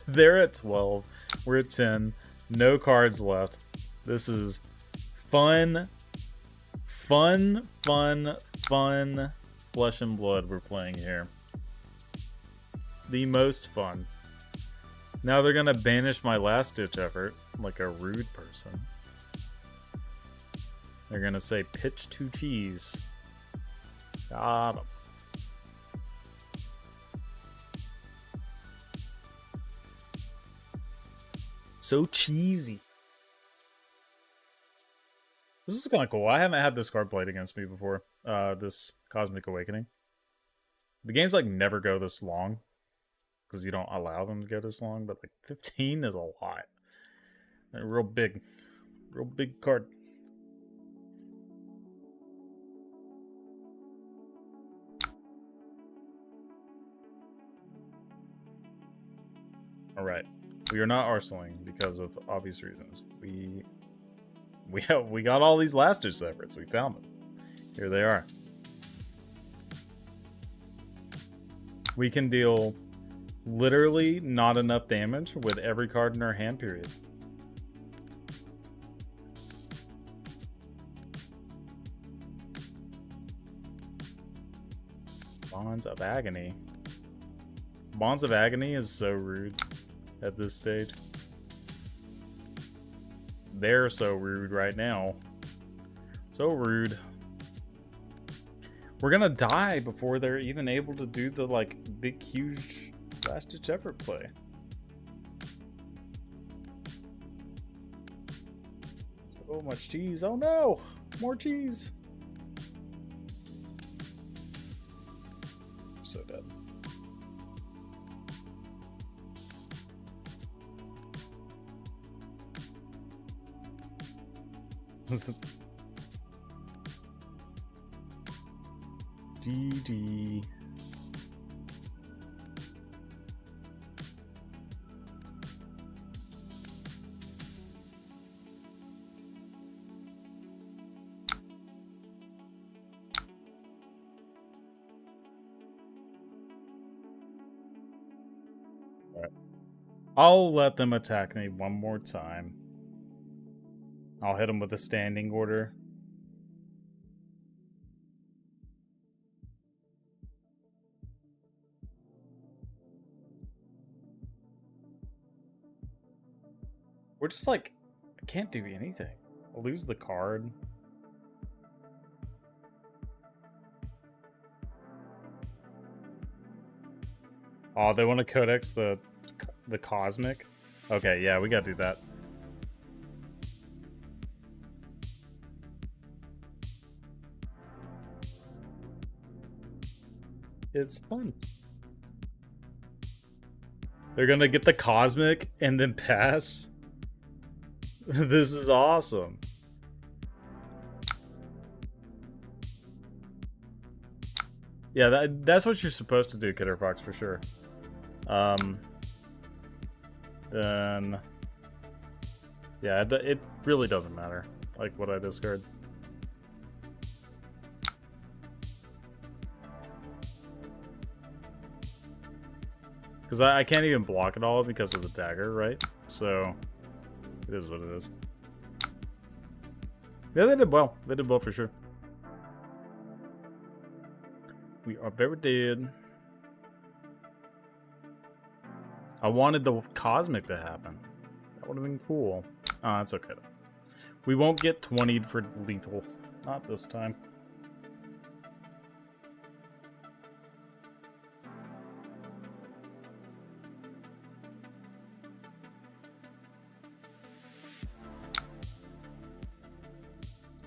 They're at 12. We're at 10. No cards left. This is fun. Fun, fun, fun. Flesh and blood we're playing here. The most fun. Now they're gonna banish my last-ditch effort, like a rude person. They're gonna say, pitch to cheese. Got 'em. So cheesy. This is kind of cool. I haven't had this card played against me before. This Cosmic Awakening. The games like never go this long because you don't allow them to go this long, but like 15 is a lot. A real big card. All right, we are not arsenaling because of obvious reasons. We got all these last ditch efforts. We found them. Here they are. We can deal literally not enough damage with every card in our hand, period. Bonds of Agony. Bonds of Agony is so rude at this stage. They're so rude right now. So rude. We're gonna die before they're even able to do the like big huge last ditch effort play. So much cheese. Oh no! More cheese. I'm so dead. GG. All right. I'll let them attack me one more time. I'll hit them with a standing order. We're just like, I can't do anything. I'll lose the card. Oh, they want to codex the cosmic? Okay, yeah, we gotta do that. It's fun. They're gonna get the cosmic and then pass? This is awesome. Yeah, that's what you're supposed to do, Kidder Fox, for sure. Then... yeah, it really doesn't matter, like, what I discard. Because I can't even block it all because of the dagger, right? So... it is what it is. Yeah, they did well. They did well for sure. We are very dead. I wanted the cosmic to happen. That would have been cool. Ah, that's okay. We won't get 20'd for lethal. Not this time.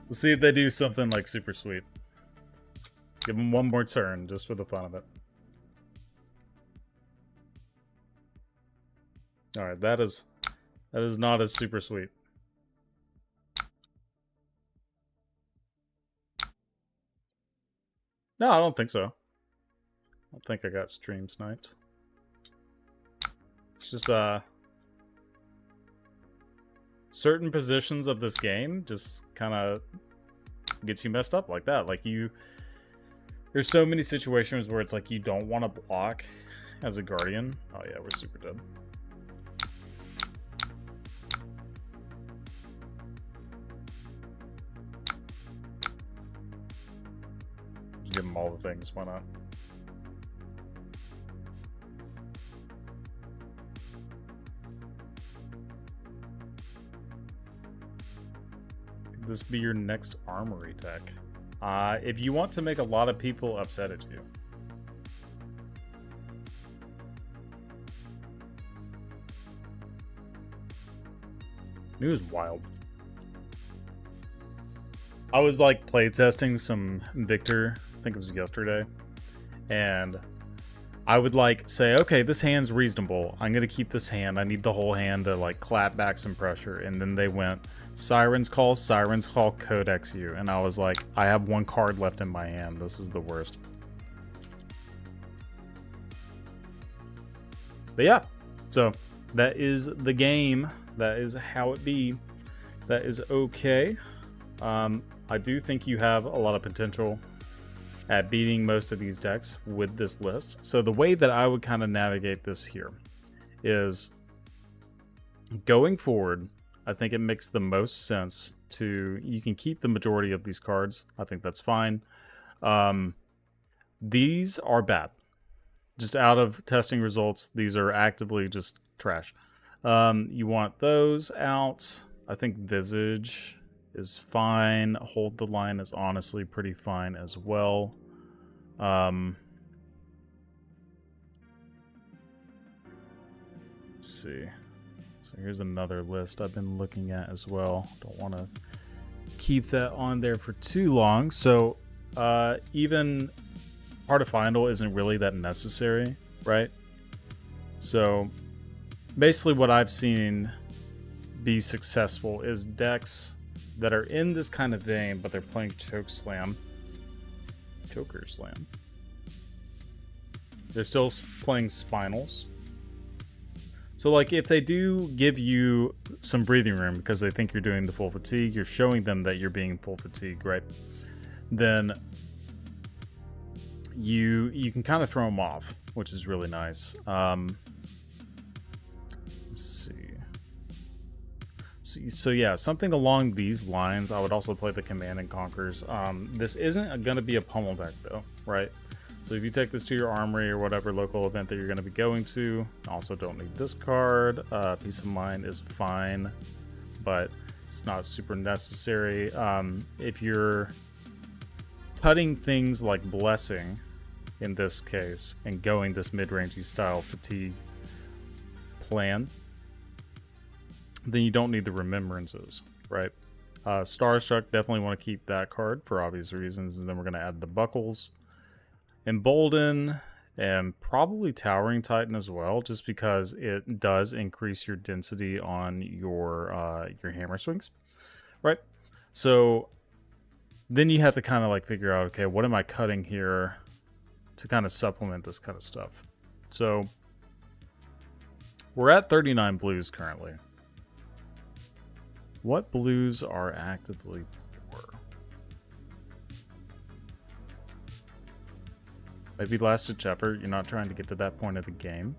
We'll see if they do something like super sweet. Give them one more turn just for the fun of it. Alright, that is not as super sweet. No, I don't think so. I don't think I got stream sniped. It's just certain positions of this game just kind of gets you messed up like that. Like there's so many situations where it's like you don't want to block as a guardian. Oh yeah, we're super dead. Just give them all the things, why not? This be your next armory tech? If you want to make a lot of people upset at you. It was wild. I was like playtesting some Victor, I think it was yesterday, And I would like say, okay, this hand's reasonable. I'm gonna keep this hand. I need the whole hand to like clap back some pressure. And then they went Siren's Call, Codex you. And I was like, I have one card left in my hand. This is the worst. But yeah, so that is the game. That is how it be. That is okay. I do think you have a lot of potential at beating most of these decks with this list. So the way that I would kind of navigate this here is going forward. I think it makes the most sense to, you can keep the majority of these cards. I think that's fine. These are bad. Just out of testing results, these are actively just trash. You want those out. I think Visage is fine. Hold the Line is honestly pretty fine as well. Let's see. So here's another list I've been looking at as well. Don't want to keep that on there for too long. So even Heart of Final isn't really that necessary, right? So basically what I've seen be successful is decks that are in this kind of vein, but they're playing Choker Slam. They're still playing Spinals. So like if they do give you some breathing room because they think you're doing the full fatigue, you're showing them that you're being full fatigue, right? Then you can kind of throw them off, which is really nice. Let's see. So yeah, something along these lines. I would also play the Command and Conquers. This isn't going to be a pummel deck though, right? So if you take this to your armory or whatever local event that you're going to be going to, also don't need this card. Peace of Mind is fine, but it's not super necessary. If you're cutting things like Blessing in this case and going this mid-rangey style fatigue plan, then you don't need the Remembrances, right? Starstruck, definitely want to keep that card for obvious reasons, and then we're going to add the Buckles. Embolden, and probably Towering Titan as well, just because it does increase your density on your hammer swings, right? So then you have to kind of like figure out, okay, what am I cutting here to kind of supplement this kind of stuff? So we're at 39 blues currently. What blues are actively poor? Maybe last-ditch effort. You're not trying to get to that point of the game.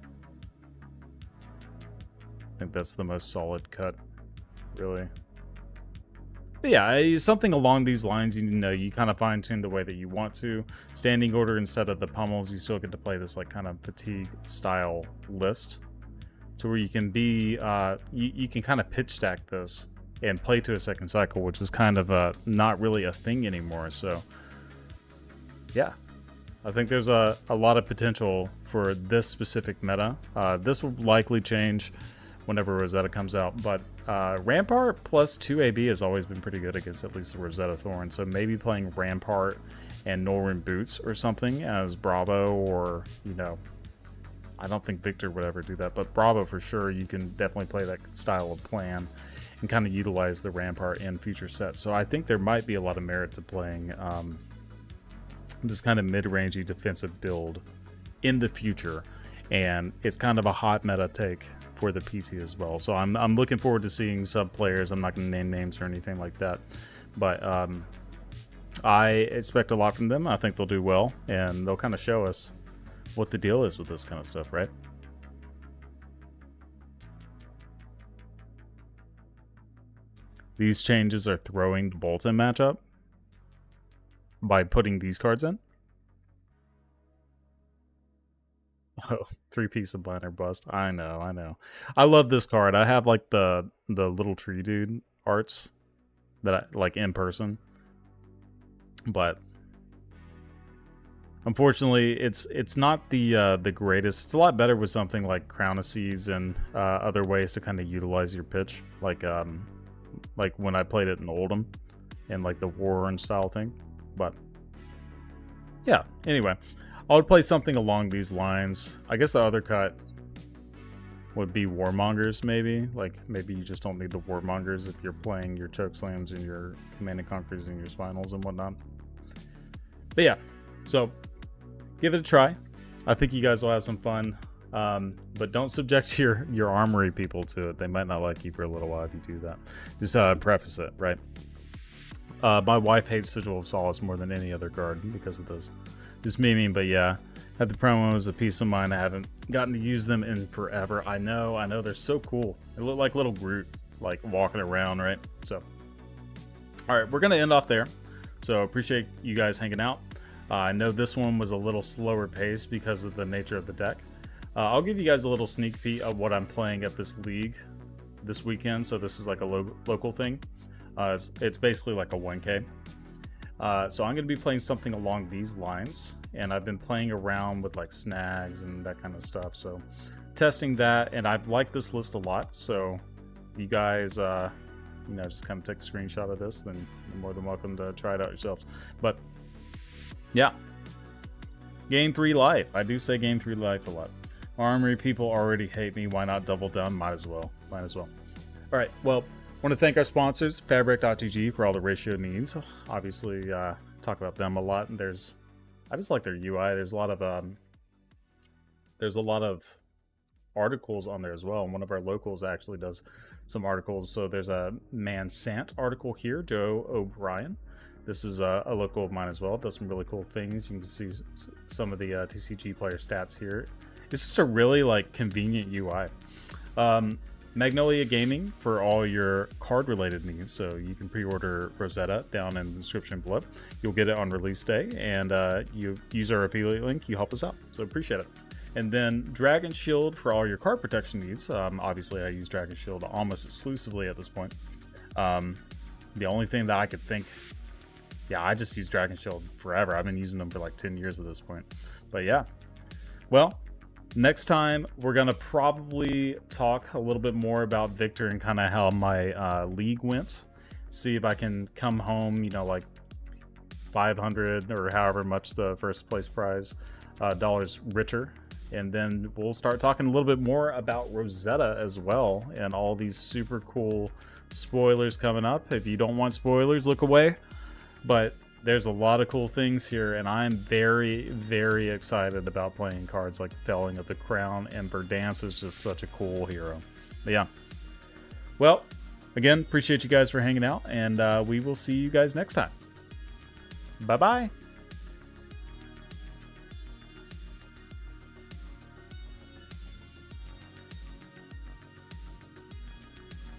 I think that's the most solid cut, really. But yeah, something along these lines. You know, you kind of fine-tune the way that you want to. Standing order instead of the pummels. You still get to play this like kind of fatigue style list, to where you can be, you can kind of pitch stack this and play to a second cycle, which is kind of not really a thing anymore. So yeah, I think there's a lot of potential for this specific meta. This will likely change whenever Rosetta comes out, but Rampart plus 2 AB has always been pretty good against at least the Rosetta Thorn. So maybe playing Rampart and Norrin Boots or something as Bravo, or, you know, I don't think Victor would ever do that, but Bravo for sure. You can definitely play that style of plan and kind of utilize the Rampart in future sets. So I think there might be a lot of merit to playing this kind of mid-rangey defensive build in the future, and it's kind of a hot meta take for the PT as well. So I'm looking forward to seeing sub players. I'm not going to name names or anything like that, but I expect a lot from them. I think they'll do well, and they'll kind of show us what the deal is with this kind of stuff, right? These changes are throwing the Bolton matchup by putting these cards in. Oh, 3-piece of Banner Bust. I know. I love this card. I have like the little tree dude arts that I like in person, but unfortunately it's not the greatest. It's a lot better with something like Crown of Seas and other ways to kind of utilize your pitch, like when I played it in Oldham and like the War and style thing. But yeah, anyway, I would play something along these lines. I guess the other cut would be Warmongers, maybe. Like, maybe you just don't need the Warmongers if you're playing your Chokeslams and your Command and Conquers and your Spinals and whatnot. But yeah, so give it a try. I think you guys will have some fun. But don't subject your armory people to it. They might not like you for a little while if you do that. Just preface it, right? My wife hates Sigil of Solace more than any other card because of this. Just memeing, but yeah. Had the promos, a piece of mind. I haven't gotten to use them in forever. I know, they're so cool. They look like little Groot, like walking around, right? So, alright, we're going to end off there. So, appreciate you guys hanging out. I know this one was a little slower pace because of the nature of the deck. I'll give you guys a little sneak peek of what I'm playing at this league this weekend. So this is like a local thing. It's basically like a 1K. So I'm going to be playing something along these lines. And I've been playing around with like snags and that kind of stuff. So testing that. And I've liked this list a lot. So you guys, you know, just kind of take a screenshot of this. Then you're more than welcome to try it out yourselves. But yeah. Gain 3 life. I do say gain 3 life a lot. Armory people already hate me. Why not double down? Might as well. Might as well. All right. Well, I want to thank our sponsors, fabtcg, for all the ratio needs. Obviously, talk about them a lot. And I just like their UI. There's a lot of articles on there as well. And one of our locals actually does some articles. So there's a Mansant article here, Joe O'Brien. This is a local of mine as well. It does some really cool things. You can see some of the TCG player stats here. It's just a really like convenient UI. Magnolia Gaming for all your card related needs. So you can pre-order Rosetta down in the description below. You'll get it on release day, and you use our affiliate link. You help us out, so appreciate it. And then Dragon Shield for all your card protection needs. Obviously, I use Dragon Shield almost exclusively at this point. The only thing that I could think, yeah, I just use Dragon Shield forever. I've been using them for like 10 years at this point. But yeah, well. Next time, we're going to probably talk a little bit more about Victor and kind of how my league went. See if I can come home, you know, like 500 or however much the first place prize dollars richer. And then we'll start talking a little bit more about Rosetta as well and all these super cool spoilers coming up. If you don't want spoilers, look away. But there's a lot of cool things here, and I'm very, very excited about playing cards like Felling of the Crown, and Verdance is just such a cool hero. But yeah. Well, again, appreciate you guys for hanging out, and we will see you guys next time. Bye-bye.